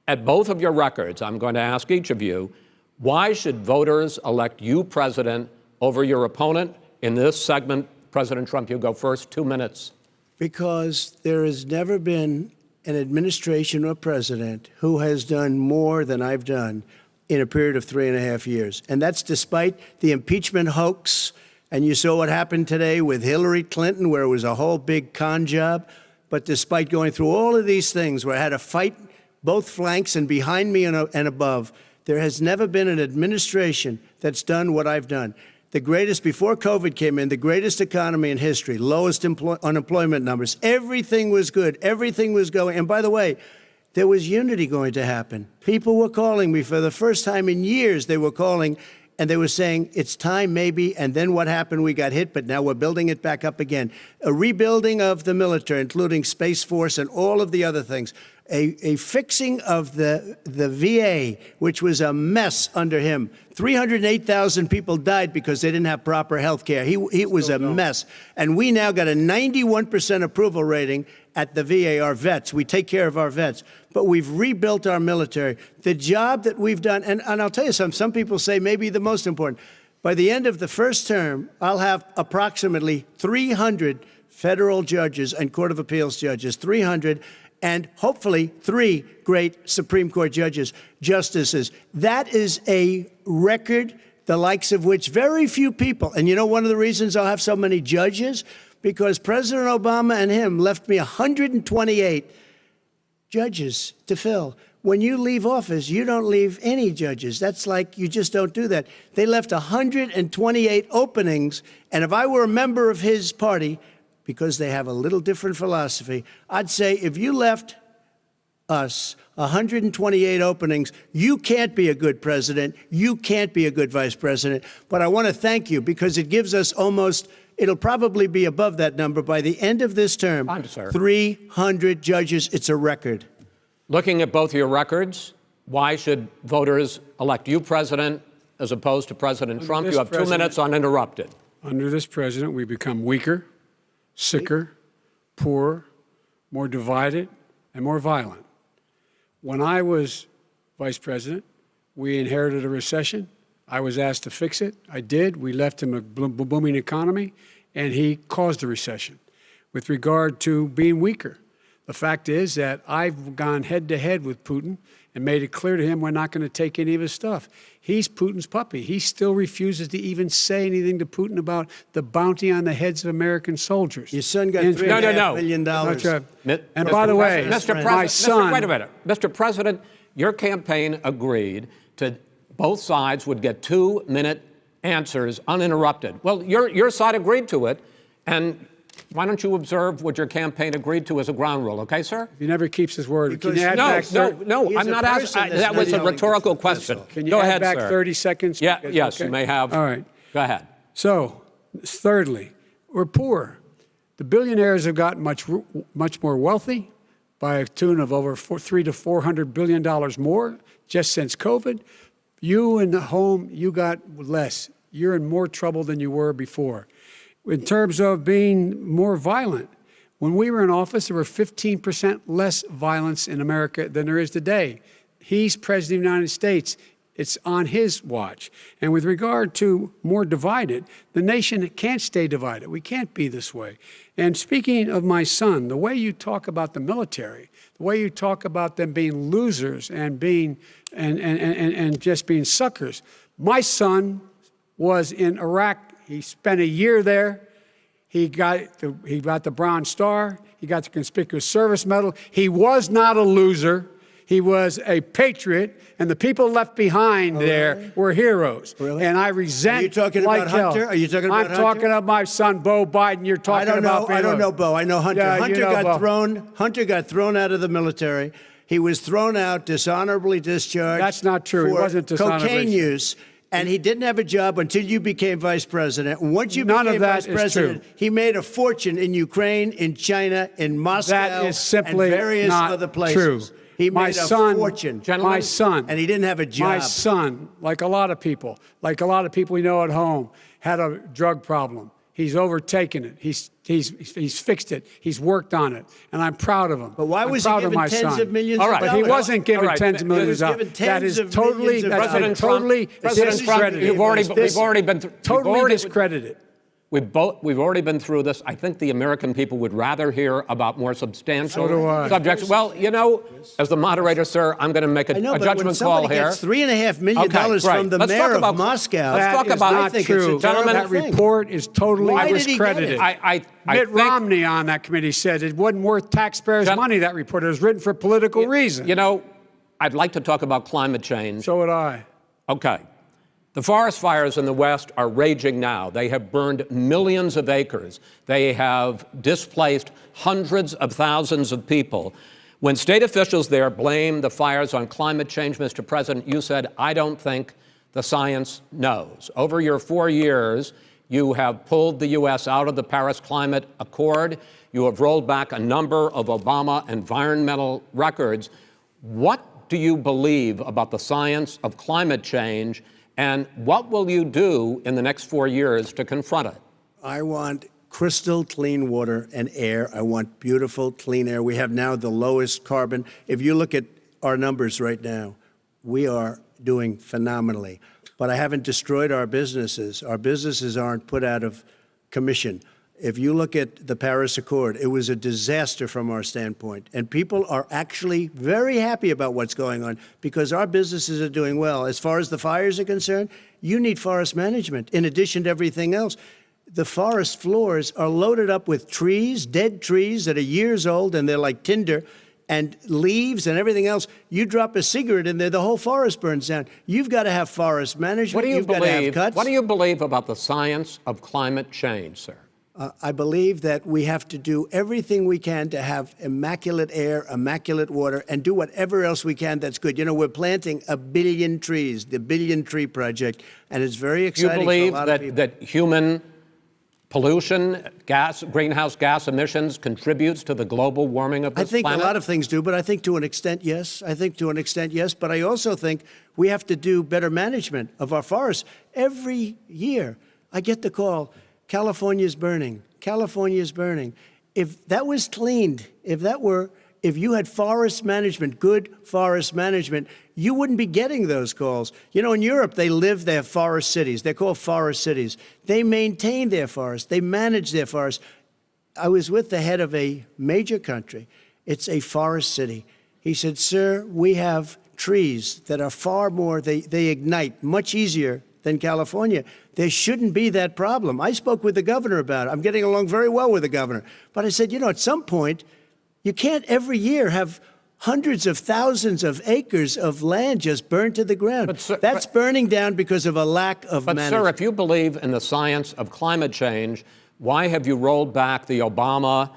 Speaker 6: at both of your records, I'm going to ask each of you, why should voters elect you president over your opponent? In this segment, President Trump, you go first, 2 minutes.
Speaker 8: Because there has never been an administration or president who has done more than I've done in a period of 3.5 years. And that's despite the impeachment hoax. And you saw what happened today with Hillary Clinton, where it was a whole big con job. But despite going through all of these things, where I had to fight both flanks and behind me and above, there has never been an administration that's done what I've done. The greatest, before COVID came in, the greatest economy in history, lowest unemployment numbers. Everything was good. Everything was going. And by the way, there was unity going to happen. People were calling me for the first time in years. They were calling and they were saying, it's time maybe. And then what happened? We got hit, but now we're building it back up again. A rebuilding of the military, including Space Force and all of the other things. A fixing of the VA, which was a mess under him. 308,000 people died because they didn't have proper health care. It was a mess. And we now got a 91% approval rating at the VA, our vets. We take care of our vets. But we've rebuilt our military. The job that we've done, and I'll tell you something, some people say maybe the most important. By the end of the first term, I'll have approximately 300 federal judges and Court of Appeals judges, 300, and hopefully 3 great Supreme Court justices. That is a record, the likes of which very few people, and you know one of the reasons I'll have so many judges? because President Obama and him left me 128 judges to fill. When you leave office, you don't leave any judges. That's like you just don't do that. They left 128 openings, and if I were a member of his party, because they have a little different philosophy, I'd say if you left us 128 openings, you can't be a good president, you can't be a good vice president. But I want to thank you because it gives us almost, it'll probably be above that number by the end of this term. 300 judges. It's a record.
Speaker 6: Looking at both your records, why should voters elect you president as opposed to President Trump? You have 2 minutes uninterrupted.
Speaker 7: Under this president, we become weaker, sicker, poorer, more divided, and more violent. When I was vice president, we inherited a recession. I was asked to fix it. I did. We left him a booming economy, and he caused the recession. With regard to being weaker, the fact is that I've gone head-to-head with Putin and made it clear to him we're not going to take any of his stuff. He's Putin's puppy. He still refuses to even say anything to Putin about the bounty on the heads of American soldiers.
Speaker 8: Your son got $3.5 million.
Speaker 7: And by the way, my son...
Speaker 6: Wait a minute. Mr. President, your campaign agreed to both sides would get 2-minute answers uninterrupted. Well, your side agreed to it, and why don't you observe what your campaign agreed to as a ground rule, okay, sir?
Speaker 7: He never keeps his word. Can you add
Speaker 6: No,
Speaker 7: back
Speaker 6: I'm not asking. That was a rhetorical question.
Speaker 7: Can you
Speaker 6: Go
Speaker 7: add
Speaker 6: ahead,
Speaker 7: back
Speaker 6: sir.
Speaker 7: 30 seconds?
Speaker 6: Yeah,
Speaker 7: Because-
Speaker 6: yes,
Speaker 7: okay.
Speaker 6: you may have.
Speaker 7: All right.
Speaker 6: Go ahead.
Speaker 7: So, thirdly, we're poor. The billionaires have gotten much more wealthy by a tune of over $300 to $400 billion more just since COVID. You in the home, you got less. You're in more trouble than you were before. In terms of being more violent, when we were in office, there were 15% less violence in America than there is today. He's president of the United States. It's on his watch. And with regard to more divided, the nation can't stay divided. We can't be this way. And speaking of my son, the way you talk about the military, the way you talk about them being losers and being and just being suckers. My son was in Iraq. He spent a year there. He got the Bronze Star. He got the Conspicuous Service Medal. He was not a loser. He was a patriot, and the people left behind there were heroes.
Speaker 8: Really?
Speaker 7: And I resent.
Speaker 8: Are you talking
Speaker 7: like
Speaker 8: about
Speaker 7: hell.
Speaker 8: Hunter? Are you talking about Hunter?
Speaker 7: I'm talking about my son, Beau Biden. You're talking about.
Speaker 8: I don't know Beau. I know Hunter.
Speaker 7: Yeah,
Speaker 8: Hunter
Speaker 7: you know
Speaker 8: got
Speaker 7: Beau.
Speaker 8: Hunter got thrown out of the military. He was thrown out, dishonorably discharged.
Speaker 7: That's not true. He
Speaker 8: For
Speaker 7: wasn't dishonorably
Speaker 8: cocaine use. And he didn't have a job until you became vice president. And once you
Speaker 7: None
Speaker 8: became
Speaker 7: of that
Speaker 8: vice
Speaker 7: is
Speaker 8: president,
Speaker 7: true.
Speaker 8: he made a fortune in Ukraine, in China, in Moscow,
Speaker 7: That is simply
Speaker 8: and various
Speaker 7: not
Speaker 8: other places.
Speaker 7: true.
Speaker 8: He
Speaker 7: My
Speaker 8: made
Speaker 7: son,
Speaker 8: a fortune.
Speaker 7: My son,
Speaker 8: and he didn't have a job.
Speaker 7: My son, like a lot of people we know at home, had a drug problem. He's overtaken it. He's fixed it. He's worked on it, and I'm proud of him.
Speaker 8: But why was he
Speaker 7: proud of
Speaker 8: given
Speaker 7: my
Speaker 8: tens
Speaker 7: son.
Speaker 8: of millions
Speaker 6: All
Speaker 8: of
Speaker 6: right.
Speaker 8: dollars?
Speaker 7: But he wasn't given
Speaker 6: All right.
Speaker 7: tens of millions of
Speaker 8: He was
Speaker 7: dollars.
Speaker 8: given
Speaker 7: That
Speaker 8: tens
Speaker 7: is
Speaker 8: of
Speaker 7: totally,
Speaker 8: millions of
Speaker 7: that's
Speaker 8: dollars.
Speaker 7: been totally
Speaker 6: President Trump,
Speaker 7: discredited.
Speaker 6: you've already been through.
Speaker 7: Totally discredited.
Speaker 6: We've already been through this. I think the American people would rather hear about more substantial
Speaker 7: So do I.
Speaker 6: subjects. Well, you know, as the moderator, sir, I'm going to make a
Speaker 8: I know, but when
Speaker 6: judgment call
Speaker 8: somebody
Speaker 6: here.
Speaker 8: gets $3.5 million
Speaker 6: Okay, great.
Speaker 8: from the
Speaker 6: Let's talk
Speaker 8: mayor
Speaker 6: about-
Speaker 8: of Moscow,
Speaker 6: let's talk
Speaker 7: That is
Speaker 6: about-
Speaker 7: not
Speaker 8: I think
Speaker 7: true.
Speaker 8: it's a terrible
Speaker 7: That
Speaker 8: thing.
Speaker 7: report is totally
Speaker 8: Why did he get
Speaker 7: discredited.
Speaker 8: it?
Speaker 6: I
Speaker 7: Mitt
Speaker 6: think,
Speaker 7: Romney on that committee said it wasn't worth taxpayers' money, that report. It was written for political reasons.
Speaker 6: you know, I'd like to talk about climate change.
Speaker 7: So would I.
Speaker 6: Okay. The forest fires in the West are raging now. They have burned millions of acres. They have displaced hundreds of thousands of people. When state officials there blame the fires on climate change, Mr. President, you said, I don't think the science knows. Over your 4 years, you have pulled the U.S. out of the Paris Climate Accord. You have rolled back a number of Obama environmental records. What do you believe about the science of climate change? And what will you do in the next 4 years to confront it?
Speaker 8: I want crystal clean water and air. I want beautiful, clean air. We have now the lowest carbon. If you look at our numbers right now, we are doing phenomenally. But I haven't destroyed our businesses. Our businesses aren't put out of commission. If you look at the Paris Accord, it was a disaster from our standpoint. And people are actually very happy about what's going on because our businesses are doing well. As far as the fires are concerned, you need forest management in addition to everything else. the forest floors are loaded up with trees, dead trees that are years old, and they're like tinder, and leaves and everything else. You drop a cigarette in there, the whole forest burns down. You've got to have forest management. You've got to have cuts.
Speaker 6: What do you believe about the science of climate change, sir?
Speaker 8: I believe that we have to do everything we can to have immaculate air, immaculate water, and do whatever else we can that's good. You know, we're planting 1 billion trees, the Billion Tree Project, and it's very exciting
Speaker 6: You believe
Speaker 8: for a lot of people.
Speaker 6: that human pollution, greenhouse gas emissions contributes to the global warming of this
Speaker 8: I think
Speaker 6: planet?
Speaker 8: a lot of things do, but I think to an extent, yes. I think to an extent, yes. But I also think we have to do better management of our forests. Every year, I get the call, California's burning. California's burning. If that was cleaned, if you had forest management, good forest management, you wouldn't be getting those calls. You know, in Europe, they have forest cities. They're called forest cities. They maintain their forests. They manage their forests. I was with the head of a major country. It's a forest city. He said, sir, we have trees that are far more, they ignite much easier than California. There shouldn't be that problem. I spoke with the governor about it. I'm getting along very well with the governor. But I said, you know, at some point, you can't every year have hundreds of thousands of acres of land just burned to the ground.
Speaker 6: But, sir,
Speaker 8: that's burning down because of a lack of
Speaker 6: But,
Speaker 8: management.
Speaker 6: sir, if you believe in the science of climate change, why have you rolled back the Obama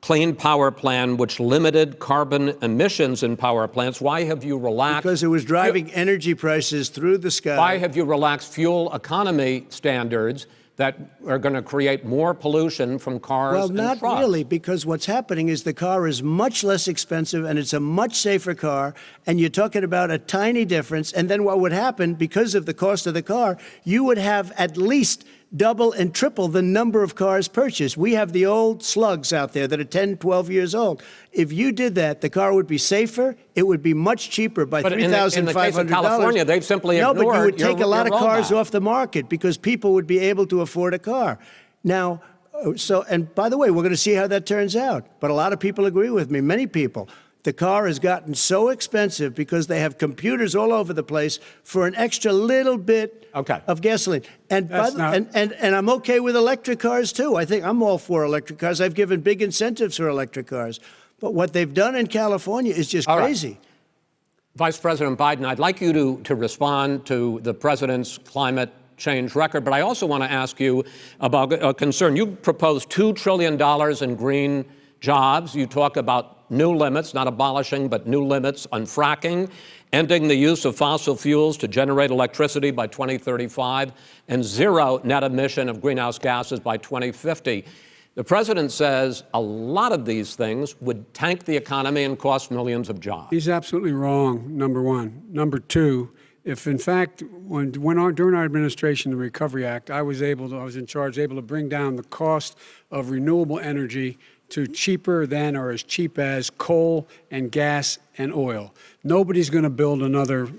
Speaker 6: Clean Power Plan, which limited carbon emissions in power plants? Why have you relaxed?
Speaker 8: Because it was driving energy prices through the sky.
Speaker 6: Why have you relaxed fuel economy standards that are going to create more pollution from cars
Speaker 8: Well,
Speaker 6: and
Speaker 8: not
Speaker 6: trucks?
Speaker 8: really, because what's happening is the car is much less expensive and it's a much safer car, and you're talking about a tiny difference. And then what would happen, because of the cost of the car, you would have at least double and triple the number of cars purchased. We have the old slugs out there that are 10, 12 years old. If you did that, the car would be safer. It would be much cheaper by
Speaker 6: But
Speaker 8: $3,500.
Speaker 6: in the case of California, they've simply
Speaker 8: No, but you
Speaker 6: ignored
Speaker 8: would take
Speaker 6: your
Speaker 8: a lot of cars
Speaker 6: rollback.
Speaker 8: off the market because people would be able to afford a car. Now, and by the way, we're going to see how that turns out. But a lot of people agree with me, many people. The car has gotten so expensive because they have computers all over the place for an extra little bit of gasoline. And, and I'm okay with electric cars, too. I think I'm all for electric cars. I've given big incentives for electric cars. But what they've done in California is just crazy.
Speaker 6: Vice President Biden, I'd like you to respond to the president's climate change record, but I also want to ask you about a concern. You proposed $2 trillion in green jobs. You talk about new limits, not abolishing, but new limits on fracking, ending the use of fossil fuels to generate electricity by 2035, and zero net emission of greenhouse gases by 2050. The president says a lot of these things would tank the economy and cost millions of jobs.
Speaker 7: He's absolutely wrong, number one. Number two, if in fact, during our administration, the Recovery Act, I was in charge, able to bring down the cost of renewable energy to cheaper than or as cheap as coal and gas and oil. Nobody's going to build another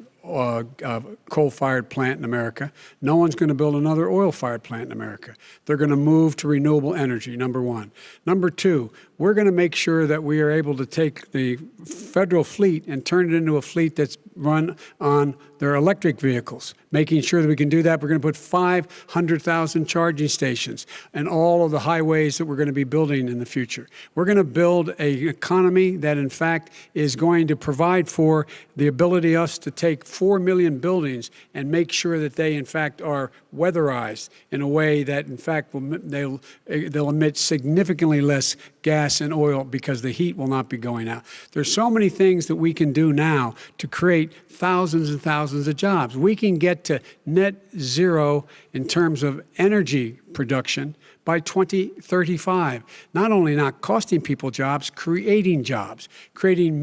Speaker 7: coal-fired plant in America. No one's going to build another oil-fired plant in America. They're going to move to renewable energy, number one. Number two, we're going to make sure that we are able to take the federal fleet and turn it into a fleet that's run on their electric vehicles. Making sure that we can do that, we're going to put 500,000 charging stations in all of the highways that we're going to be building in the future. We're going to build an economy that, in fact, is going to provide for the ability us to take 4 million buildings and make sure that they, in fact, are weatherized in a way that, in fact, they'll emit significantly less gas and oil because the heat will not be going out. There's so many things that we can do now to create thousands and thousands of jobs. We can get to net zero in terms of energy production by 2035. Not only not costing people jobs, creating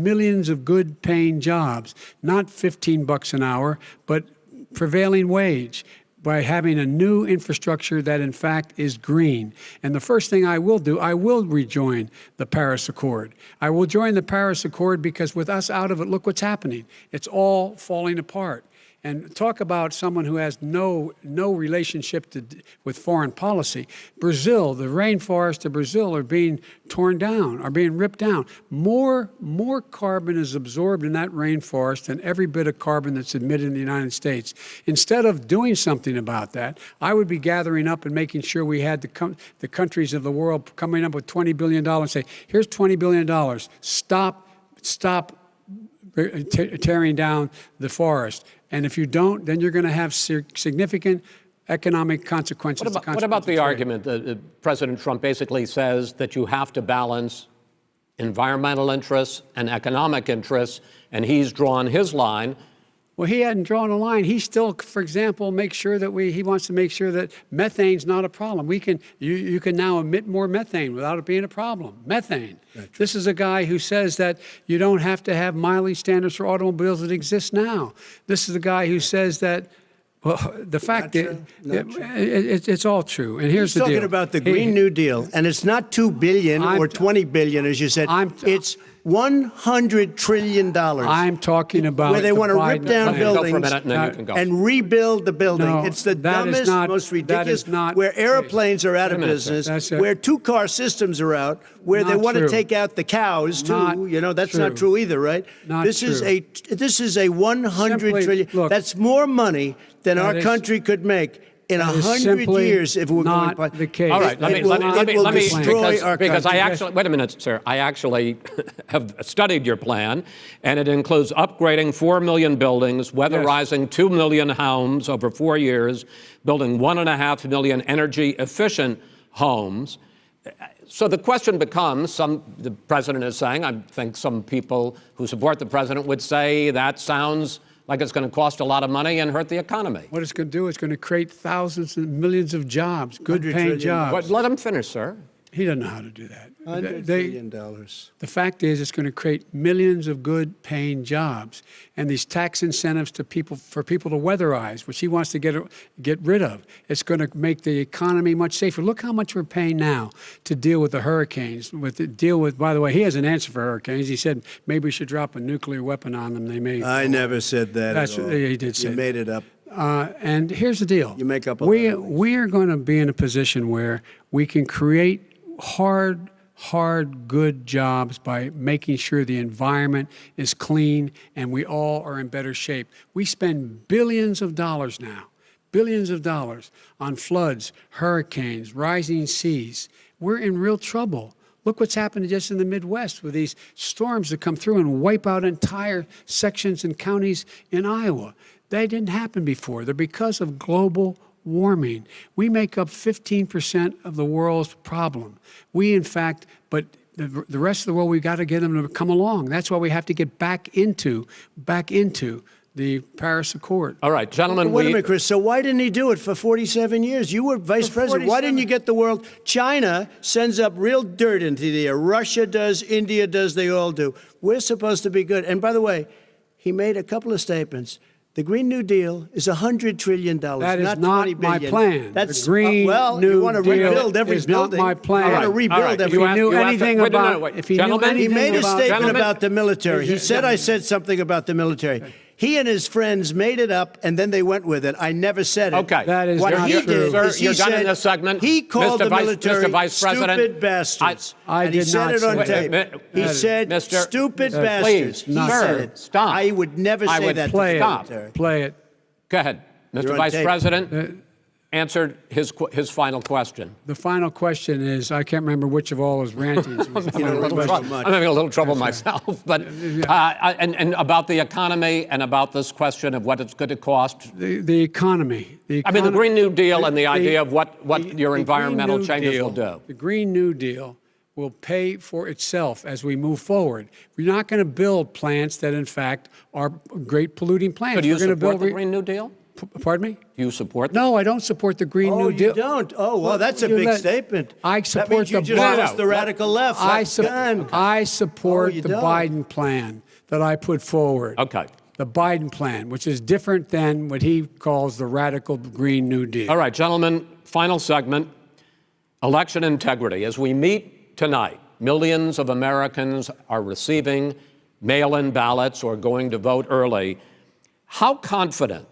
Speaker 7: millions of good paying jobs, not $15 an hour, but prevailing wage, by having a new infrastructure that, in fact, is green. And the first thing I will do, I will rejoin the Paris Accord. I will join the Paris Accord because with us out of it, look what's happening. It's all falling apart. And talk about someone who has no relationship with foreign policy. Brazil, the rainforests of Brazil are being torn down, are being ripped down. More carbon is absorbed in that rainforest than every bit of carbon that's emitted in the United States. Instead of doing something about that, I would be gathering up and making sure we had the countries of the world coming up with $20 billion and say, here's $20 billion. Stop tearing down the forest. And if you don't, then you're going to have significant economic consequences.
Speaker 6: What about the argument that President Trump basically says that you have to balance environmental interests and economic interests, and he's drawn his line?
Speaker 7: Well, he hadn't drawn a line. He still, for example, makes sure that he wants to make sure that methane's not a problem. You can now emit more methane without it being a problem. Methane. This is a guy who says that you don't have to have mileage standards for automobiles that exist now. This is a guy who says that, well, the fact that it's all true. And here's the deal.
Speaker 8: He's talking about the Green New Deal, and it's not $2 billion or $20 billion, as you said. It's $100 trillion.
Speaker 7: I'm talking about
Speaker 8: where they want to rip down buildings
Speaker 6: and
Speaker 8: rebuild the building.
Speaker 7: No,
Speaker 8: it's the dumbest, most ridiculous. Where airplanes are out of business, where two-car systems are out, where they want to take out the cows too. That's not true either, right? This is a $100 trillion.
Speaker 7: Look,
Speaker 8: that's more money than our country could make in 100 years if we're going
Speaker 7: to the case.
Speaker 6: All right, let me
Speaker 8: destroy our
Speaker 6: because I
Speaker 8: country.
Speaker 6: actually, wait a minute, sir. I actually have studied your plan, and it includes upgrading 4 million buildings, weatherizing 2 million homes over 4 years, building 1.5 million energy-efficient homes. So the question becomes, the president is saying, I think some people who support the president would say that sounds like it's going to cost a lot of money and hurt the economy.
Speaker 7: What it's going to do is going to create thousands and millions of jobs, good-paying jobs.
Speaker 6: Let him finish, sir.
Speaker 7: He doesn't know how to do that.
Speaker 8: $100 billion.
Speaker 7: The fact is, it's going to create millions of good-paying jobs, and these tax incentives for people to weatherize, which he wants to get rid of. It's going to make the economy much safer. Look how much we're paying now to deal with the hurricanes. By the way, he has an answer for hurricanes. He said maybe we should drop a nuclear weapon on them. They may.
Speaker 8: I never said that.
Speaker 7: That's
Speaker 8: at all.
Speaker 7: He did say.
Speaker 8: You made it up.
Speaker 7: And here's the deal.
Speaker 8: You make up.
Speaker 7: We are going to be in a position where we can create hard, good jobs by making sure the environment is clean and we all are in better shape. We spend billions of dollars now, on floods, hurricanes, rising seas. We're in real trouble. Look what's happened just in the Midwest with these storms that come through and wipe out entire sections and counties in Iowa. That didn't happen before. They're because of global warming. We make up 15% of the world's problem. But the rest of the world, we've got to get them to come along. That's why we have to get back into the Paris Accord.
Speaker 6: All right, gentlemen.
Speaker 8: Wait a minute, Chris. So why didn't he do it for 47 years? You were vice president. Why didn't you get the world? China sends up real dirt into the air. Russia does. India does. They all do. We're supposed to be good. And by the way, he made a couple of statements. The Green New Deal is $100 trillion,
Speaker 7: that is
Speaker 8: not $20
Speaker 7: my
Speaker 8: billion.
Speaker 7: plan.
Speaker 8: That's
Speaker 7: the Green New
Speaker 8: you want to
Speaker 7: Deal
Speaker 8: rebuild every
Speaker 7: is
Speaker 8: building.
Speaker 7: Not my plan.
Speaker 8: You want to rebuild every.
Speaker 7: If he knew anything about, if he knew anything
Speaker 8: he made a statement
Speaker 6: Gentlemen,
Speaker 8: about the military. He said I said something about the military. He and his friends made it up, and then they went with it. I never said it.
Speaker 6: Okay.
Speaker 7: That is
Speaker 8: what
Speaker 7: not
Speaker 8: he
Speaker 7: true.
Speaker 8: did
Speaker 6: Sir,
Speaker 8: is he
Speaker 6: you're done in
Speaker 8: said
Speaker 6: this segment.
Speaker 8: he called the military
Speaker 6: Mr. Vice President,
Speaker 8: stupid bastards.
Speaker 7: I
Speaker 8: and he
Speaker 7: did
Speaker 8: said
Speaker 7: not
Speaker 8: it on
Speaker 7: say
Speaker 8: tape.
Speaker 7: that.
Speaker 8: He said
Speaker 6: Mr.
Speaker 8: stupid
Speaker 6: Please,
Speaker 8: bastards. He
Speaker 6: sir,
Speaker 8: said it.
Speaker 6: stop.
Speaker 8: I would never
Speaker 6: I
Speaker 8: say
Speaker 6: would
Speaker 8: that.
Speaker 7: Play
Speaker 8: to the
Speaker 6: Stop.
Speaker 8: military.
Speaker 7: Play it.
Speaker 6: Go ahead.
Speaker 8: You're
Speaker 6: Mr.
Speaker 8: on
Speaker 6: Vice
Speaker 8: tape.
Speaker 6: President answered his final question.
Speaker 7: The final question is, I can't remember which of all his rantings.
Speaker 6: I'm having a little trouble myself, but and about the economy and about this question of what it's going to cost.
Speaker 7: The economy.
Speaker 6: I mean, the Green New Deal and the idea of what your environmental changes will do.
Speaker 7: The Green New Deal will pay for itself as we move forward. We're not going to build plants that, in fact, are great polluting plants.
Speaker 6: So do you
Speaker 7: We're going to
Speaker 6: support
Speaker 7: build
Speaker 6: the Green New Deal?
Speaker 7: Pardon me?
Speaker 6: Do you support
Speaker 7: No, I don't support the Green New Deal.
Speaker 8: You don't? Oh, well, that's a
Speaker 7: You
Speaker 8: big
Speaker 7: let-
Speaker 8: statement.
Speaker 7: I
Speaker 8: that
Speaker 7: support
Speaker 8: means you
Speaker 7: the
Speaker 8: just
Speaker 7: Biden-
Speaker 8: lost the radical left.
Speaker 7: I
Speaker 8: Oh,
Speaker 7: support
Speaker 8: you
Speaker 7: the
Speaker 8: don't?
Speaker 7: Biden plan that I put forward.
Speaker 6: Okay.
Speaker 7: The Biden plan, which is different than what he calls the radical Green New Deal.
Speaker 6: All right, gentlemen, final segment, election integrity. As we meet tonight, millions of Americans are receiving mail-in ballots or going to vote early. How confident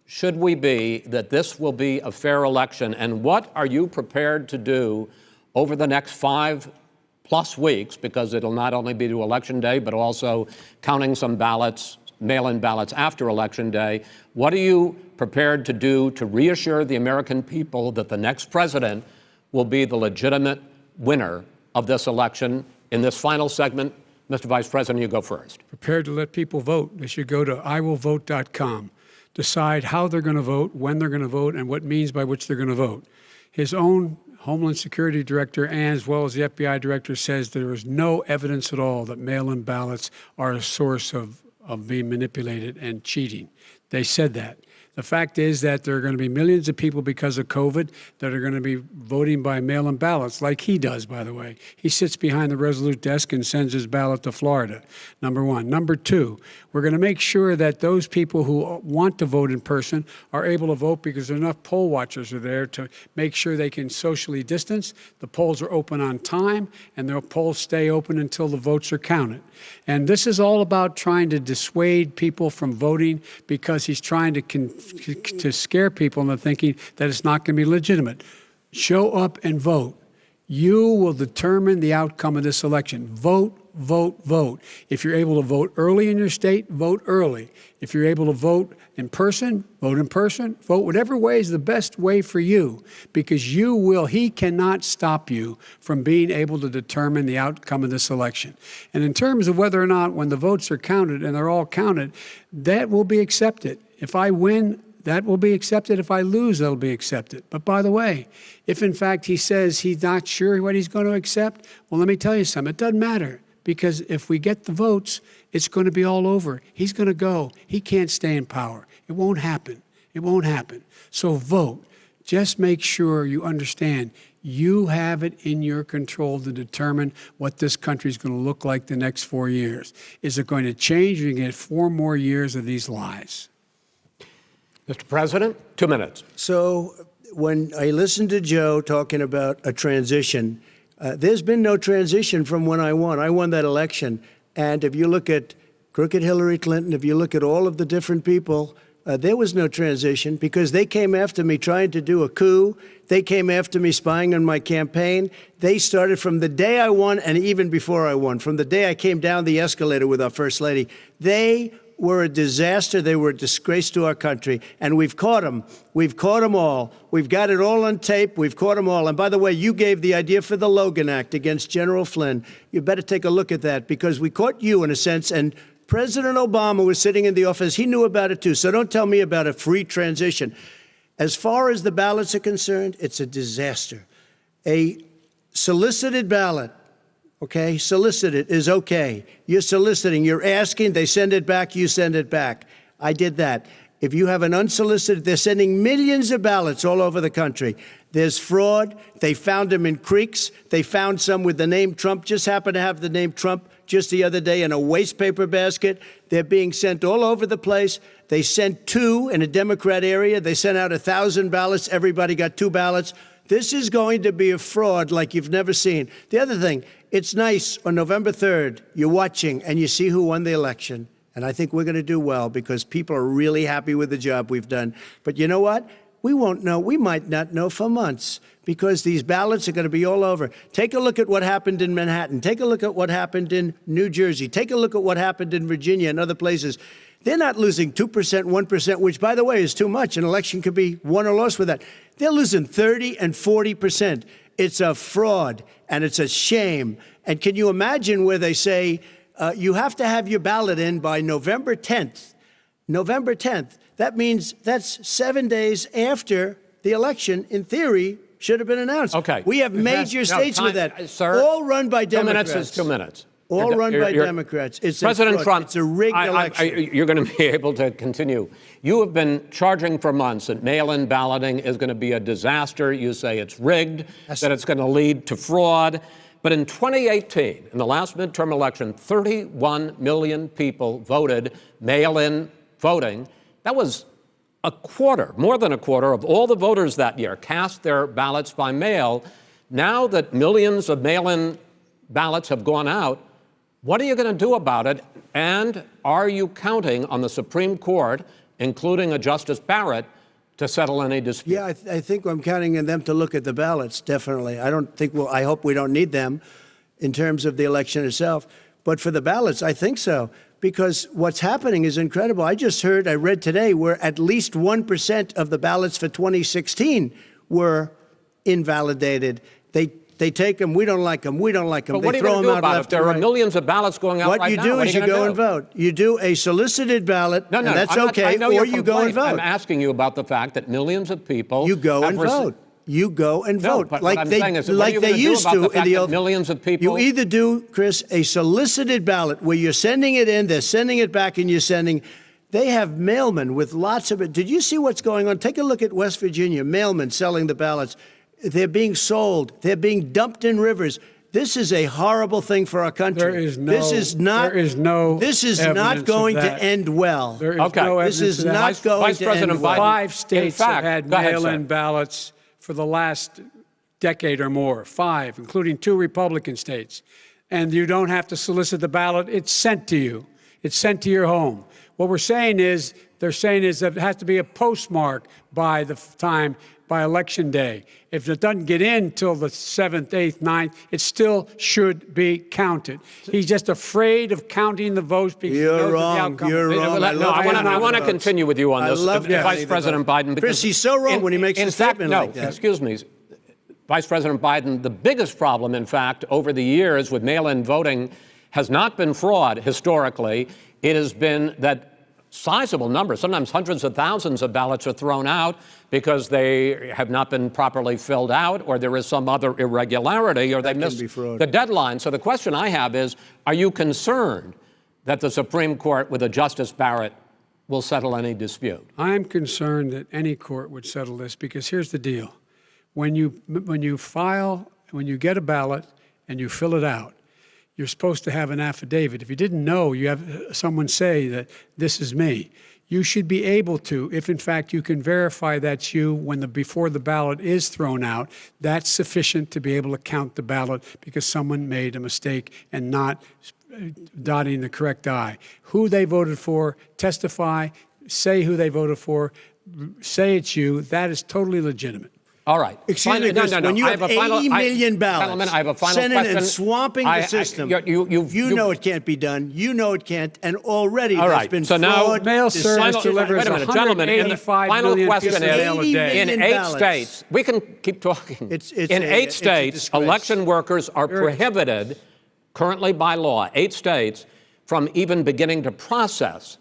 Speaker 6: should we be that this will be a fair election, and what are you prepared to do over the next 5+ weeks, because it'll not only be to Election Day, but also counting some ballots, mail-in ballots after Election Day? What are you prepared to do to reassure the American people that the next president will be the legitimate winner of this election? In this final segment, Mr. Vice President, you go first.
Speaker 7: Prepared to let people vote. They should go to iwillvote.com, decide how they're going to vote, when they're going to vote, and what means by which they're going to vote. His own Homeland Security Director, and as well as the FBI Director, says there is no evidence at all that mail-in ballots are a source of being manipulated and cheating. They said that. The fact is that there are going to be millions of people because of COVID that are going to be voting by mail-in ballots, like he does, by the way. He sits behind the Resolute desk and sends his ballot to Florida, number one. Number two, we're going to make sure that those people who want to vote in person are able to vote because enough poll watchers are there to make sure they can socially distance. The polls are open on time, and the polls stay open until the votes are counted. And this is all about trying to dissuade people from voting because he's trying to scare people into thinking that it's not going to be legitimate. Show up and vote. You will determine the outcome of this election. Vote, vote, vote. If you're able to vote early in your state, vote early. If you're able to vote in person, vote in person. Vote whatever way is the best way for you, because he cannot stop you from being able to determine the outcome of this election. And in terms of whether or not when the votes are counted, and they're all counted, that will be accepted. If I win, that will be accepted. If I lose, that'll be accepted. But by the way, if in fact he says he's not sure what he's going to accept, well, let me tell you something. It doesn't matter, because if we get the votes, it's going to be all over. He's going to go. He can't stay in power. It won't happen. It won't happen. So vote. Just make sure you understand you have it in your control to determine what this country is going to look like the next 4 years. Is it going to change, or are you going to get 4 more years of these lies?
Speaker 6: Mr. President, 2 minutes.
Speaker 8: So when I listened to Joe talking about a transition, there's been no transition from when I won. I won that election. And if you look at crooked Hillary Clinton, if you look at all of the different people, there was no transition, because they came after me trying to do a coup. They came after me spying on my campaign. They started from the day I won, and even before I won, from the day I came down the escalator with our First Lady. They were a disaster. They were a disgrace to our country. And we've caught them. We've caught them all. We've got it all on tape. We've caught them all. And by the way, you gave the idea for the Logan Act against General Flynn. You better take a look at that, because we caught you in a sense. And President Obama was sitting in the office. He knew about it too. So don't tell me about a free transition. As far as the ballots are concerned, it's a disaster. A solicited ballot, okay, solicited is okay. You're soliciting, you're asking, they send it back, you send it back. I did that. If you have an unsolicited, they're sending millions of ballots all over the country. There's fraud. They found them in creeks. They found some with the name Trump, just happened to have the name Trump just the other day in a waste paper basket. They're being sent all over the place. They sent 2 in a Democrat area. They sent out 1,000 ballots. Everybody got 2 ballots. This is going to be a fraud like you've never seen. The other thing, it's nice on November 3rd, you're watching and you see who won the election. And I think we're going to do well, because people are really happy with the job we've done. But you know what? We won't know. We might not know for months, because these ballots are going to be all over. Take a look at what happened in Manhattan. Take a look at what happened in New Jersey. Take a look at what happened in Virginia and other places. They're not losing 2%, 1%, which, by the way, is too much. An election could be won or lost with that. They're losing 30 and 40%. It's a fraud, and it's a shame. And can you imagine where they say you have to have your ballot in by November 10th? November 10th. That means that's 7 days after the election, in theory, should have been announced.
Speaker 6: Okay.
Speaker 8: We have major states with that.
Speaker 6: Sir,
Speaker 8: all run by Democrats.
Speaker 6: 2 minutes is 2 minutes.
Speaker 8: All run by Democrats. It's
Speaker 6: President Trump,
Speaker 8: it's a rigged election.
Speaker 6: You're going to be able to continue. You have been charging for months that mail-in balloting is going to be a disaster. You say it's rigged, that it's going to lead to fraud. But in 2018, in the last midterm election, 31 million people voted mail-in voting. That was a quarter, more than a quarter of all the voters that year cast their ballots by mail. Now that millions of mail-in ballots have gone out, what are you going to do about it? And are you counting on the Supreme Court including a Justice Barrett, to settle any dispute?
Speaker 8: Yeah, I think I'm counting on them to look at the ballots, definitely. I hope we don't need them in terms of the election itself. But for the ballots, I think so, because what's happening is incredible. I read today, where at least 1% of the ballots for 2016 were invalidated. They take them, we don't like them, we don't like them.
Speaker 6: But what are
Speaker 8: They
Speaker 6: you
Speaker 8: throw
Speaker 6: going to
Speaker 8: them
Speaker 6: do
Speaker 8: out
Speaker 6: about it?
Speaker 8: left
Speaker 6: If there
Speaker 8: and
Speaker 6: are
Speaker 8: right.
Speaker 6: millions of ballots going out
Speaker 8: What
Speaker 6: right
Speaker 8: you
Speaker 6: now,
Speaker 8: do
Speaker 6: what
Speaker 8: is
Speaker 6: are
Speaker 8: you
Speaker 6: gonna
Speaker 8: go
Speaker 6: do?
Speaker 8: and vote. You do a solicited ballot,
Speaker 6: No,
Speaker 8: and that's
Speaker 6: I
Speaker 8: okay,
Speaker 6: know
Speaker 8: or
Speaker 6: your
Speaker 8: you go and
Speaker 6: complaint.
Speaker 8: vote.
Speaker 6: I'm asking you about the fact that millions of people
Speaker 8: You go
Speaker 6: have
Speaker 8: and vote. You go and
Speaker 6: No,
Speaker 8: vote.
Speaker 6: but
Speaker 8: like
Speaker 6: what I'm
Speaker 8: they,
Speaker 6: saying is, what are
Speaker 8: like
Speaker 6: you
Speaker 8: they
Speaker 6: gonna do
Speaker 8: used
Speaker 6: about
Speaker 8: to
Speaker 6: the
Speaker 8: in
Speaker 6: fact
Speaker 8: the
Speaker 6: that
Speaker 8: old.
Speaker 6: millions of people?
Speaker 8: You either do, Chris, a solicited ballot where you're sending it in, they're sending it back, and you're sending. They have mailmen with lots of it. Did you see what's going on? Take a look at West Virginia, mailmen selling the ballots. They're being sold. They're being dumped in rivers. This is a horrible thing for our country.
Speaker 7: There is no.
Speaker 8: This is not.
Speaker 7: There is no.
Speaker 8: This is
Speaker 7: evidence
Speaker 8: not
Speaker 7: of
Speaker 8: going to
Speaker 7: that.
Speaker 8: end well.
Speaker 7: There is
Speaker 6: Okay.
Speaker 7: no
Speaker 8: This
Speaker 7: evidence
Speaker 8: is
Speaker 7: of that.
Speaker 8: not going
Speaker 6: Vice
Speaker 8: to
Speaker 6: President
Speaker 8: end well.
Speaker 6: Biden-
Speaker 7: 5 states
Speaker 6: fact,
Speaker 7: have had
Speaker 6: go ahead,
Speaker 7: mail-in
Speaker 6: sir.
Speaker 7: ballots for the last decade or more. 5, including 2 Republican states. And you don't have to solicit the ballot. It's sent to you. It's sent to your home. What they're saying is that it has to be a postmark by the time, by Election Day. If it doesn't get in till the 7th, 8th, 9th, it still should be counted. He's just afraid of counting the votes because he knows
Speaker 8: You're
Speaker 7: of the
Speaker 8: wrong.
Speaker 7: outcome.
Speaker 8: You're wrong.
Speaker 6: I want to
Speaker 8: votes.
Speaker 6: continue with you on
Speaker 8: I
Speaker 6: this,
Speaker 8: love counting
Speaker 6: Vice
Speaker 8: the
Speaker 6: President
Speaker 8: votes.
Speaker 6: Biden. Because
Speaker 8: Chris, he's so wrong when he makes a
Speaker 6: in fact,
Speaker 8: statement
Speaker 6: no,
Speaker 8: like that.
Speaker 6: excuse me, Vice President Biden, the biggest problem, in fact, over the years with mail-in voting has not been fraud historically. It has been that sizable numbers, sometimes hundreds of thousands of ballots are thrown out because they have not been properly filled out, or there is some other irregularity, or they missed the deadline. So the question I have is, are you concerned that the Supreme Court with a Justice Barrett will settle any dispute?
Speaker 7: I'm concerned that any court would settle this because here's the deal. When you get a ballot and you fill it out, you're supposed to have an affidavit. If you didn't know, you have someone say that this is me. You should be able to, if in fact you can verify that's you before the ballot is thrown out, that's sufficient to be able to count the ballot because someone made a mistake and not dotting the correct I. Who they voted for, testify, say who they voted for, say it's you, that is totally legitimate.
Speaker 6: All right.
Speaker 8: Excuse me, Chris, when you have 80 million ballots,
Speaker 6: Gentlemen, I have a final
Speaker 8: Senate
Speaker 6: question.
Speaker 8: and swamping the system, you know it can't be done. You know it can't, and already
Speaker 6: All
Speaker 8: there's
Speaker 6: right,
Speaker 8: been
Speaker 6: so now-
Speaker 8: fraud.
Speaker 7: Mail service
Speaker 8: deception.
Speaker 7: delivers
Speaker 6: Wait a minute, gentlemen, in the
Speaker 7: 185
Speaker 6: final
Speaker 7: million
Speaker 6: question
Speaker 7: pieces of mail a
Speaker 6: is,
Speaker 7: day.
Speaker 8: million
Speaker 6: in 8
Speaker 8: ballots.
Speaker 6: states, we can keep talking.
Speaker 8: It's
Speaker 6: in 8
Speaker 8: it's a
Speaker 6: states,
Speaker 8: disgrace.
Speaker 6: election workers are prohibited, currently by law, 8 states, from even beginning to process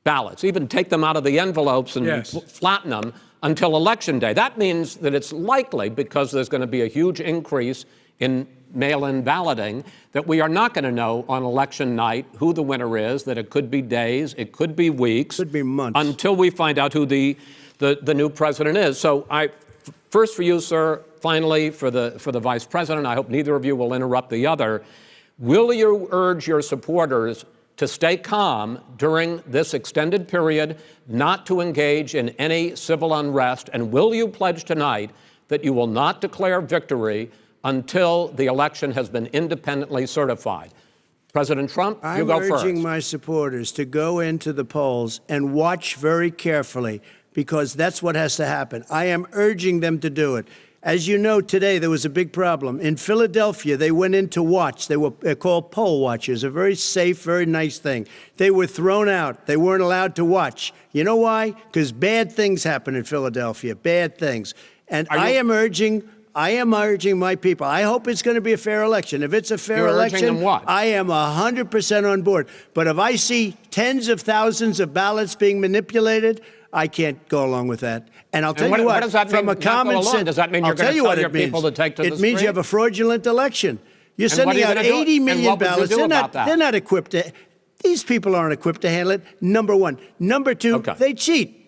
Speaker 6: ballots, even take them out of the envelopes and
Speaker 7: Yes.
Speaker 6: flatten them until Election Day. That means that it's likely, because there's going to be a huge increase in mail-in balloting, that we are not going to know on election night who the winner is, that it could be days, it could be weeks.
Speaker 8: Could be months.
Speaker 6: Until we find out who the new president is. So first for you, sir, finally for the vice president, I hope neither of you will interrupt the other. Will you urge your supporters to stay calm during this extended period, not to engage in any civil unrest? And will you pledge tonight that you will not declare victory until the election has been independently certified? President Trump, you go first.
Speaker 8: I'm urging my supporters to go into the polls and watch very carefully, because that's what has to happen. I am urging them to do it. As you know, today there was a big problem. In Philadelphia, they went in to watch. They're called poll watchers, a very safe, very nice thing. They were thrown out. They weren't allowed to watch. You know why? Because bad things happen in Philadelphia, bad things. And I am urging my people. I hope it's going to be a fair election. If it's a fair
Speaker 6: You're
Speaker 8: election,
Speaker 6: urging them what?
Speaker 8: I am 100% on board. But if I see tens of thousands of ballots being manipulated, I can't go along with that. And I'll tell you
Speaker 6: what does that
Speaker 8: from
Speaker 6: mean,
Speaker 8: a
Speaker 6: not go
Speaker 8: common
Speaker 6: along?
Speaker 8: sense,
Speaker 6: Does that mean you're
Speaker 8: I'll tell
Speaker 6: gonna
Speaker 8: you
Speaker 6: tell
Speaker 8: what
Speaker 6: your
Speaker 8: it means.
Speaker 6: people to take to the
Speaker 8: It means you
Speaker 6: street?
Speaker 8: have a fraudulent election. You're
Speaker 6: And what are
Speaker 8: sending
Speaker 6: you
Speaker 8: out
Speaker 6: gonna do?
Speaker 8: 80
Speaker 6: And
Speaker 8: million
Speaker 6: what would you
Speaker 8: ballots.
Speaker 6: do about that?
Speaker 8: They're not equipped to. These people aren't equipped to handle it. Number one. Number two,
Speaker 6: Okay.
Speaker 8: they cheat.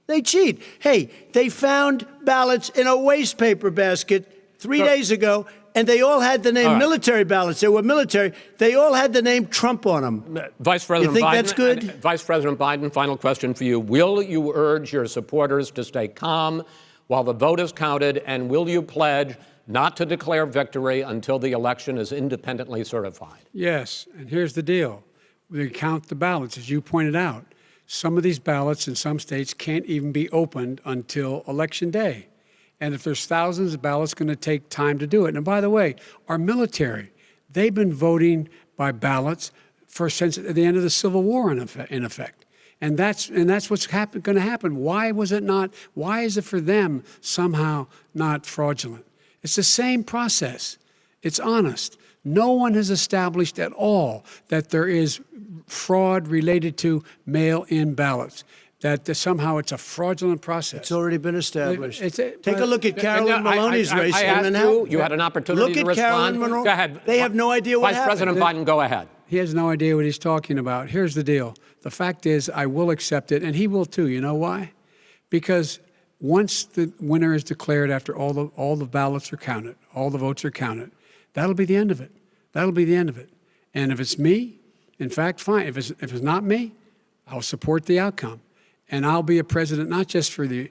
Speaker 8: They cheat. Hey, they found ballots in a waste paper basket 3 days ago, and they all had the name
Speaker 6: All right.
Speaker 8: military ballots. They were military. They all had the name Trump on them.
Speaker 6: Vice President
Speaker 8: You think
Speaker 6: Biden,
Speaker 8: that's good?
Speaker 6: Vice President Biden, final question for you. Will you urge your supporters to stay calm while the vote is counted, and will you pledge not to declare victory until the election is independently certified?
Speaker 7: Yes, and here's the deal. We count the ballots, as you pointed out. some of these ballots in some states can't even be opened until Election Day. And if there's thousands of ballots, it's going to take time to do it. And by the way, our military, they've been voting by ballots since the end of the Civil War, in effect. And that's what's going to happen. Why is it for them somehow not fraudulent? It's the same process. It's honest. No one has established at all that there is fraud related to mail-in ballots, that somehow it's a fraudulent process.
Speaker 8: It's already been established. Take a look at Carolyn Maloney's race
Speaker 6: I
Speaker 8: in
Speaker 6: asked
Speaker 8: Manhattan.
Speaker 6: you had an opportunity to respond.
Speaker 8: Look at Carolyn Maloney.
Speaker 6: Go ahead.
Speaker 8: They have no idea what
Speaker 6: Vice President Biden, go ahead.
Speaker 7: He has no idea what he's talking about. Here's the deal. The fact is, I will accept it, and he will too. You know why? Because once the winner is declared, after all the ballots are counted, all the votes are counted, that'll be the end of it. That'll be the end of it. And if it's me, in fact, fine. If it's not me, I'll support the outcome. And I'll be a president not just for the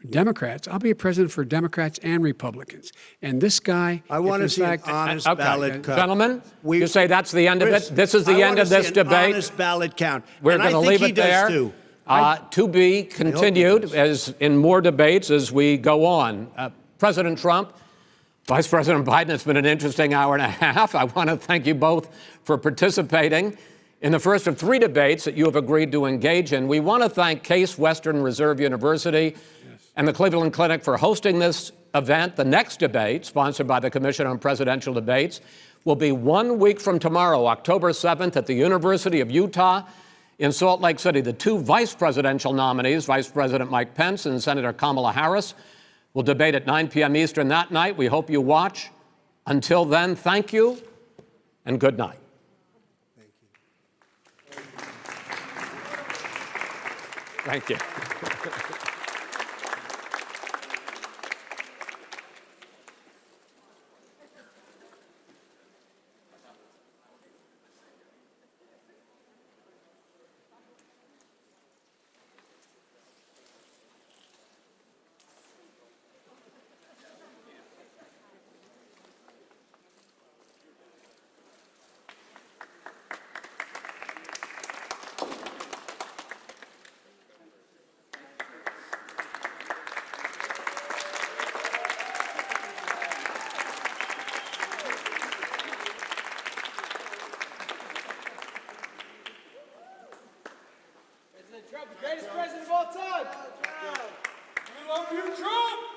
Speaker 7: Democrats. I'll be a president for Democrats and Republicans. And this guy,
Speaker 8: I want to see an honest ballot count.
Speaker 6: Gentlemen, you say that's the end of it? This is the end of this debate?
Speaker 8: Honest ballot count.
Speaker 6: We're going to leave it there. To be continued as in more debates as we go on. President Trump, Vice President Biden, it's been an interesting hour and a half. I want to thank you both for participating in the first of 3 debates that you have agreed to engage in. We want to thank Case Western Reserve University and the Cleveland Clinic for hosting this event. The next debate, sponsored by the Commission on Presidential Debates, will be 1 week from tomorrow, October 7th, at the University of Utah in Salt Lake City. The 2 vice presidential nominees, Vice President Mike Pence and Senator Kamala Harris, will debate at 9 p.m. Eastern that night. We hope you watch. Until then, thank you and good night. Thank you.
Speaker 9: Trump, the greatest president of all time. We love you, Trump!